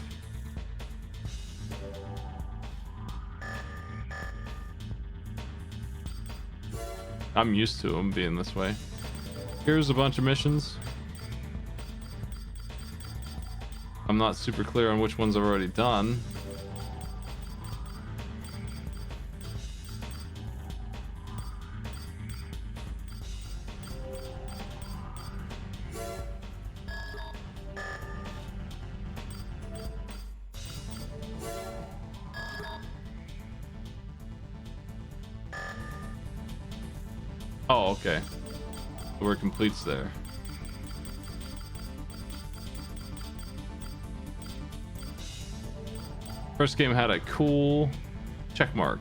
[SPEAKER 1] I'm used to them being this way. Here's a bunch of missions. I'm not super clear on which ones I've already done. Oh, okay. The word completes there. First game had a cool check mark.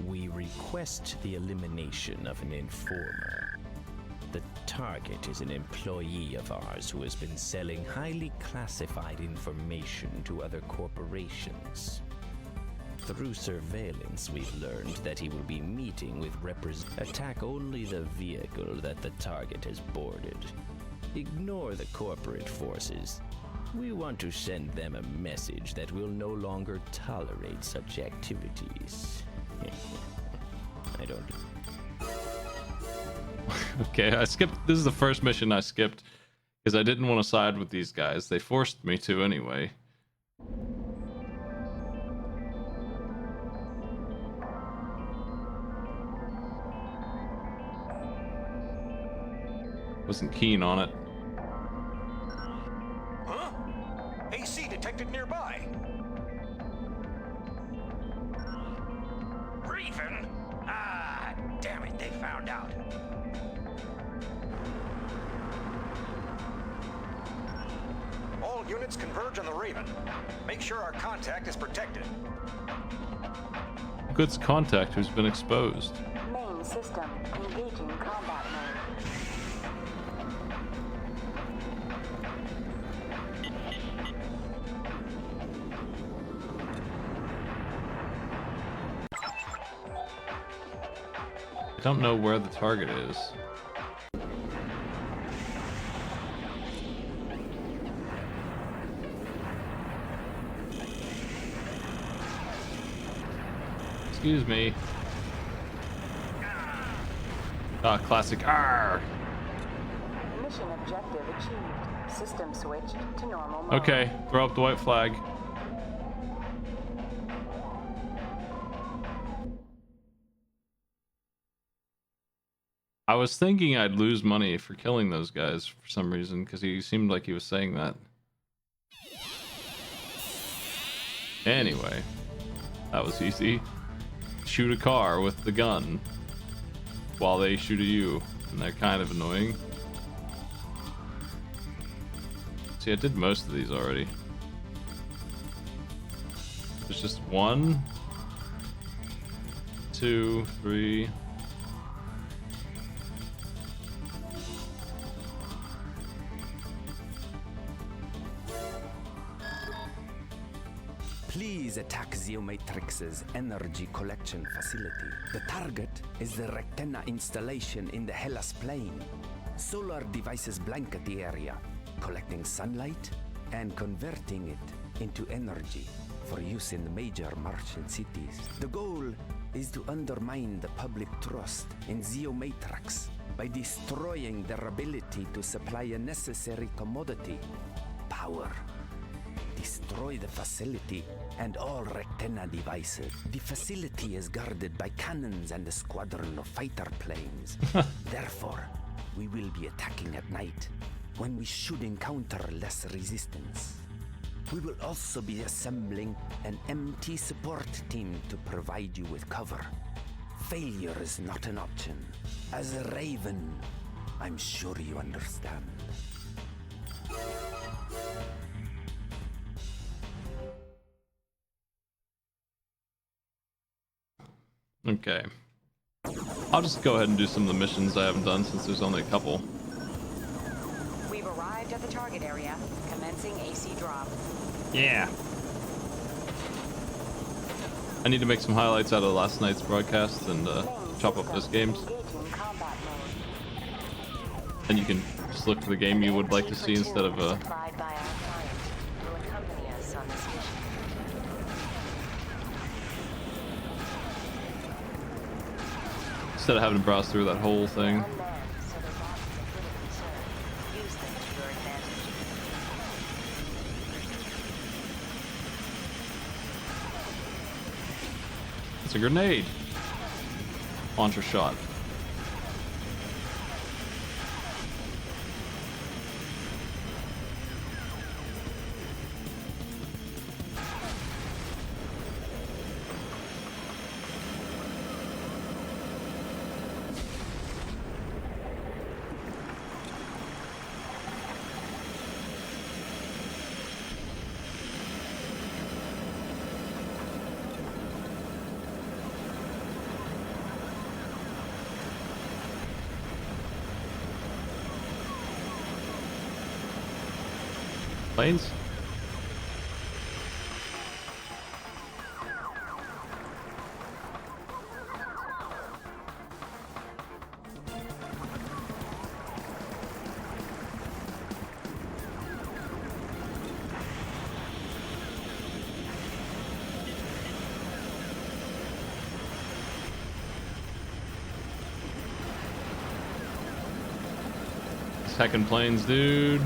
[SPEAKER 7] We request the elimination of an informer. The target is an employee of ours who has been selling highly classified information to other corporations. Through surveillance, we've learned that he will be meeting with Attack only the vehicle that the target has boarded. Ignore the corporate forces. We want to send them a message that we'll no longer tolerate such activities. I don't...
[SPEAKER 1] Okay, I skipped. This is the first mission I skipped because I didn't want to side with these guys. They forced me to anyway. Wasn't keen on it.
[SPEAKER 8] Huh? AC detected nearby. Raven? Ah, damn it, they found out. All units converge on the Raven. Make sure our contact is protected.
[SPEAKER 1] Good's contact who's been exposed.
[SPEAKER 4] Main system engaging combat mode.
[SPEAKER 1] I don't know where the target is. Excuse me. Ah, classic R.
[SPEAKER 4] Mission objective achieved. System switched to normal mode.
[SPEAKER 1] Okay, throw up the white flag. I was thinking I'd lose money for killing those guys for some reason, because he seemed like he was saying that. Anyway, that was easy. Shoot a car with the gun while they shoot at you, and they're kind of annoying. See, I did most of these already. There's just 1, 2, 3.
[SPEAKER 12] Please attack Zeomatrix's energy collection facility. The target is the Rectenna installation in the Hellas Plain. Solar devices blanket the area. collecting sunlight and converting it into energy for use in the major Martian cities. The goal is to undermine the public trust in Zeomatrix by destroying their ability to supply a necessary commodity, power. Destroy the facility and all Rectenna devices. The facility is guarded by cannons and a squadron of fighter planes. Therefore, we will be attacking at night when we should encounter less resistance. We will also be assembling an MT support team to provide you with cover. Failure is not an option. As a Raven, I'm sure you understand.
[SPEAKER 1] Okay. I'll just go ahead and do some of the missions I haven't done since there's only a couple.
[SPEAKER 4] We've arrived at the target area, commencing AC drop.
[SPEAKER 1] Yeah. I need to make some highlights out of last night's broadcast and chop up those games. And you can just look for the game you would like to see instead of instead of having to browse through that whole thing. It's a grenade. Launcher shot. Planes? Second planes, dude.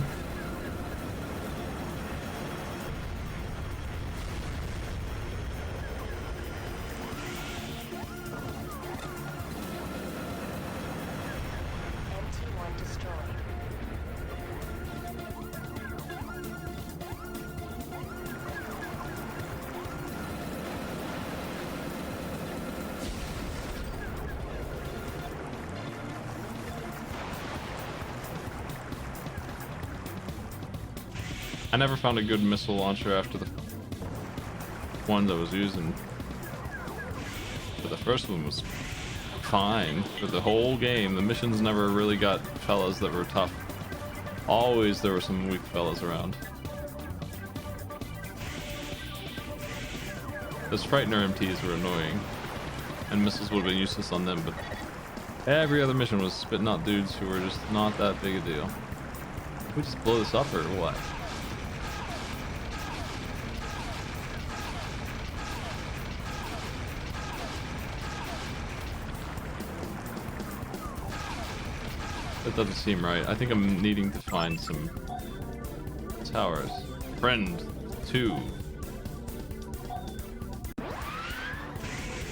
[SPEAKER 1] I never found a good missile launcher after the one that was using. But the first one was fine for the whole game. The missions never really got fellas that were tough. Always there were some weak fellas around. Those Frightener MTs were annoying, and missiles would have been useless on them, but every other mission was spitting out dudes who were just not that big a deal. Can we just blow this up or what? That doesn't seem right. I think I'm needing to find some towers. Friend 2.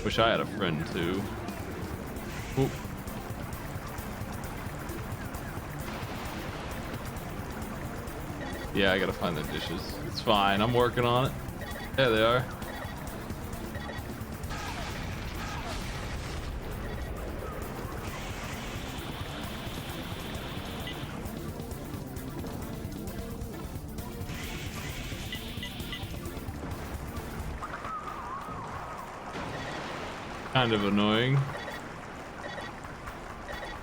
[SPEAKER 1] Wish I had a friend too. Oop. Yeah, I gotta find the dishes. It's fine. I'm working on it. There they are. Kind of annoying.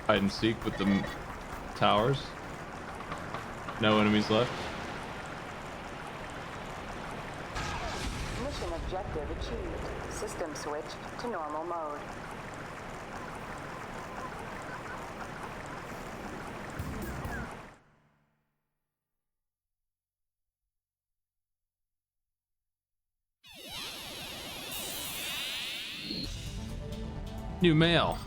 [SPEAKER 1] Hide and seek with the towers. No enemies left.
[SPEAKER 4] Mission objective achieved. System switched to normal mode.
[SPEAKER 1] New mail.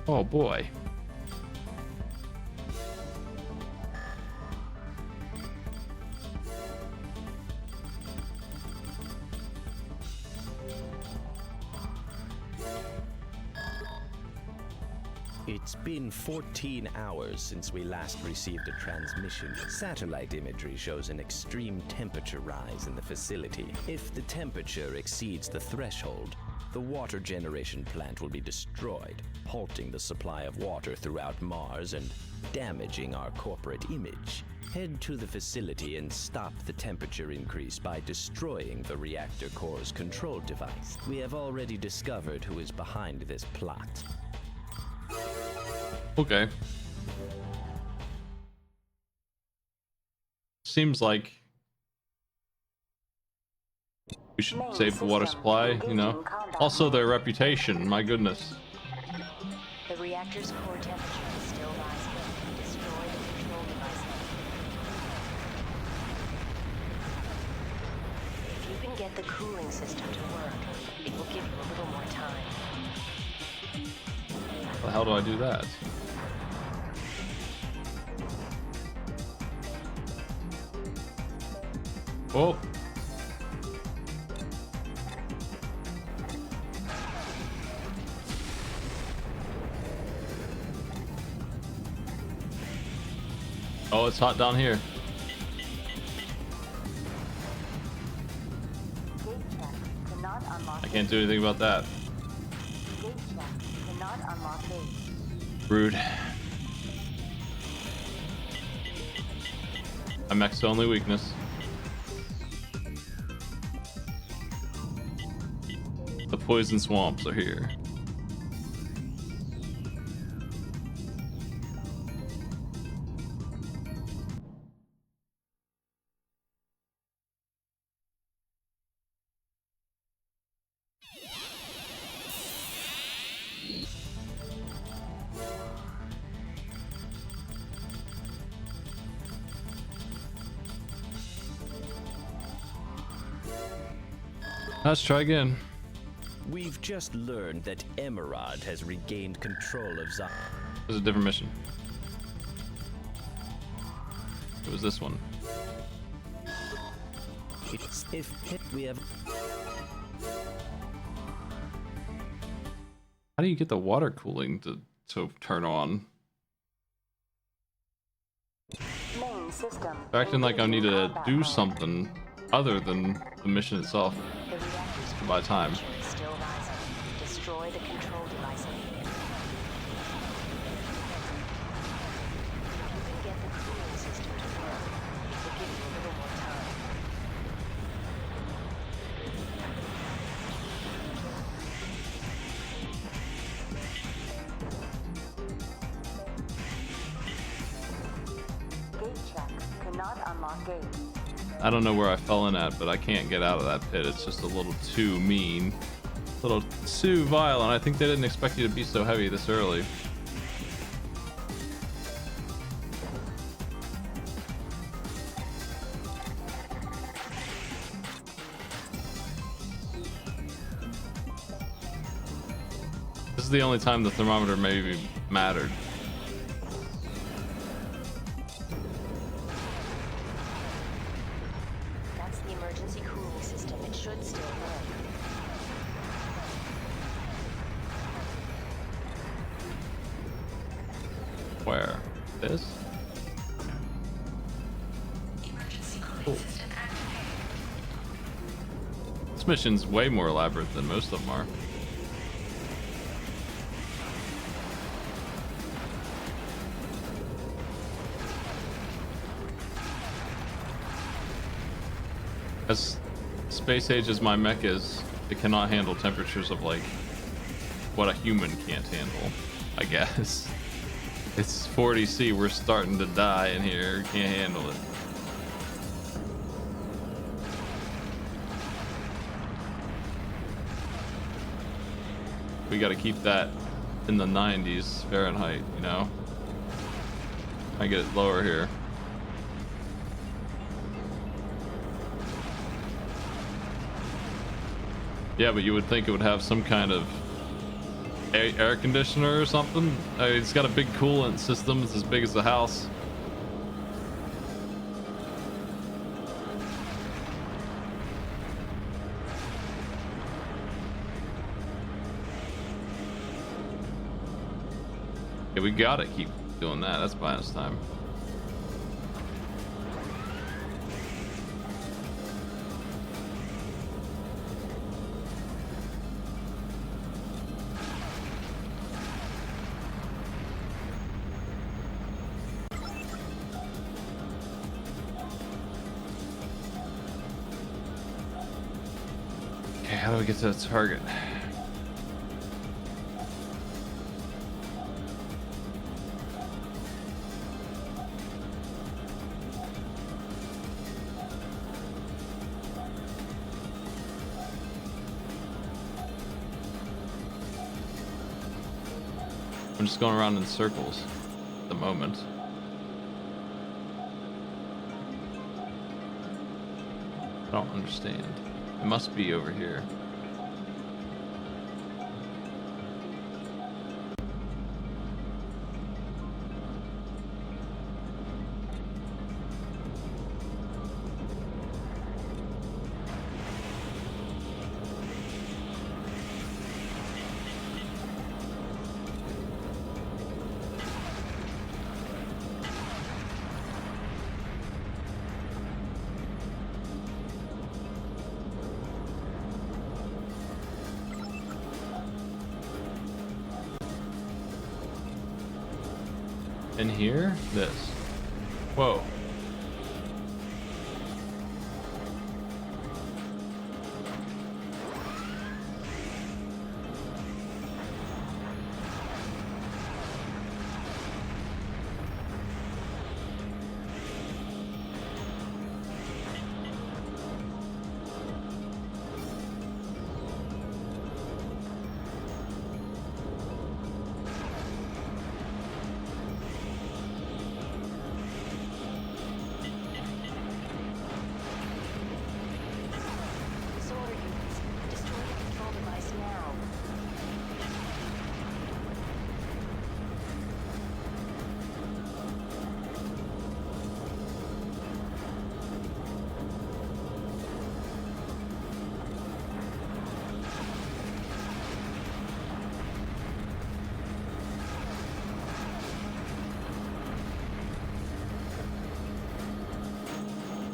[SPEAKER 1] Oh boy.
[SPEAKER 7] It's been 14 hours since we last received a transmission. Satellite imagery shows an extreme temperature rise in the facility. If the temperature exceeds the threshold, the water generation plant will be destroyed, halting the supply of water throughout Mars and damaging our corporate image. Head to the facility and stop the temperature increase by destroying the reactor core's control device. We have already discovered who is behind this plot.
[SPEAKER 1] Okay. Seems like we should save the water supply, you know. Also their reputation, my goodness.
[SPEAKER 5] The reactor's core temperature is still rising. Destroy the control device. If you can get the cooling system to work, it will give you a little more time.
[SPEAKER 1] How the hell do I do that? Oh. Oh, it's hot down here. I can't do anything about that. Rude. My mech's only weakness. The poison swamps are here. Let's try again.
[SPEAKER 7] We've just learned that Emerald has regained control of Zion.
[SPEAKER 1] It was a different mission. It was this one.
[SPEAKER 7] It's if we have.
[SPEAKER 1] How do you get the water cooling to turn on?
[SPEAKER 4] Main system.
[SPEAKER 1] Acting like I need to do something other than the mission itself to buy time.
[SPEAKER 5] Still rising. Destroy the control device. If you can get the cooling system to work, it will give you a little more time.
[SPEAKER 4] Gate check. Cannot unlock gate.
[SPEAKER 1] I don't know where I fell in at, but I can't get out of that pit. It's just a little too mean. A little too violent. I think they didn't expect you to be so heavy this early. This is the only time the thermometer maybe mattered.
[SPEAKER 5] That's the emergency cooling system. It should still work.
[SPEAKER 1] Where? This? Cool. This mission's way more elaborate than most of them are. As space age as my mech is, it cannot handle temperatures of like what a human can't handle, I guess. It's 40C, we're starting to die in here, can't handle it. We gotta keep that in the 90s Fahrenheit, you know? I get it lower here. Yeah, but you would think it would have some kind of air conditioner or something. It's got a big coolant system. It's as big as the house. Yeah, we gotta keep doing that. That's buying us time. Okay, how do we get to the target? I'm just going around in circles at the moment. I don't understand. It must be over here. In here? This. Whoa.
[SPEAKER 3] Disorder units, destroy the control device now.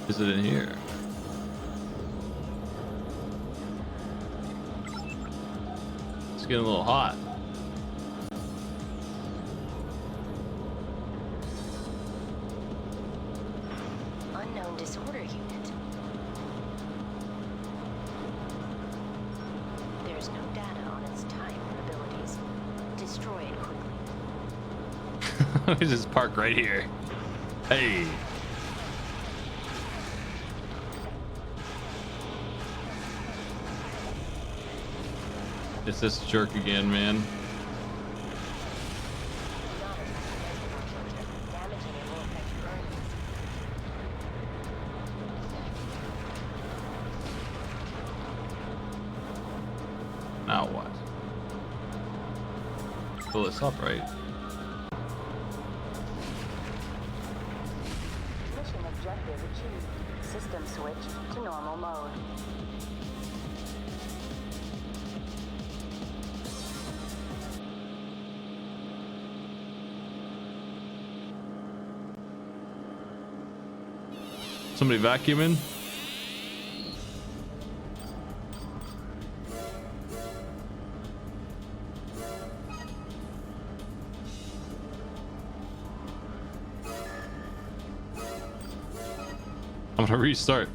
[SPEAKER 1] Is it in here? It's getting a little hot.
[SPEAKER 3] Unknown disorder unit. There's no data on its type and abilities. Destroy it quickly.
[SPEAKER 1] We just park right here. Hey. It's this jerk again, man.
[SPEAKER 3] Damaging it will affect your earnings.
[SPEAKER 1] Now what? Fill this up, right?
[SPEAKER 4] Mission objective achieved. System switched to normal mode.
[SPEAKER 1] Somebody vacuuming? I'm gonna restart.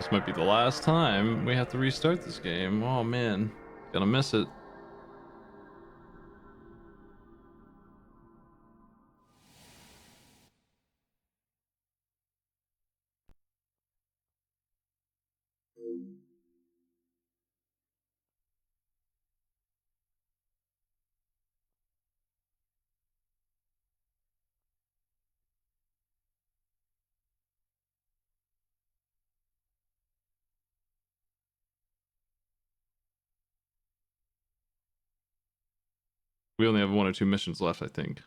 [SPEAKER 1] This might be the last time we have to restart this game. Oh man, gonna miss it. We only have 1 or 2 missions left, I think.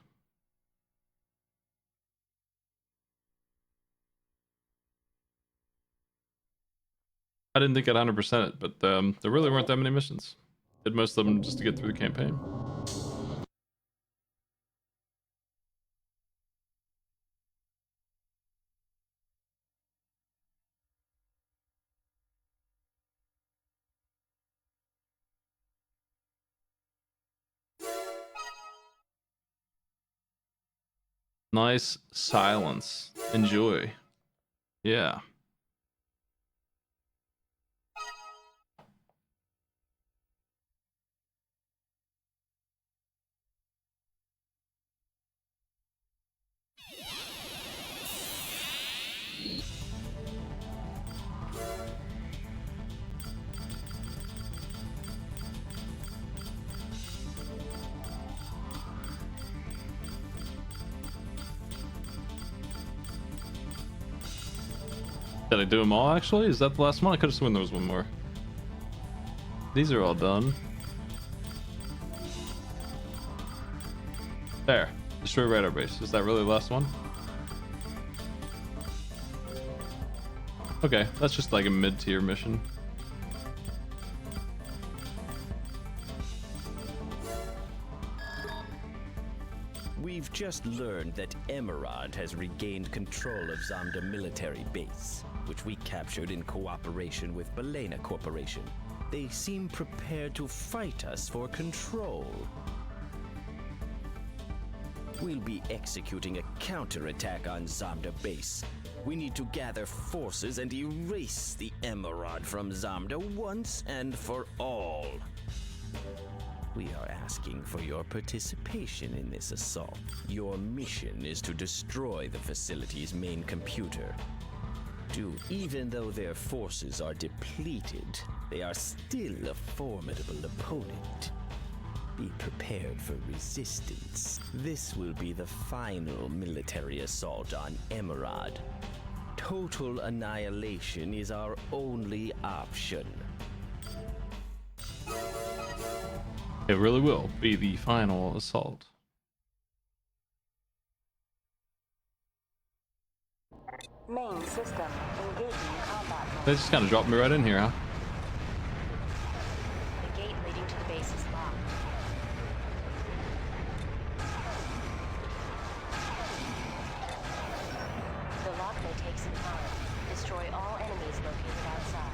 [SPEAKER 1] I didn't think I'd 100% it, but there really weren't that many missions. Did most of them just to get through the campaign. Nice silence. Enjoy. Yeah. Did I do them all, actually? Is that the last one? I could have sworn there was one more. These are all done. There. Destroy radar base. Is that really the last one? Okay, that's just like a mid-tier mission.
[SPEAKER 7] We've just learned that Emerald has regained control of Zamda military base, which we captured in cooperation with Balena Corporation. They seem prepared to fight us for control. We'll be executing a counterattack on Zamda base. We need to gather forces and erase the Emerald from Zamda once and for all. We are asking for your participation in this assault. Your mission is to destroy the facility's main computer. Even though their forces are depleted, they are still a formidable opponent. Be prepared for resistance. This will be the final military assault on Emerald. Total annihilation is our only option.
[SPEAKER 1] It really will be the final assault.
[SPEAKER 4] Main system engaging combat.
[SPEAKER 1] They just kind of dropped me right in here, huh?
[SPEAKER 5] The gate leading to the base is locked. The lock may take some time. Destroy all enemies located outside.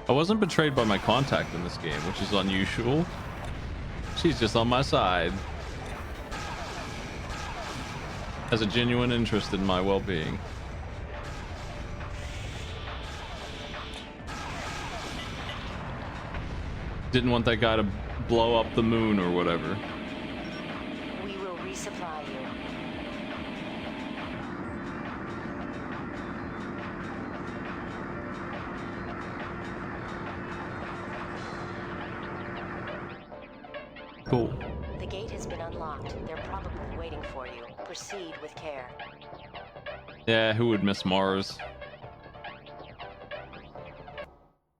[SPEAKER 1] I wasn't betrayed by my contact in this game, which is unusual. She's just on my side. Has a genuine interest in my well-being. Didn't want that guy to blow up the moon or whatever.
[SPEAKER 5] We will resupply you.
[SPEAKER 1] Cool.
[SPEAKER 5] The gate has been unlocked. They're probably waiting for you. Proceed with care.
[SPEAKER 1] Yeah, who would miss Mars?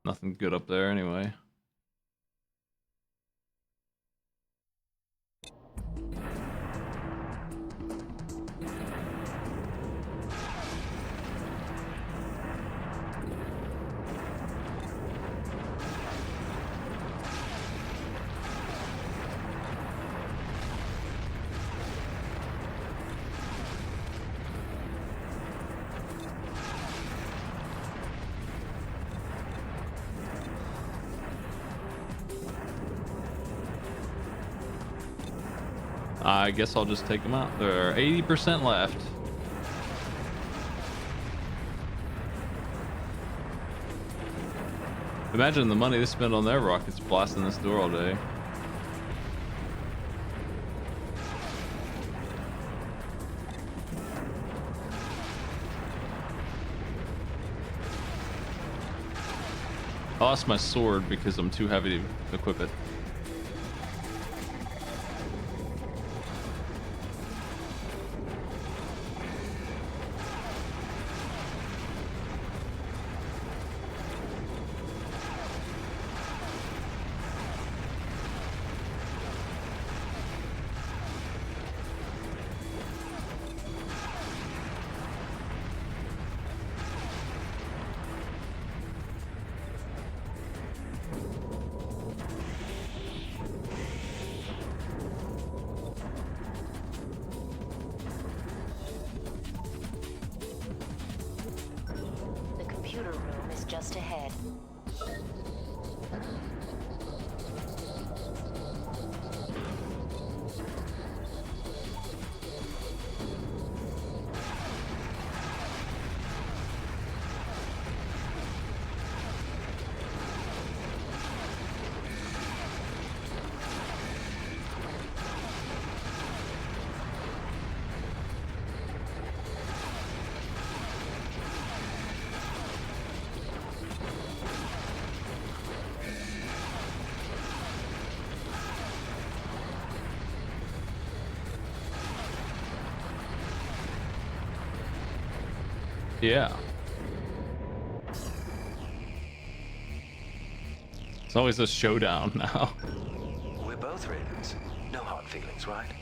[SPEAKER 1] Nothing good up there anyway. I guess I'll just take them out. There are 80% left. Imagine the money they spend on their rockets blasting this door all day. I lost my sword because I'm too heavy to equip it.
[SPEAKER 5] Just ahead.
[SPEAKER 1] Yeah. It's always a showdown now.
[SPEAKER 6] We're both Ravens. No hard feelings, right?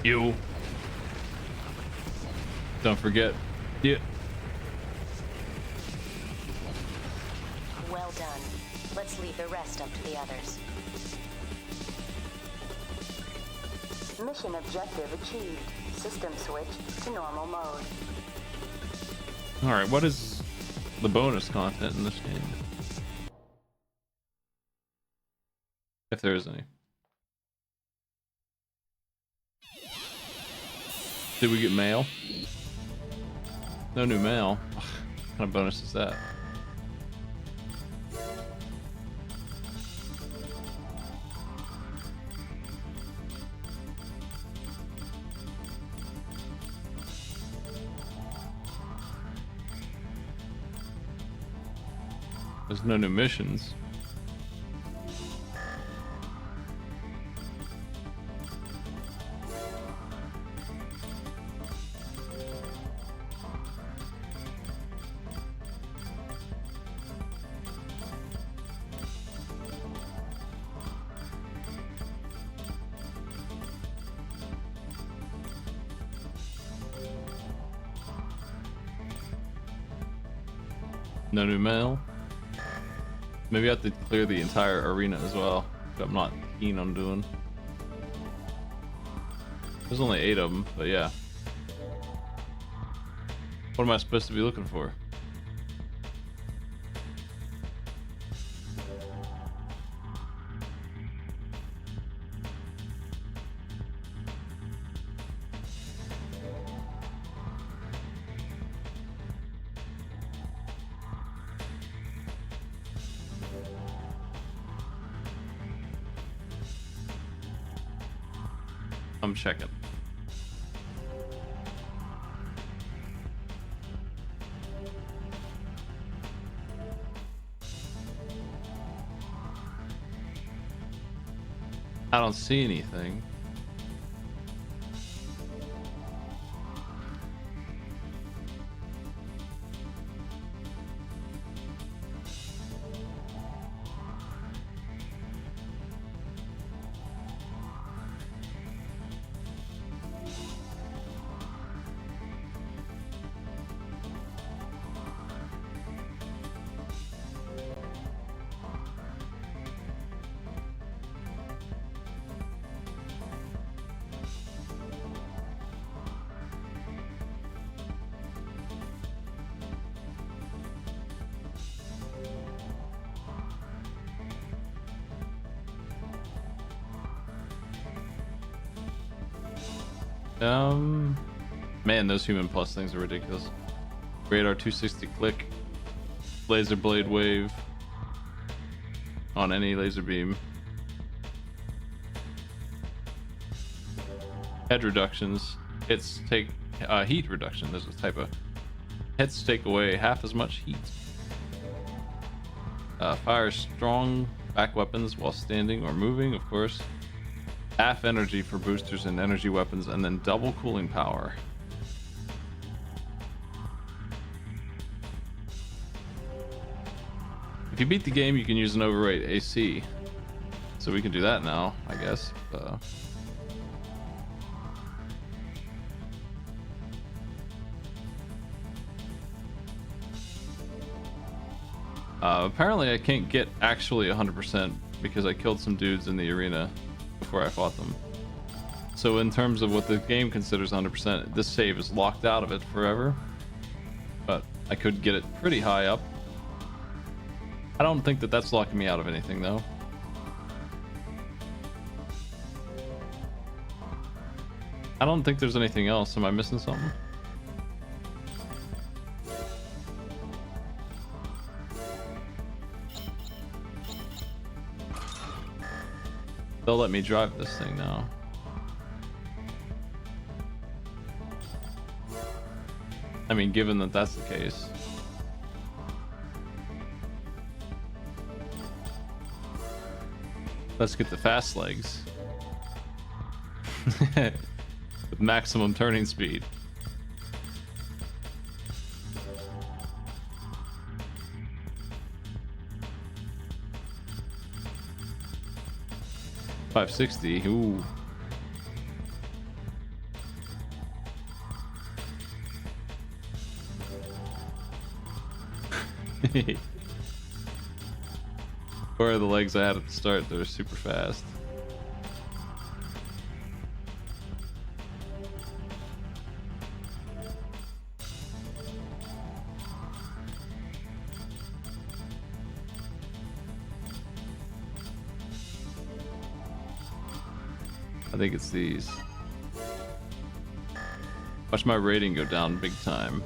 [SPEAKER 1] You. Don't forget. Yeah.
[SPEAKER 5] Well done. Let's leave the rest up to the others.
[SPEAKER 4] Mission objective achieved. System switch to normal mode.
[SPEAKER 1] Alright, what is the bonus content in this game? If there is any. Did we get mail? No new mail. Ugh, what kind of bonus is that? There's no new missions. No new mail. Maybe I have to clear the entire arena as well, which I'm not keen on doing. There's only 8 of them, but yeah. What am I supposed to be looking for? I'm checking. I don't see anything. Man, those Human Plus things are ridiculous. Radar 260 click, laser blade wave on any laser beam. Head reductions. Hits take heat reduction. There's a type of hits take away half as much heat. Fires strong back weapons while standing or moving, of course. Half energy for boosters and energy weapons, and then double cooling power. If you beat the game, you can use an overrate AC. So we can do that now, I guess. Apparently I can't get actually 100% because I killed some dudes in the arena before I fought them. So in terms of what the game considers 100%, this save is locked out of it forever. But I could get it pretty high up. I don't think that that's locking me out of anything though. I don't think there's anything else. Am I missing something? They'll let me drive this thing now. I mean, given that that's the case. Let's get the fast legs. With maximum turning speed. $560. Ooh. Where are the legs I had at the start? They're super fast. I think it's these. Watch my rating go down big time.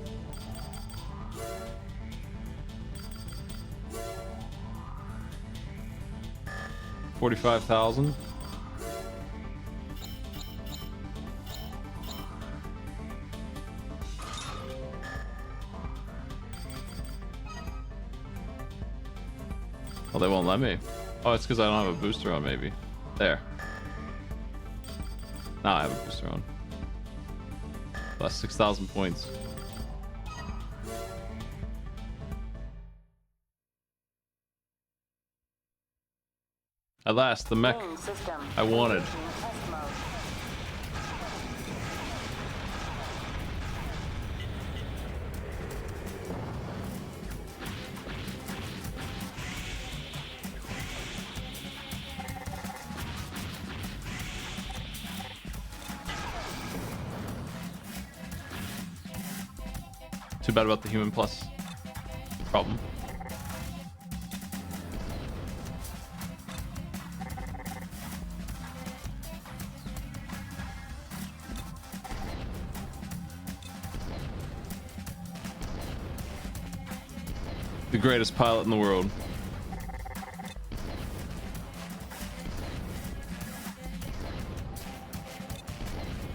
[SPEAKER 1] $45,000. Oh, they won't let me. Oh, it's because I don't have a booster on, maybe. There. Now I have a booster on. Plus 6,000 points. At last, the mech I wanted. Too bad about the Human Plus problem. The greatest pilot in the world.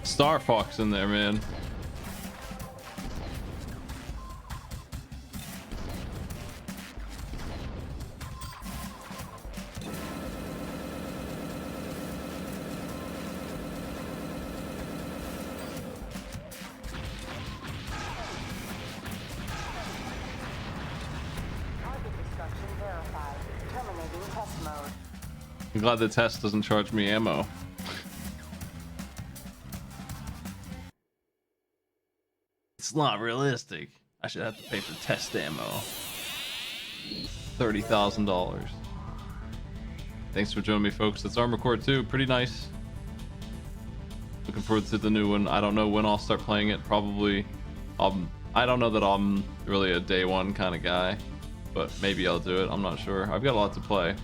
[SPEAKER 1] Star Fox in there, man. I'm glad the test doesn't charge me ammo. It's not realistic. I should have to pay for test ammo. $30,000. Thanks for joining me, folks. That's Armored Core 2. Pretty nice. Looking forward to the new one. I don't know when I'll start playing it. Probably. I don't know that I'm really a day one kind of guy, but maybe I'll do it. I'm not sure. I've got a lot to play.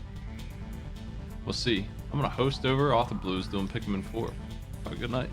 [SPEAKER 1] We'll see. I'm gonna host over Author Blues doing Pikmin 4. Have a good night.